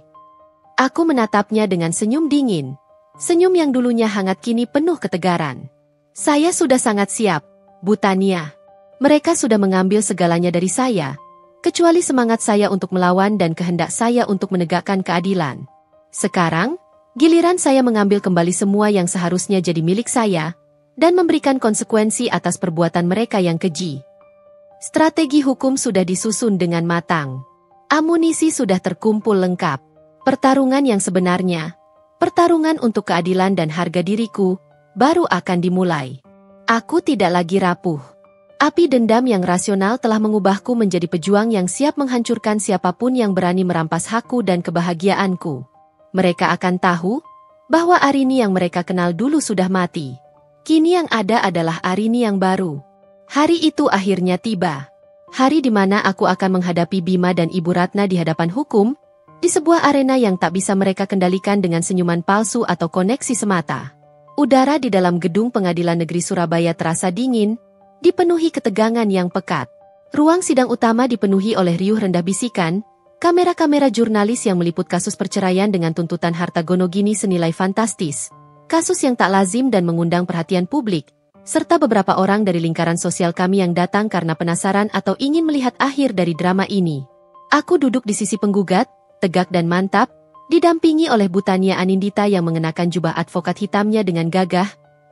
Aku menatapnya dengan senyum dingin. Senyum yang dulunya hangat kini penuh ketegaran. Saya sudah sangat siap, Butania. Mereka sudah mengambil segalanya dari saya, kecuali semangat saya untuk melawan dan kehendak saya untuk menegakkan keadilan. Sekarang, giliran saya mengambil kembali semua yang seharusnya jadi milik saya, dan memberikan konsekuensi atas perbuatan mereka yang keji. Strategi hukum sudah disusun dengan matang. Amunisi sudah terkumpul lengkap. Pertarungan yang sebenarnya, pertarungan untuk keadilan dan harga diriku, baru akan dimulai. Aku tidak lagi rapuh. Api dendam yang rasional telah mengubahku menjadi pejuang yang siap menghancurkan siapapun yang berani merampas hakku dan kebahagiaanku. Mereka akan tahu bahwa Arini yang mereka kenal dulu sudah mati. Kini yang ada adalah Arini yang baru. Hari itu akhirnya tiba. Hari di mana aku akan menghadapi Bima dan Ibu Ratna di hadapan hukum, di sebuah arena yang tak bisa mereka kendalikan dengan senyuman palsu atau koneksi semata. Udara di dalam gedung Pengadilan Negeri Surabaya terasa dingin, dipenuhi ketegangan yang pekat. Ruang sidang utama dipenuhi oleh riuh rendah bisikan, kamera-kamera jurnalis yang meliput kasus perceraian dengan tuntutan harta Gonogini senilai fantastis, kasus yang tak lazim dan mengundang perhatian publik, serta beberapa orang dari lingkaran sosial kami yang datang karena penasaran atau ingin melihat akhir dari drama ini. Aku duduk di sisi penggugat, tegak dan mantap, didampingi oleh Butania Anindita yang mengenakan jubah advokat hitamnya dengan gagah,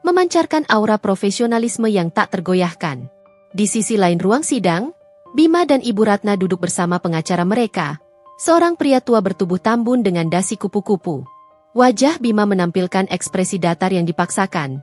memancarkan aura profesionalisme yang tak tergoyahkan. Di sisi lain ruang sidang, Bima dan Ibu Ratna duduk bersama pengacara mereka, seorang pria tua bertubuh tambun dengan dasi kupu-kupu. Wajah Bima menampilkan ekspresi datar yang dipaksakan,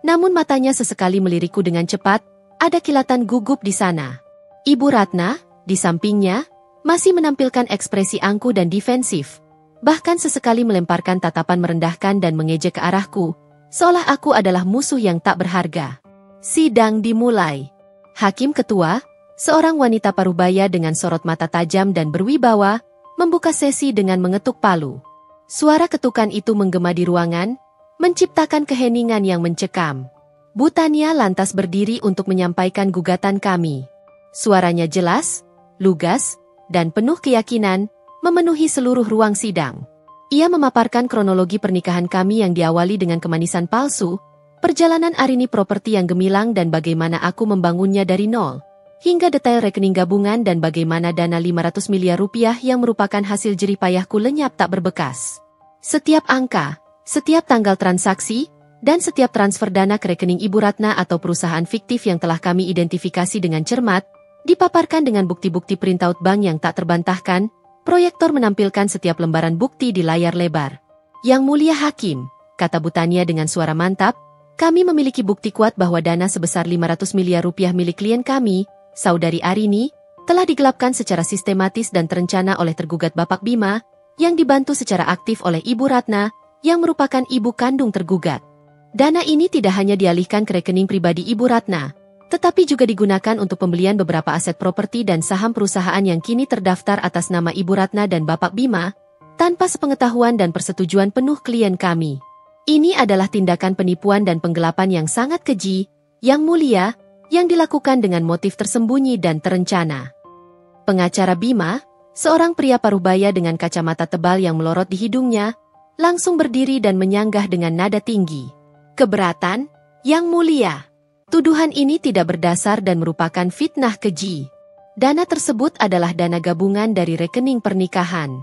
namun matanya sesekali melirikku dengan cepat, ada kilatan gugup di sana. Ibu Ratna, di sampingnya, masih menampilkan ekspresi angkuh dan defensif. Bahkan sesekali melemparkan tatapan merendahkan dan mengejek ke arahku, seolah aku adalah musuh yang tak berharga. Sidang dimulai. Hakim Ketua, seorang wanita parubaya dengan sorot mata tajam dan berwibawa, membuka sesi dengan mengetuk palu. Suara ketukan itu menggema di ruangan, menciptakan keheningan yang mencekam. Bu Tania lantas berdiri untuk menyampaikan gugatan kami. Suaranya jelas, lugas, dan penuh keyakinan, memenuhi seluruh ruang sidang. Ia memaparkan kronologi pernikahan kami yang diawali dengan kemanisan palsu, perjalanan Arini properti yang gemilang dan bagaimana aku membangunnya dari nol, hingga detail rekening gabungan dan bagaimana dana 500 miliar rupiah yang merupakan hasil jerih payahku lenyap tak berbekas. Setiap angka, setiap tanggal transaksi, dan setiap transfer dana ke rekening Ibu Ratna atau perusahaan fiktif yang telah kami identifikasi dengan cermat, dipaparkan dengan bukti-bukti printout bank yang tak terbantahkan. Proyektor menampilkan setiap lembaran bukti di layar lebar. Yang Mulia Hakim, kata Bu Tania dengan suara mantap, kami memiliki bukti kuat bahwa dana sebesar 500 miliar rupiah milik klien kami, Saudari Arini, telah digelapkan secara sistematis dan terencana oleh tergugat Bapak Bima, yang dibantu secara aktif oleh Ibu Ratna, yang merupakan ibu kandung tergugat. Dana ini tidak hanya dialihkan ke rekening pribadi Ibu Ratna, tetapi juga digunakan untuk pembelian beberapa aset properti dan saham perusahaan yang kini terdaftar atas nama Ibu Ratna dan Bapak Bima, tanpa sepengetahuan dan persetujuan penuh klien kami. Ini adalah tindakan penipuan dan penggelapan yang sangat keji, yang mulia, yang dilakukan dengan motif tersembunyi dan terencana. Pengacara Bima, seorang pria parubaya dengan kacamata tebal yang melorot di hidungnya, langsung berdiri dan menyanggah dengan nada tinggi. Keberatan, Yang Mulia. Tuduhan ini tidak berdasar dan merupakan fitnah keji. Dana tersebut adalah dana gabungan dari rekening pernikahan.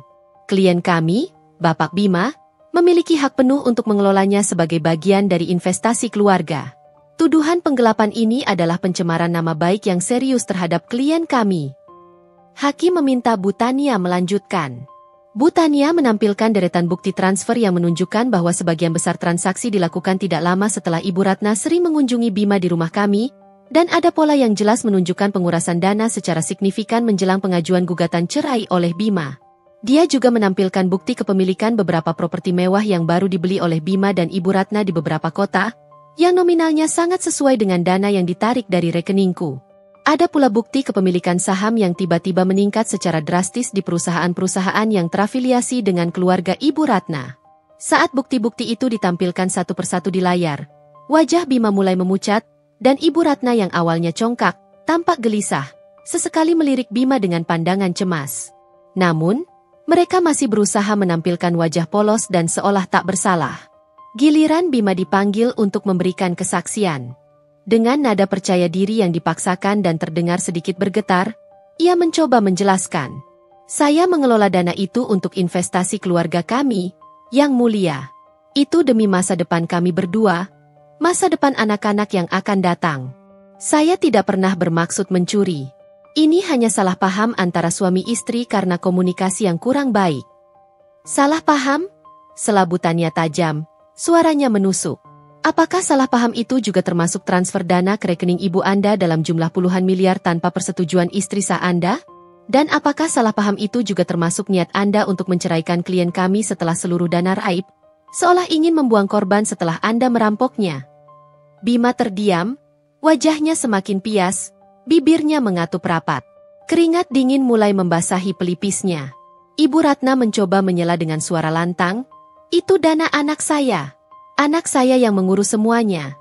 Klien kami, Bapak Bima, memiliki hak penuh untuk mengelolanya sebagai bagian dari investasi keluarga. Tuduhan penggelapan ini adalah pencemaran nama baik yang serius terhadap klien kami. Hakim meminta Bu Tania melanjutkan. Bu Tania menampilkan deretan bukti transfer yang menunjukkan bahwa sebagian besar transaksi dilakukan tidak lama setelah Ibu Ratna sering mengunjungi Bima di rumah kami, dan ada pola yang jelas menunjukkan pengurasan dana secara signifikan menjelang pengajuan gugatan cerai oleh Bima. Dia juga menampilkan bukti kepemilikan beberapa properti mewah yang baru dibeli oleh Bima dan Ibu Ratna di beberapa kota, yang nominalnya sangat sesuai dengan dana yang ditarik dari rekeningku. Ada pula bukti kepemilikan saham yang tiba-tiba meningkat secara drastis di perusahaan-perusahaan yang terafiliasi dengan keluarga Ibu Ratna. Saat bukti-bukti itu ditampilkan satu persatu di layar, wajah Bima mulai memucat, dan Ibu Ratna yang awalnya congkak, tampak gelisah, sesekali melirik Bima dengan pandangan cemas. Namun, mereka masih berusaha menampilkan wajah polos dan seolah tak bersalah. Giliran Bima dipanggil untuk memberikan kesaksian. Dengan nada percaya diri yang dipaksakan dan terdengar sedikit bergetar, ia mencoba menjelaskan. Saya mengelola dana itu untuk investasi keluarga kami, Yang Mulia. Itu demi masa depan kami berdua, masa depan anak-anak yang akan datang. Saya tidak pernah bermaksud mencuri. Ini hanya salah paham antara suami istri karena komunikasi yang kurang baik. Salah paham? Selabutannya tajam, suaranya menusuk. Apakah salah paham itu juga termasuk transfer dana ke rekening ibu Anda dalam jumlah puluhan miliar tanpa persetujuan istri sah Anda? Dan apakah salah paham itu juga termasuk niat Anda untuk menceraikan klien kami setelah seluruh dana raib, seolah ingin membuang korban setelah Anda merampoknya? Bima terdiam, wajahnya semakin pias, bibirnya mengatup rapat. Keringat dingin mulai membasahi pelipisnya. Ibu Ratna mencoba menyela dengan suara lantang, "Itu dana anak saya. Anak saya yang mengurus semuanya."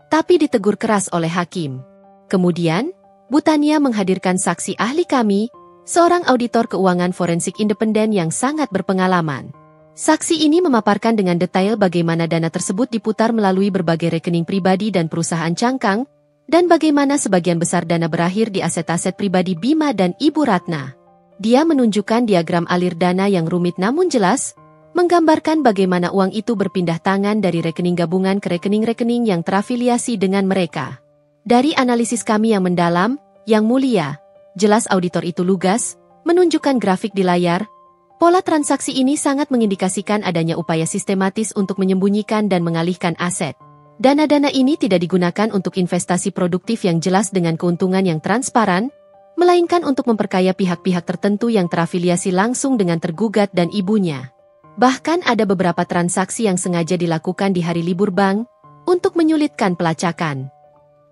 Tapi ditegur keras oleh hakim. Kemudian, Bu Tania menghadirkan saksi ahli kami, seorang auditor keuangan forensik independen yang sangat berpengalaman. Saksi ini memaparkan dengan detail bagaimana dana tersebut diputar melalui berbagai rekening pribadi dan perusahaan cangkang, dan bagaimana sebagian besar dana berakhir di aset-aset pribadi Bima dan Ibu Ratna. Dia menunjukkan diagram alir dana yang rumit namun jelas, menggambarkan bagaimana uang itu berpindah tangan dari rekening gabungan ke rekening-rekening yang terafiliasi dengan mereka. Dari analisis kami yang mendalam, Yang Mulia, jelas auditor itu lugas, menunjukkan grafik di layar. Pola transaksi ini sangat mengindikasikan adanya upaya sistematis untuk menyembunyikan dan mengalihkan aset. Dana-dana ini tidak digunakan untuk investasi produktif yang jelas dengan keuntungan yang transparan, melainkan untuk memperkaya pihak-pihak tertentu yang terafiliasi langsung dengan tergugat dan ibunya. Bahkan ada beberapa transaksi yang sengaja dilakukan di hari libur bank untuk menyulitkan pelacakan.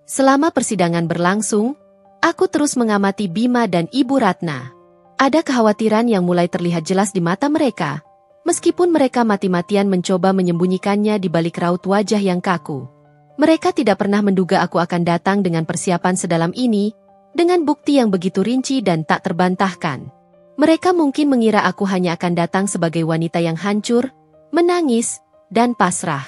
Selama persidangan berlangsung, aku terus mengamati Bima dan Ibu Ratna. Ada kekhawatiran yang mulai terlihat jelas di mata mereka, meskipun mereka mati-matian mencoba menyembunyikannya di balik raut wajah yang kaku. Mereka tidak pernah menduga aku akan datang dengan persiapan sedalam ini, dengan bukti yang begitu rinci dan tak terbantahkan. Mereka mungkin mengira aku hanya akan datang sebagai wanita yang hancur, menangis, dan pasrah.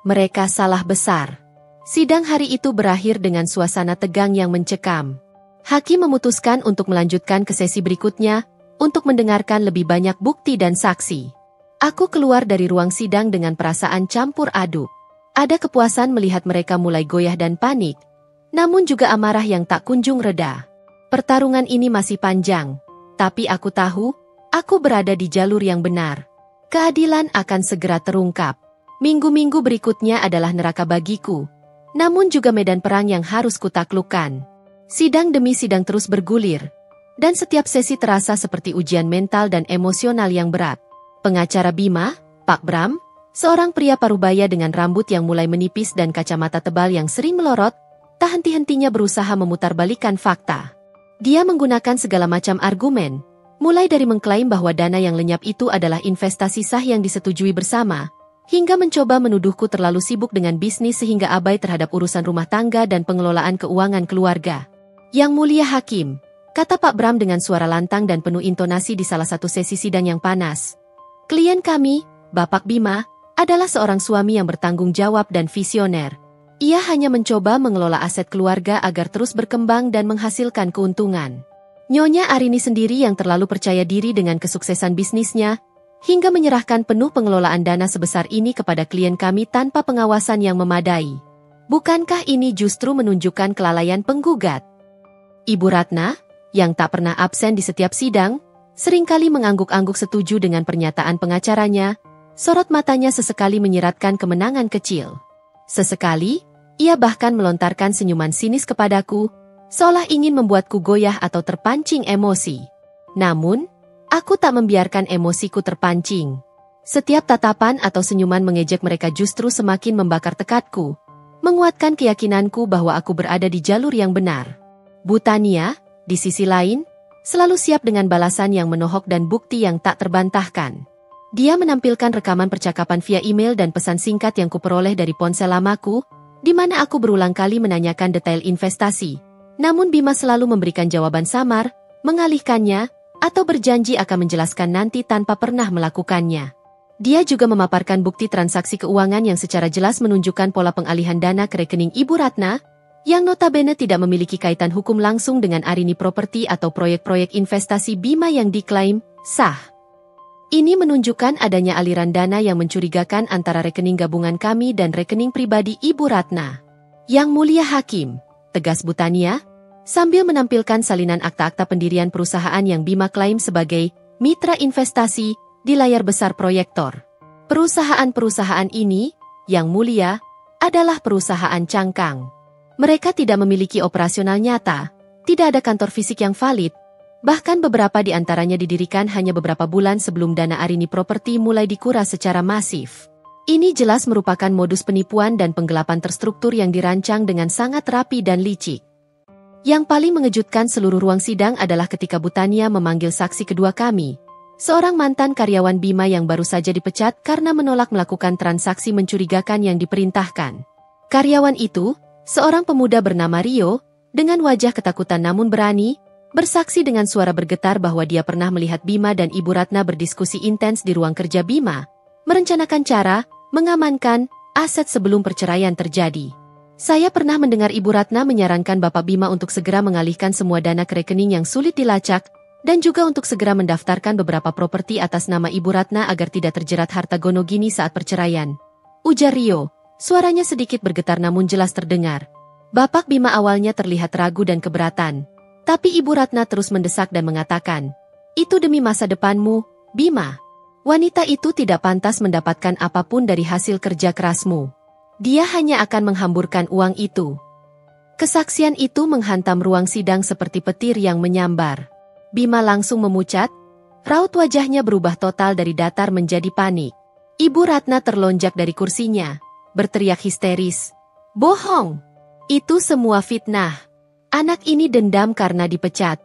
Mereka salah besar. Sidang hari itu berakhir dengan suasana tegang yang mencekam. Hakim memutuskan untuk melanjutkan ke sesi berikutnya, untuk mendengarkan lebih banyak bukti dan saksi. Aku keluar dari ruang sidang dengan perasaan campur aduk. Ada kepuasan melihat mereka mulai goyah dan panik, namun juga amarah yang tak kunjung reda. Pertarungan ini masih panjang, tapi aku tahu, aku berada di jalur yang benar. Keadilan akan segera terungkap. Minggu-minggu berikutnya adalah neraka bagiku, namun juga medan perang yang harus kutaklukkan. Sidang demi sidang terus bergulir, dan setiap sesi terasa seperti ujian mental dan emosional yang berat. Pengacara Bima, Pak Bram, seorang pria parubaya dengan rambut yang mulai menipis dan kacamata tebal yang sering melorot, tak henti-hentinya berusaha memutarbalikkan fakta. Dia menggunakan segala macam argumen, mulai dari mengklaim bahwa dana yang lenyap itu adalah investasi sah yang disetujui bersama, hingga mencoba menuduhku terlalu sibuk dengan bisnis sehingga abai terhadap urusan rumah tangga dan pengelolaan keuangan keluarga. Yang Mulia Hakim, kata Pak Bram dengan suara lantang dan penuh intonasi di salah satu sesi sidang yang panas. Klien kami, Bapak Bima, adalah seorang suami yang bertanggung jawab dan visioner. Ia hanya mencoba mengelola aset keluarga agar terus berkembang dan menghasilkan keuntungan. Nyonya Arini sendiri yang terlalu percaya diri dengan kesuksesan bisnisnya, hingga menyerahkan penuh pengelolaan dana sebesar ini kepada klien kami tanpa pengawasan yang memadai. Bukankah ini justru menunjukkan kelalaian penggugat? Ibu Ratna, yang tak pernah absen di setiap sidang, seringkali mengangguk-angguk setuju dengan pernyataan pengacaranya, sorot matanya sesekali menyiratkan kemenangan kecil. Sesekali, ia bahkan melontarkan senyuman sinis kepadaku, seolah ingin membuatku goyah atau terpancing emosi. Namun, aku tak membiarkan emosiku terpancing. Setiap tatapan atau senyuman mengejek mereka justru semakin membakar tekadku, menguatkan keyakinanku bahwa aku berada di jalur yang benar. Bu Tania, di sisi lain, selalu siap dengan balasan yang menohok dan bukti yang tak terbantahkan. Dia menampilkan rekaman percakapan via email dan pesan singkat yang kuperoleh dari ponsel lamaku, di mana aku berulang kali menanyakan detail investasi. Namun Bima selalu memberikan jawaban samar, mengalihkannya, atau berjanji akan menjelaskan nanti tanpa pernah melakukannya. Dia juga memaparkan bukti transaksi keuangan yang secara jelas menunjukkan pola pengalihan dana ke rekening Ibu Ratna, yang notabene tidak memiliki kaitan hukum langsung dengan Arini Property atau proyek-proyek investasi Bima yang diklaim sah. Ini menunjukkan adanya aliran dana yang mencurigakan antara rekening gabungan kami dan rekening pribadi Ibu Ratna. Yang Mulia Hakim, tegas Bu Tania, sambil menampilkan salinan akta-akta pendirian perusahaan yang Bima klaim sebagai mitra investasi di layar besar proyektor. Perusahaan-perusahaan ini, Yang Mulia, adalah perusahaan cangkang. Mereka tidak memiliki operasional nyata, tidak ada kantor fisik yang valid, bahkan beberapa di antaranya didirikan hanya beberapa bulan sebelum dana Arini Property mulai dikuras secara masif. Ini jelas merupakan modus penipuan dan penggelapan terstruktur yang dirancang dengan sangat rapi dan licik. Yang paling mengejutkan seluruh ruang sidang adalah ketika Bu Tania memanggil saksi kedua kami, seorang mantan karyawan Bima yang baru saja dipecat karena menolak melakukan transaksi mencurigakan yang diperintahkan. Karyawan itu, seorang pemuda bernama Rio, dengan wajah ketakutan namun berani, bersaksi dengan suara bergetar bahwa dia pernah melihat Bima dan Ibu Ratna berdiskusi intens di ruang kerja Bima, merencanakan cara mengamankan aset sebelum perceraian terjadi. Saya pernah mendengar Ibu Ratna menyarankan Bapak Bima untuk segera mengalihkan semua dana ke rekening yang sulit dilacak, dan juga untuk segera mendaftarkan beberapa properti atas nama Ibu Ratna agar tidak terjerat harta gono gini saat perceraian. Ujar Rio. Suaranya sedikit bergetar namun jelas terdengar. Bapak Bima awalnya terlihat ragu dan keberatan. Tapi Ibu Ratna terus mendesak dan mengatakan, "Itu demi masa depanmu, Bima. Wanita itu tidak pantas mendapatkan apapun dari hasil kerja kerasmu." Dia hanya akan menghamburkan uang itu. Kesaksian itu menghantam ruang sidang seperti petir yang menyambar. Bima langsung memucat, raut wajahnya berubah total dari datar menjadi panik. Ibu Ratna terlonjak dari kursinya, berteriak histeris. Bohong! Itu semua fitnah. Anak ini dendam karena dipecat.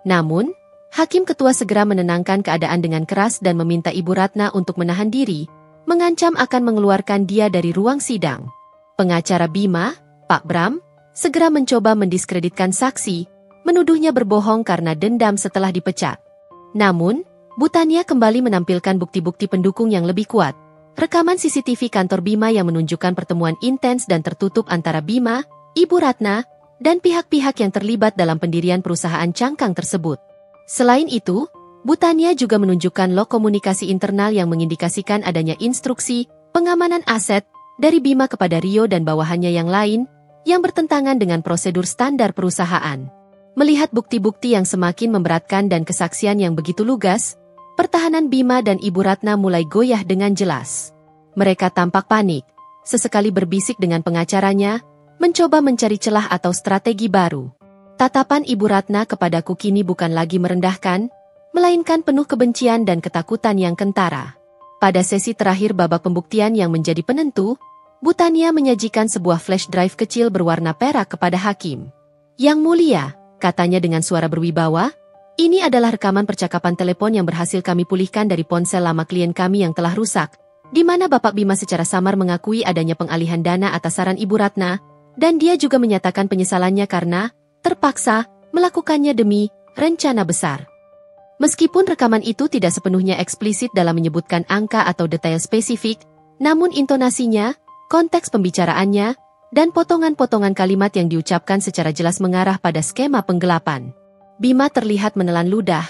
Namun, Hakim Ketua segera menenangkan keadaan dengan keras dan meminta Ibu Ratna untuk menahan diri, mengancam akan mengeluarkan dia dari ruang sidang. Pengacara Bima, Pak Bram, segera mencoba mendiskreditkan saksi, menuduhnya berbohong karena dendam setelah dipecat. Namun, Bu Tania kembali menampilkan bukti-bukti pendukung yang lebih kuat. Rekaman CCTV kantor Bima yang menunjukkan pertemuan intens dan tertutup antara Bima, Ibu Ratna, dan pihak-pihak yang terlibat dalam pendirian perusahaan cangkang tersebut. Selain itu, Bu Tania juga menunjukkan log komunikasi internal yang mengindikasikan adanya instruksi pengamanan aset dari Bima kepada Rio dan bawahannya yang lain, yang bertentangan dengan prosedur standar perusahaan. Melihat bukti-bukti yang semakin memberatkan dan kesaksian yang begitu lugas, pertahanan Bima dan Ibu Ratna mulai goyah dengan jelas. Mereka tampak panik, sesekali berbisik dengan pengacaranya, mencoba mencari celah atau strategi baru. Tatapan Ibu Ratna kepadaku kini bukan lagi merendahkan, melainkan penuh kebencian dan ketakutan yang kentara. Pada sesi terakhir babak pembuktian yang menjadi penentu, Bu Tania menyajikan sebuah flash drive kecil berwarna perak kepada hakim. Yang mulia, katanya dengan suara berwibawa, ini adalah rekaman percakapan telepon yang berhasil kami pulihkan dari ponsel lama klien kami yang telah rusak, di mana Bapak Bima secara samar mengakui adanya pengalihan dana atas saran Ibu Ratna, dan dia juga menyatakan penyesalannya karena terpaksa melakukannya demi rencana besar. Meskipun rekaman itu tidak sepenuhnya eksplisit dalam menyebutkan angka atau detail spesifik, namun intonasinya, konteks pembicaraannya, dan potongan-potongan kalimat yang diucapkan secara jelas mengarah pada skema penggelapan. Bima terlihat menelan ludah,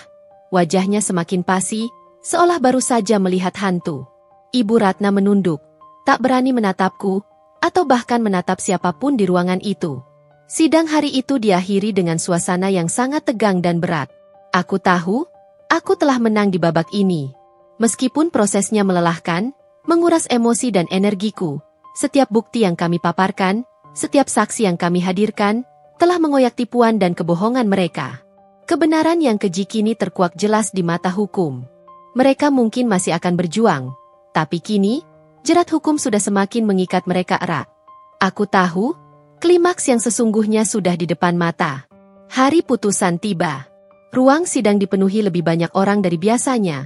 wajahnya semakin pasi, seolah baru saja melihat hantu. Ibu Ratna menunduk, tak berani menatapku, atau bahkan menatap siapapun di ruangan itu. Sidang hari itu diakhiri dengan suasana yang sangat tegang dan berat. Aku tahu, aku telah menang di babak ini. Meskipun prosesnya melelahkan, menguras emosi dan energiku, setiap bukti yang kami paparkan, setiap saksi yang kami hadirkan, telah mengoyak tipuan dan kebohongan mereka. Kebenaran yang keji kini terkuak jelas di mata hukum. Mereka mungkin masih akan berjuang, tapi kini, jerat hukum sudah semakin mengikat mereka erat. Aku tahu, klimaks yang sesungguhnya sudah di depan mata. Hari putusan tiba. Ruang sidang dipenuhi lebih banyak orang dari biasanya.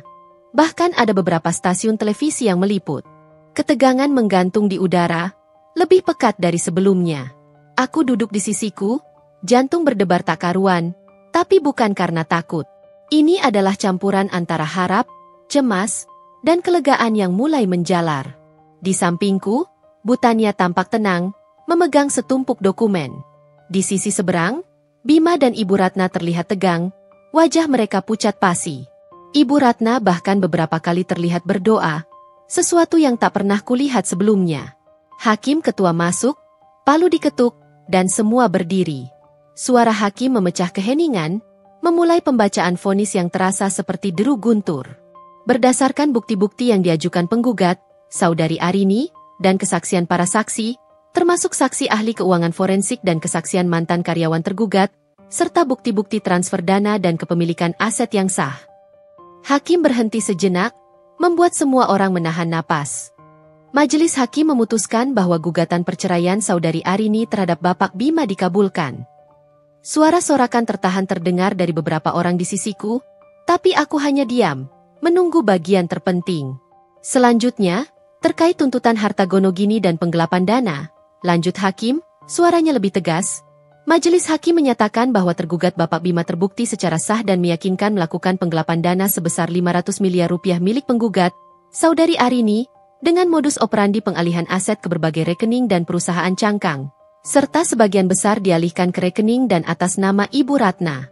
Bahkan ada beberapa stasiun televisi yang meliput. Ketegangan menggantung di udara, lebih pekat dari sebelumnya. Aku duduk di sisiku, jantung berdebar tak karuan, tapi bukan karena takut. Ini adalah campuran antara harap, cemas, dan kelegaan yang mulai menjalar. Di sampingku, Bu Tania tampak tenang, memegang setumpuk dokumen. Di sisi seberang, Bima dan Ibu Ratna terlihat tegang, wajah mereka pucat pasi. Ibu Ratna bahkan beberapa kali terlihat berdoa, sesuatu yang tak pernah kulihat sebelumnya. Hakim Ketua masuk, palu diketuk, dan semua berdiri. Suara hakim memecah keheningan, memulai pembacaan vonis yang terasa seperti deru guntur. Berdasarkan bukti-bukti yang diajukan penggugat, Saudari Arini, dan kesaksian para saksi, termasuk saksi ahli keuangan forensik dan kesaksian mantan karyawan tergugat, serta bukti-bukti transfer dana dan kepemilikan aset yang sah. Hakim berhenti sejenak, membuat semua orang menahan napas. Majelis hakim memutuskan bahwa gugatan perceraian Saudari Arini terhadap Bapak Bima dikabulkan. Suara sorakan tertahan terdengar dari beberapa orang di sisiku, tapi aku hanya diam, menunggu bagian terpenting. Selanjutnya, terkait tuntutan harta gonogini dan penggelapan dana, lanjut hakim, suaranya lebih tegas. Majelis hakim menyatakan bahwa tergugat Bapak Bima terbukti secara sah dan meyakinkan melakukan penggelapan dana sebesar 500 miliar rupiah milik penggugat, Saudari Arini, dengan modus operandi pengalihan aset ke berbagai rekening dan perusahaan cangkang, serta sebagian besar dialihkan ke rekening dan atas nama Ibu Ratna.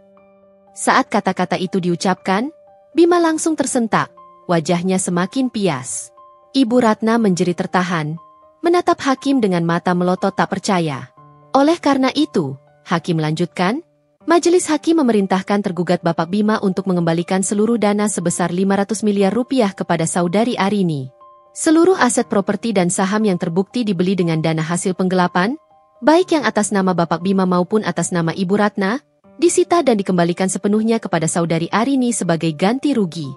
Saat kata-kata itu diucapkan, Bima langsung tersentak, wajahnya semakin pias. Ibu Ratna menjerit tertahan, menatap hakim dengan mata melotot tak percaya. Oleh karena itu, hakim lanjutkan, majelis hakim memerintahkan tergugat Bapak Bima untuk mengembalikan seluruh dana sebesar 500 miliar rupiah kepada Saudari Arini. Seluruh aset properti dan saham yang terbukti dibeli dengan dana hasil penggelapan, baik yang atas nama Bapak Bima maupun atas nama Ibu Ratna, disita dan dikembalikan sepenuhnya kepada saudari Arini sebagai ganti rugi.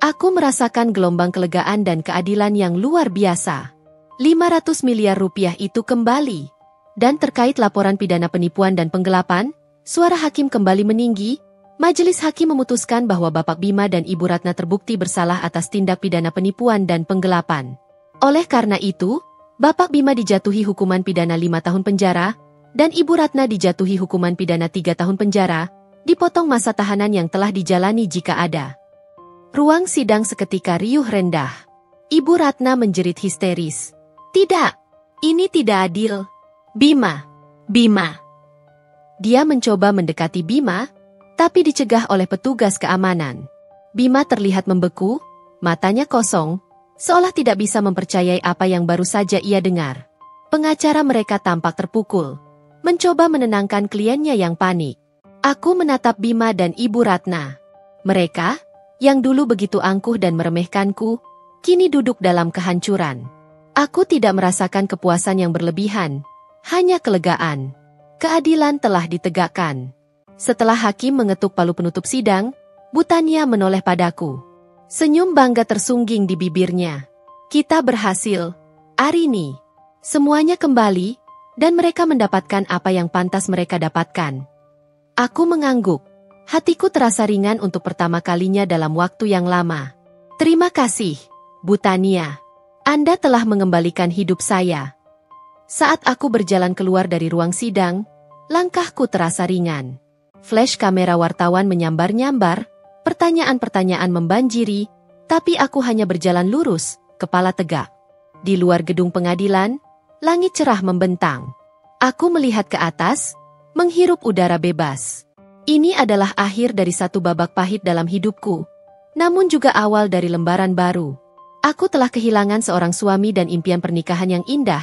Aku merasakan gelombang kelegaan dan keadilan yang luar biasa. 500 miliar rupiah itu kembali. Dan terkait laporan pidana penipuan dan penggelapan, suara hakim kembali meninggi. Majelis hakim memutuskan bahwa Bapak Bima dan Ibu Ratna terbukti bersalah atas tindak pidana penipuan dan penggelapan. Oleh karena itu, Bapak Bima dijatuhi hukuman pidana 5 tahun penjara, dan Ibu Ratna dijatuhi hukuman pidana 3 tahun penjara, dipotong masa tahanan yang telah dijalani jika ada. Ruang sidang seketika riuh rendah. Ibu Ratna menjerit histeris. Tidak, ini tidak adil. Bima. Dia mencoba mendekati Bima, tapi dicegah oleh petugas keamanan. Bima terlihat membeku, matanya kosong, seolah tidak bisa mempercayai apa yang baru saja ia dengar. Pengacara mereka tampak terpukul, mencoba menenangkan kliennya yang panik. Aku menatap Bima dan Ibu Ratna. Mereka, yang dulu begitu angkuh dan meremehkanku, kini duduk dalam kehancuran. Aku tidak merasakan kepuasan yang berlebihan, hanya kelegaan. Keadilan telah ditegakkan. Setelah hakim mengetuk palu penutup sidang, Butania menoleh padaku. Senyum bangga tersungging di bibirnya. Kita berhasil, Arini. Semuanya kembali, dan mereka mendapatkan apa yang pantas mereka dapatkan. Aku mengangguk. Hatiku terasa ringan untuk pertama kalinya dalam waktu yang lama. Terima kasih, Butania. Anda telah mengembalikan hidup saya. Saat aku berjalan keluar dari ruang sidang, langkahku terasa ringan. Flash kamera wartawan menyambar-nyambar, pertanyaan-pertanyaan membanjiri, tapi aku hanya berjalan lurus, kepala tegak. Di luar gedung pengadilan, langit cerah membentang. Aku melihat ke atas, menghirup udara bebas. Ini adalah akhir dari satu babak pahit dalam hidupku, namun juga awal dari lembaran baru. Aku telah kehilangan seorang suami dan impian pernikahan yang indah,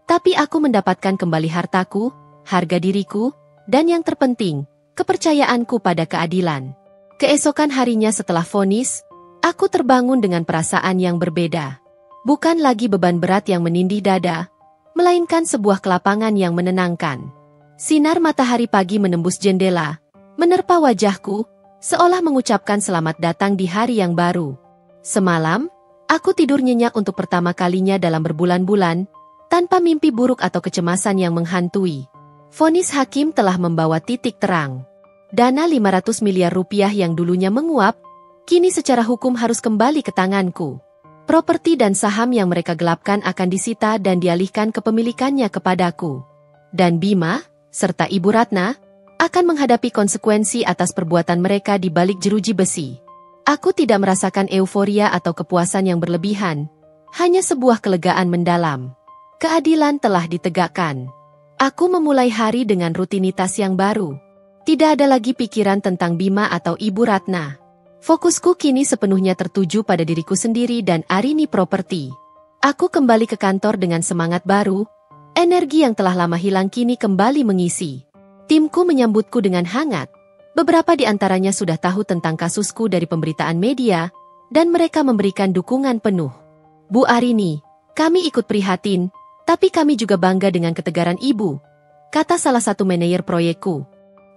tapi aku mendapatkan kembali hartaku, harga diriku, dan yang terpenting, kepercayaanku pada keadilan. Keesokan harinya setelah vonis, aku terbangun dengan perasaan yang berbeda. Bukan lagi beban berat yang menindih dada, melainkan sebuah kelapangan yang menenangkan. Sinar matahari pagi menembus jendela, menerpa wajahku, seolah mengucapkan selamat datang di hari yang baru. Semalam, aku tidur nyenyak untuk pertama kalinya dalam berbulan-bulan, tanpa mimpi buruk atau kecemasan yang menghantui. Vonis hakim telah membawa titik terang. Dana 500 miliar rupiah yang dulunya menguap, kini secara hukum harus kembali ke tanganku. Properti dan saham yang mereka gelapkan akan disita dan dialihkan kepemilikannya kepadaku. Dan Bima, serta Ibu Ratna, akan menghadapi konsekuensi atas perbuatan mereka di balik jeruji besi. Aku tidak merasakan euforia atau kepuasan yang berlebihan, hanya sebuah kelegaan mendalam. Keadilan telah ditegakkan. Aku memulai hari dengan rutinitas yang baru. Tidak ada lagi pikiran tentang Bima atau Ibu Ratna. Fokusku kini sepenuhnya tertuju pada diriku sendiri dan Arini Property. Aku kembali ke kantor dengan semangat baru, energi yang telah lama hilang kini kembali mengisi. Timku menyambutku dengan hangat. Beberapa di antaranya sudah tahu tentang kasusku dari pemberitaan media, dan mereka memberikan dukungan penuh. Bu Arini, kami ikut prihatin, tapi kami juga bangga dengan ketegaran Ibu, kata salah satu manajer proyekku.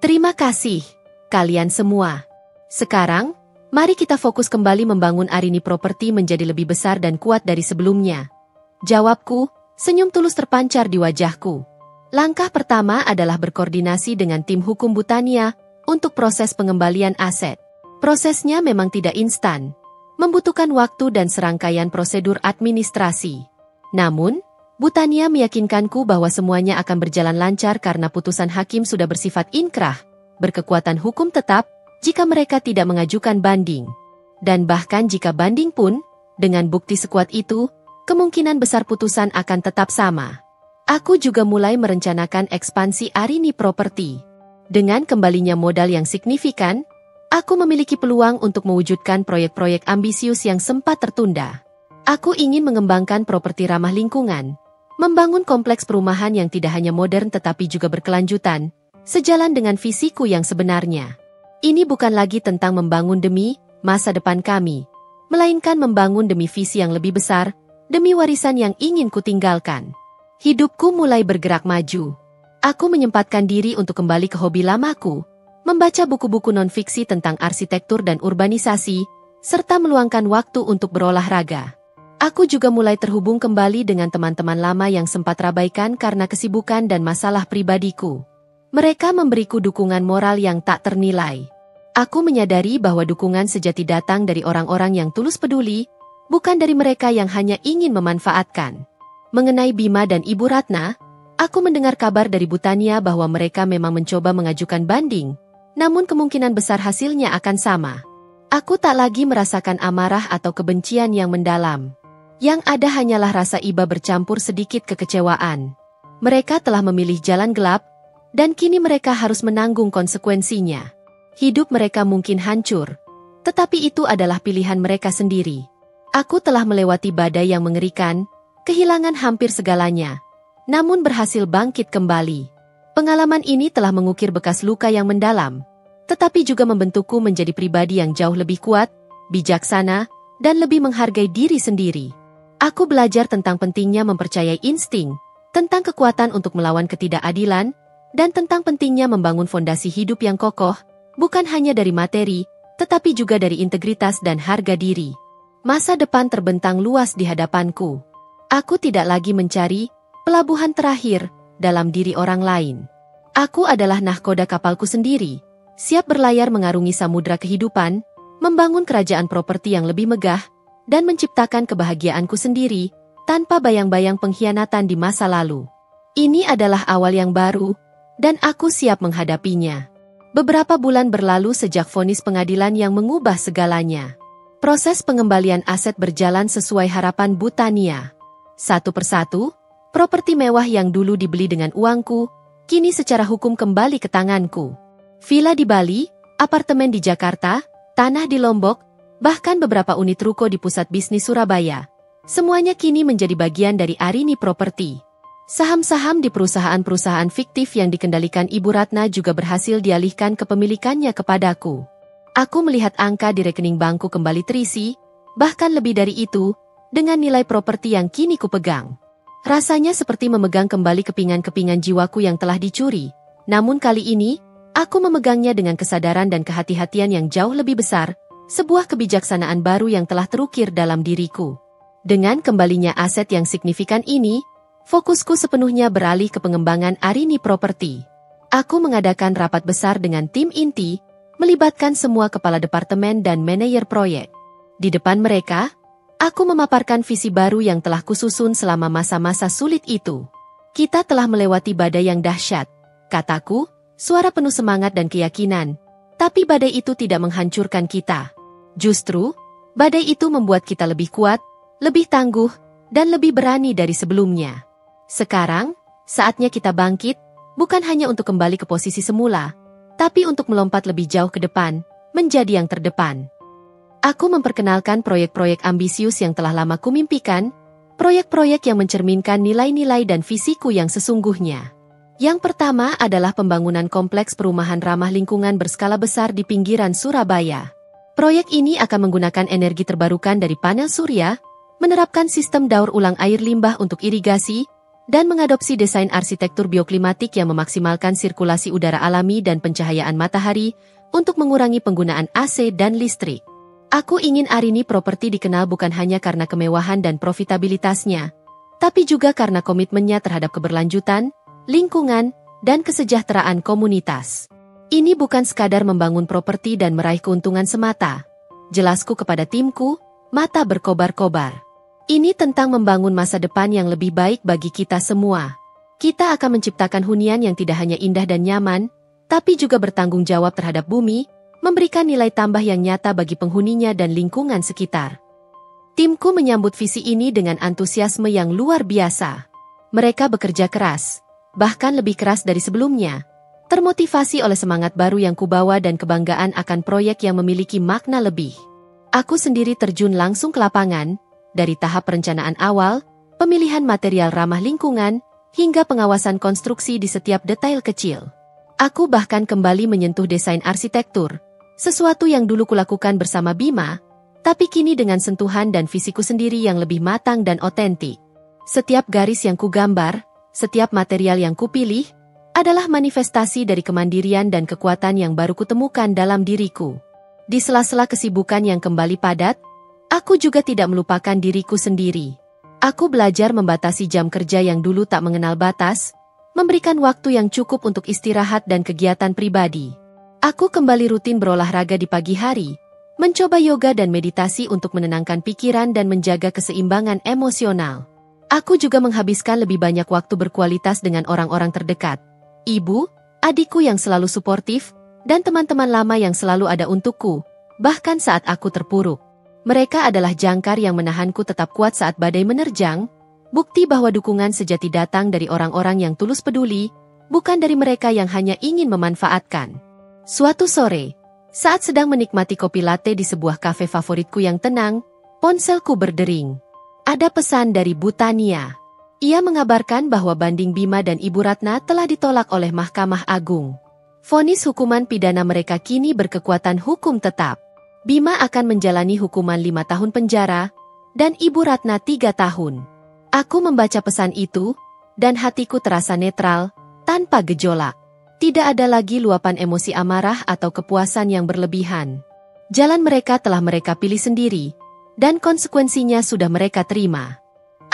Terima kasih, kalian semua. Sekarang, mari kita fokus kembali membangun Arini Property menjadi lebih besar dan kuat dari sebelumnya. Jawabku, senyum tulus terpancar di wajahku. Langkah pertama adalah berkoordinasi dengan tim hukum Butania untuk proses pengembalian aset. Prosesnya memang tidak instan, membutuhkan waktu dan serangkaian prosedur administrasi. Namun, Butania meyakinkanku bahwa semuanya akan berjalan lancar karena putusan hakim sudah bersifat inkrah, berkekuatan hukum tetap, jika mereka tidak mengajukan banding. Dan bahkan jika banding pun, dengan bukti sekuat itu, kemungkinan besar putusan akan tetap sama. Aku juga mulai merencanakan ekspansi Arini Property. Dengan kembalinya modal yang signifikan, aku memiliki peluang untuk mewujudkan proyek-proyek ambisius yang sempat tertunda. Aku ingin mengembangkan properti ramah lingkungan, membangun kompleks perumahan yang tidak hanya modern tetapi juga berkelanjutan, sejalan dengan visiku yang sebenarnya. Ini bukan lagi tentang membangun demi masa depan kami, melainkan membangun demi visi yang lebih besar, demi warisan yang ingin kutinggalkan. Hidupku mulai bergerak maju. Aku menyempatkan diri untuk kembali ke hobi lamaku, membaca buku-buku non-fiksi tentang arsitektur dan urbanisasi, serta meluangkan waktu untuk berolahraga. Aku juga mulai terhubung kembali dengan teman-teman lama yang sempat terabaikan karena kesibukan dan masalah pribadiku. Mereka memberiku dukungan moral yang tak ternilai. Aku menyadari bahwa dukungan sejati datang dari orang-orang yang tulus peduli, bukan dari mereka yang hanya ingin memanfaatkan. Mengenai Bima dan Ibu Ratna, aku mendengar kabar dari Butania bahwa mereka memang mencoba mengajukan banding, namun kemungkinan besar hasilnya akan sama. Aku tak lagi merasakan amarah atau kebencian yang mendalam. Yang ada hanyalah rasa iba bercampur sedikit kekecewaan. Mereka telah memilih jalan gelap, dan kini mereka harus menanggung konsekuensinya. Hidup mereka mungkin hancur, tetapi itu adalah pilihan mereka sendiri. Aku telah melewati badai yang mengerikan, kehilangan hampir segalanya, namun berhasil bangkit kembali. Pengalaman ini telah mengukir bekas luka yang mendalam, tetapi juga membentukku menjadi pribadi yang jauh lebih kuat, bijaksana, dan lebih menghargai diri sendiri. Aku belajar tentang pentingnya mempercayai insting, tentang kekuatan untuk melawan ketidakadilan, dan tentang pentingnya membangun fondasi hidup yang kokoh, bukan hanya dari materi, tetapi juga dari integritas dan harga diri. Masa depan terbentang luas di hadapanku. Aku tidak lagi mencari pelabuhan terakhir dalam diri orang lain. Aku adalah nahkoda kapalku sendiri, siap berlayar mengarungi samudra kehidupan, membangun kerajaan properti yang lebih megah, dan menciptakan kebahagiaanku sendiri, tanpa bayang-bayang pengkhianatan di masa lalu. Ini adalah awal yang baru, dan aku siap menghadapinya. Beberapa bulan berlalu sejak vonis pengadilan yang mengubah segalanya. Proses pengembalian aset berjalan sesuai harapan Butania. Satu persatu, properti mewah yang dulu dibeli dengan uangku, kini secara hukum kembali ke tanganku. Villa di Bali, apartemen di Jakarta, tanah di Lombok, bahkan beberapa unit ruko di pusat bisnis Surabaya. Semuanya kini menjadi bagian dari Arini Property. Saham-saham di perusahaan-perusahaan fiktif yang dikendalikan Ibu Ratna juga berhasil dialihkan kepemilikannya kepadaku. Aku melihat angka di rekening bankku kembali terisi, bahkan lebih dari itu, dengan nilai properti yang kini kupegang. Rasanya seperti memegang kembali kepingan-kepingan jiwaku yang telah dicuri, namun kali ini, aku memegangnya dengan kesadaran dan kehati-hatian yang jauh lebih besar, sebuah kebijaksanaan baru yang telah terukir dalam diriku. Dengan kembalinya aset yang signifikan ini, fokusku sepenuhnya beralih ke pengembangan Arini Property. Aku mengadakan rapat besar dengan tim inti, melibatkan semua kepala departemen dan manajer proyek. Di depan mereka, aku memaparkan visi baru yang telah kususun selama masa-masa sulit itu. Kita telah melewati badai yang dahsyat, kataku, suara penuh semangat dan keyakinan, tapi badai itu tidak menghancurkan kita. Justru, badai itu membuat kita lebih kuat, lebih tangguh, dan lebih berani dari sebelumnya. Sekarang, saatnya kita bangkit, bukan hanya untuk kembali ke posisi semula, tapi untuk melompat lebih jauh ke depan, menjadi yang terdepan. Aku memperkenalkan proyek-proyek ambisius yang telah lama kumimpikan, proyek-proyek yang mencerminkan nilai-nilai dan visiku yang sesungguhnya. Yang pertama adalah pembangunan kompleks perumahan ramah lingkungan berskala besar di pinggiran Surabaya. Proyek ini akan menggunakan energi terbarukan dari panel surya, menerapkan sistem daur ulang air limbah untuk irigasi, dan mengadopsi desain arsitektur bioklimatik yang memaksimalkan sirkulasi udara alami dan pencahayaan matahari untuk mengurangi penggunaan AC dan listrik. Aku ingin Arini Property dikenal bukan hanya karena kemewahan dan profitabilitasnya, tapi juga karena komitmennya terhadap keberlanjutan, lingkungan, dan kesejahteraan komunitas. Ini bukan sekadar membangun properti dan meraih keuntungan semata. Jelasku kepada timku, mata berkobar-kobar. Ini tentang membangun masa depan yang lebih baik bagi kita semua. Kita akan menciptakan hunian yang tidak hanya indah dan nyaman, tapi juga bertanggung jawab terhadap bumi, memberikan nilai tambah yang nyata bagi penghuninya dan lingkungan sekitar. Timku menyambut visi ini dengan antusiasme yang luar biasa. Mereka bekerja keras, bahkan lebih keras dari sebelumnya, termotivasi oleh semangat baru yang kubawa dan kebanggaan akan proyek yang memiliki makna lebih. Aku sendiri terjun langsung ke lapangan, dari tahap perencanaan awal, pemilihan material ramah lingkungan, hingga pengawasan konstruksi di setiap detail kecil. Aku bahkan kembali menyentuh desain arsitektur, sesuatu yang dulu kulakukan bersama Bima, tapi kini dengan sentuhan dan visiku sendiri yang lebih matang dan otentik. Setiap garis yang kugambar, setiap material yang kupilih, adalah manifestasi dari kemandirian dan kekuatan yang baru kutemukan dalam diriku. Di sela-sela kesibukan yang kembali padat, aku juga tidak melupakan diriku sendiri. Aku belajar membatasi jam kerja yang dulu tak mengenal batas, memberikan waktu yang cukup untuk istirahat dan kegiatan pribadi. Aku kembali rutin berolahraga di pagi hari, mencoba yoga dan meditasi untuk menenangkan pikiran dan menjaga keseimbangan emosional. Aku juga menghabiskan lebih banyak waktu berkualitas dengan orang-orang terdekat. Ibu, adikku yang selalu suportif, dan teman-teman lama yang selalu ada untukku, bahkan saat aku terpuruk. Mereka adalah jangkar yang menahanku tetap kuat saat badai menerjang, bukti bahwa dukungan sejati datang dari orang-orang yang tulus peduli, bukan dari mereka yang hanya ingin memanfaatkan. Suatu sore, saat sedang menikmati kopi latte di sebuah kafe favoritku yang tenang, ponselku berdering. Ada pesan dari Bu Tania. Ia mengabarkan bahwa banding Bima dan Ibu Ratna telah ditolak oleh Mahkamah Agung. Vonis hukuman pidana mereka kini berkekuatan hukum tetap. Bima akan menjalani hukuman 5 tahun penjara, dan Ibu Ratna 3 tahun. Aku membaca pesan itu, dan hatiku terasa netral, tanpa gejolak. Tidak ada lagi luapan emosi amarah atau kepuasan yang berlebihan. Jalan mereka telah mereka pilih sendiri, dan konsekuensinya sudah mereka terima.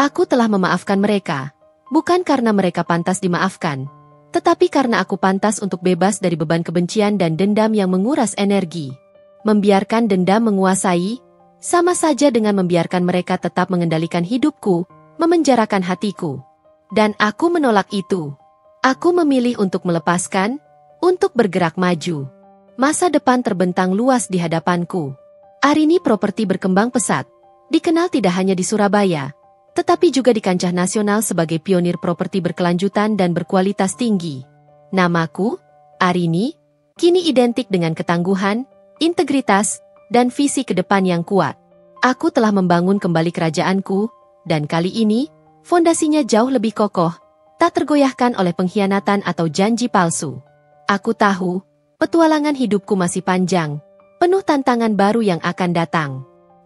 Aku telah memaafkan mereka, bukan karena mereka pantas dimaafkan, tetapi karena aku pantas untuk bebas dari beban kebencian dan dendam yang menguras energi. Membiarkan dendam menguasai, sama saja dengan membiarkan mereka tetap mengendalikan hidupku, memenjarakan hatiku. Dan aku menolak itu. Aku memilih untuk melepaskan, untuk bergerak maju. Masa depan terbentang luas di hadapanku. Arini Properti berkembang pesat, dikenal tidak hanya di Surabaya, tetapi juga di kancah nasional sebagai pionir properti berkelanjutan dan berkualitas tinggi. Namaku, Arini, kini identik dengan ketangguhan, integritas, dan visi ke depan yang kuat. Aku telah membangun kembali kerajaanku, dan kali ini, fondasinya jauh lebih kokoh, tak tergoyahkan oleh pengkhianatan atau janji palsu. Aku tahu, petualangan hidupku masih panjang, penuh tantangan baru yang akan datang.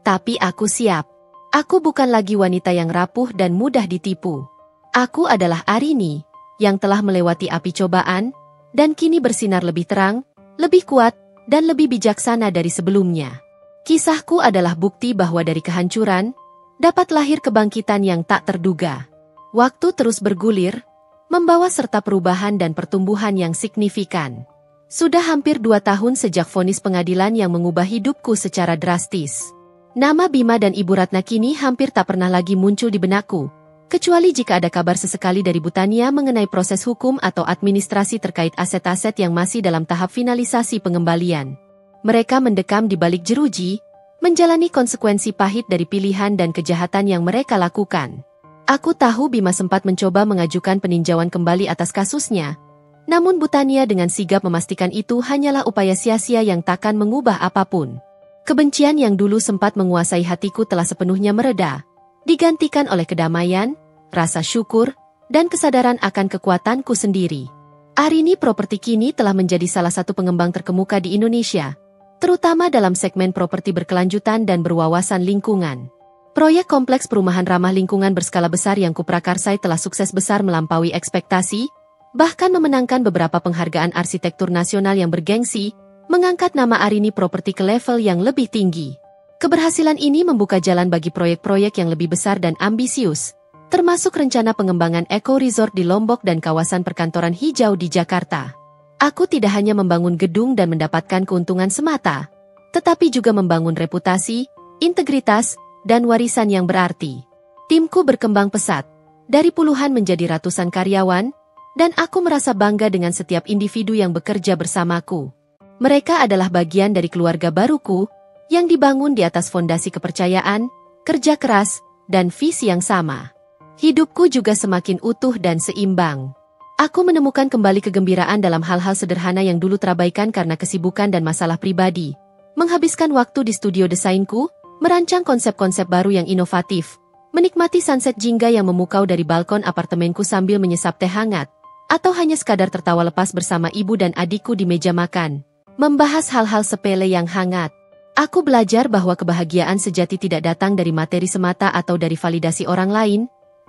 Tapi aku siap. Aku bukan lagi wanita yang rapuh dan mudah ditipu. Aku adalah Arini, yang telah melewati api cobaan, dan kini bersinar lebih terang, lebih kuat, dan lebih bijaksana dari sebelumnya. Kisahku adalah bukti bahwa dari kehancuran, dapat lahir kebangkitan yang tak terduga. Waktu terus bergulir, membawa serta perubahan dan pertumbuhan yang signifikan. Sudah hampir 2 tahun sejak vonis pengadilan yang mengubah hidupku secara drastis. Nama Bima dan Ibu Ratna kini hampir tak pernah lagi muncul di benakku, kecuali jika ada kabar sesekali dari Bu Tania mengenai proses hukum atau administrasi terkait aset-aset yang masih dalam tahap finalisasi pengembalian. Mereka mendekam di balik jeruji, menjalani konsekuensi pahit dari pilihan dan kejahatan yang mereka lakukan. Aku tahu Bima sempat mencoba mengajukan peninjauan kembali atas kasusnya, namun Bu Tania dengan sigap memastikan itu hanyalah upaya sia-sia yang takkan mengubah apapun. Kebencian yang dulu sempat menguasai hatiku telah sepenuhnya mereda, digantikan oleh kedamaian, rasa syukur, dan kesadaran akan kekuatanku sendiri. Arini Properti kini telah menjadi salah satu pengembang terkemuka di Indonesia, terutama dalam segmen properti berkelanjutan dan berwawasan lingkungan. Proyek kompleks perumahan ramah lingkungan berskala besar yang kuprakarsai telah sukses besar melampaui ekspektasi, bahkan memenangkan beberapa penghargaan arsitektur nasional yang bergengsi, mengangkat nama Arini Properti ke level yang lebih tinggi. Keberhasilan ini membuka jalan bagi proyek-proyek yang lebih besar dan ambisius, termasuk rencana pengembangan Eco Resort di Lombok dan kawasan perkantoran hijau di Jakarta. Aku tidak hanya membangun gedung dan mendapatkan keuntungan semata, tetapi juga membangun reputasi, integritas, dan warisan yang berarti. Timku berkembang pesat, dari puluhan menjadi ratusan karyawan, dan aku merasa bangga dengan setiap individu yang bekerja bersamaku. Mereka adalah bagian dari keluarga baruku, yang dibangun di atas fondasi kepercayaan, kerja keras, dan visi yang sama. Hidupku juga semakin utuh dan seimbang. Aku menemukan kembali kegembiraan dalam hal-hal sederhana yang dulu terabaikan karena kesibukan dan masalah pribadi. Menghabiskan waktu di studio desainku, merancang konsep-konsep baru yang inovatif, menikmati sunset jingga yang memukau dari balkon apartemenku sambil menyesap teh hangat, atau hanya sekadar tertawa lepas bersama ibu dan adikku di meja makan. Membahas hal-hal sepele yang hangat. Aku belajar bahwa kebahagiaan sejati tidak datang dari materi semata atau dari validasi orang lain,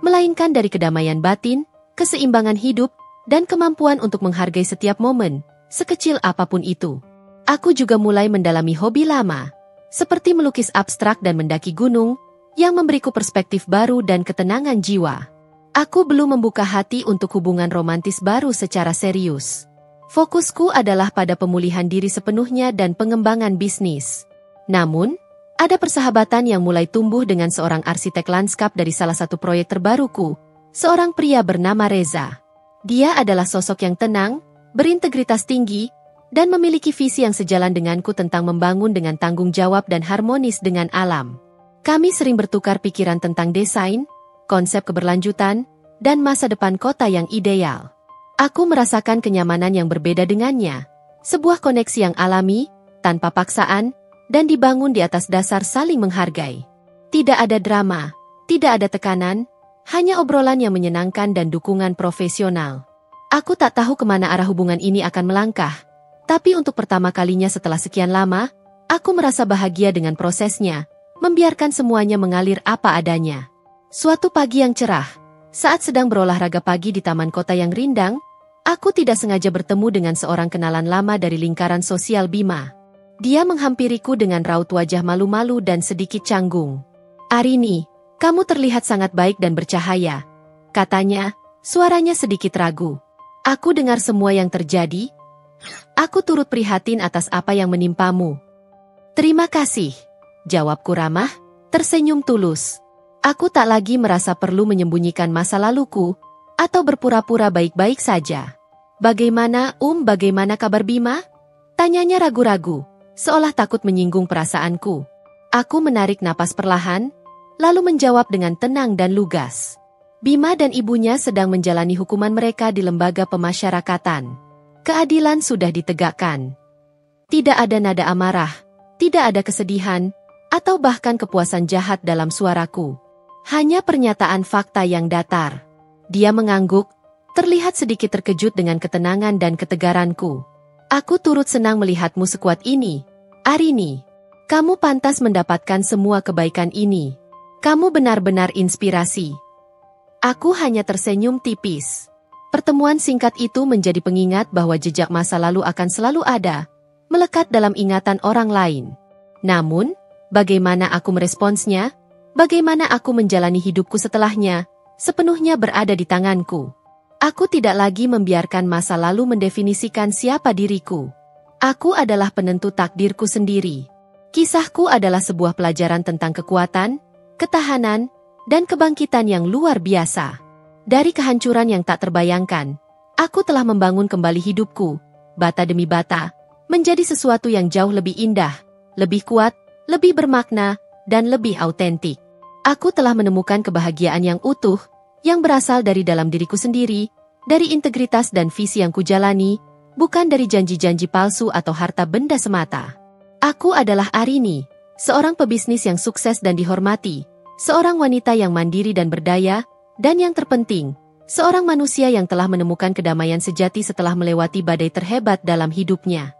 melainkan dari kedamaian batin, keseimbangan hidup, dan kemampuan untuk menghargai setiap momen, sekecil apapun itu. Aku juga mulai mendalami hobi lama, seperti melukis abstrak dan mendaki gunung, yang memberiku perspektif baru dan ketenangan jiwa. Aku belum membuka hati untuk hubungan romantis baru secara serius. Fokusku adalah pada pemulihan diri sepenuhnya dan pengembangan bisnis. Namun, ada persahabatan yang mulai tumbuh dengan seorang arsitek lanskap dari salah satu proyek terbaruku, seorang pria bernama Reza. Dia adalah sosok yang tenang, berintegritas tinggi, dan memiliki visi yang sejalan denganku tentang membangun dengan tanggung jawab dan harmonis dengan alam. Kami sering bertukar pikiran tentang desain, konsep keberlanjutan, dan masa depan kota yang ideal. Aku merasakan kenyamanan yang berbeda dengannya, sebuah koneksi yang alami, tanpa paksaan, dan dibangun di atas dasar saling menghargai. Tidak ada drama, tidak ada tekanan, hanya obrolan yang menyenangkan dan dukungan profesional. Aku tak tahu kemana arah hubungan ini akan melangkah, tapi untuk pertama kalinya setelah sekian lama, aku merasa bahagia dengan prosesnya, membiarkan semuanya mengalir apa adanya. Suatu pagi yang cerah, saat sedang berolahraga pagi di taman kota yang rindang, aku tidak sengaja bertemu dengan seorang kenalan lama dari lingkaran sosial Bima. Dia menghampiriku dengan raut wajah malu-malu dan sedikit canggung. "Arini, kamu terlihat sangat baik dan bercahaya," katanya, suaranya sedikit ragu. "Aku dengar semua yang terjadi. Aku turut prihatin atas apa yang menimpamu." "Terima kasih," jawabku ramah, tersenyum tulus. Aku tak lagi merasa perlu menyembunyikan masa laluku, atau berpura-pura baik-baik saja. Bagaimana kabar Bima?" Tanyanya ragu-ragu, seolah takut menyinggung perasaanku. Aku menarik napas perlahan, lalu menjawab dengan tenang dan lugas. Bima dan ibunya sedang menjalani hukuman mereka di lembaga pemasyarakatan. Keadilan sudah ditegakkan. Tidak ada nada amarah, tidak ada kesedihan, atau bahkan kepuasan jahat dalam suaraku. Hanya pernyataan fakta yang datar. Dia mengangguk, terlihat sedikit terkejut dengan ketenangan dan ketegaranku. "Aku turut senang melihatmu sekuat ini, Arini. Kamu pantas mendapatkan semua kebaikan ini. Kamu benar-benar inspirasi." Aku hanya tersenyum tipis. Pertemuan singkat itu menjadi pengingat bahwa jejak masa lalu akan selalu ada, melekat dalam ingatan orang lain. Namun, bagaimana aku meresponsnya? Bagaimana aku menjalani hidupku setelahnya, sepenuhnya berada di tanganku. Aku tidak lagi membiarkan masa lalu mendefinisikan siapa diriku. Aku adalah penentu takdirku sendiri. Kisahku adalah sebuah pelajaran tentang kekuatan, ketahanan, dan kebangkitan yang luar biasa. Dari kehancuran yang tak terbayangkan, aku telah membangun kembali hidupku, bata demi bata, menjadi sesuatu yang jauh lebih indah, lebih kuat, lebih bermakna, dan lebih autentik. Aku telah menemukan kebahagiaan yang utuh, yang berasal dari dalam diriku sendiri, dari integritas dan visi yang kujalani, bukan dari janji-janji palsu atau harta benda semata. Aku adalah Arini, seorang pebisnis yang sukses dan dihormati, seorang wanita yang mandiri dan berdaya, dan yang terpenting, seorang manusia yang telah menemukan kedamaian sejati setelah melewati badai terhebat dalam hidupnya.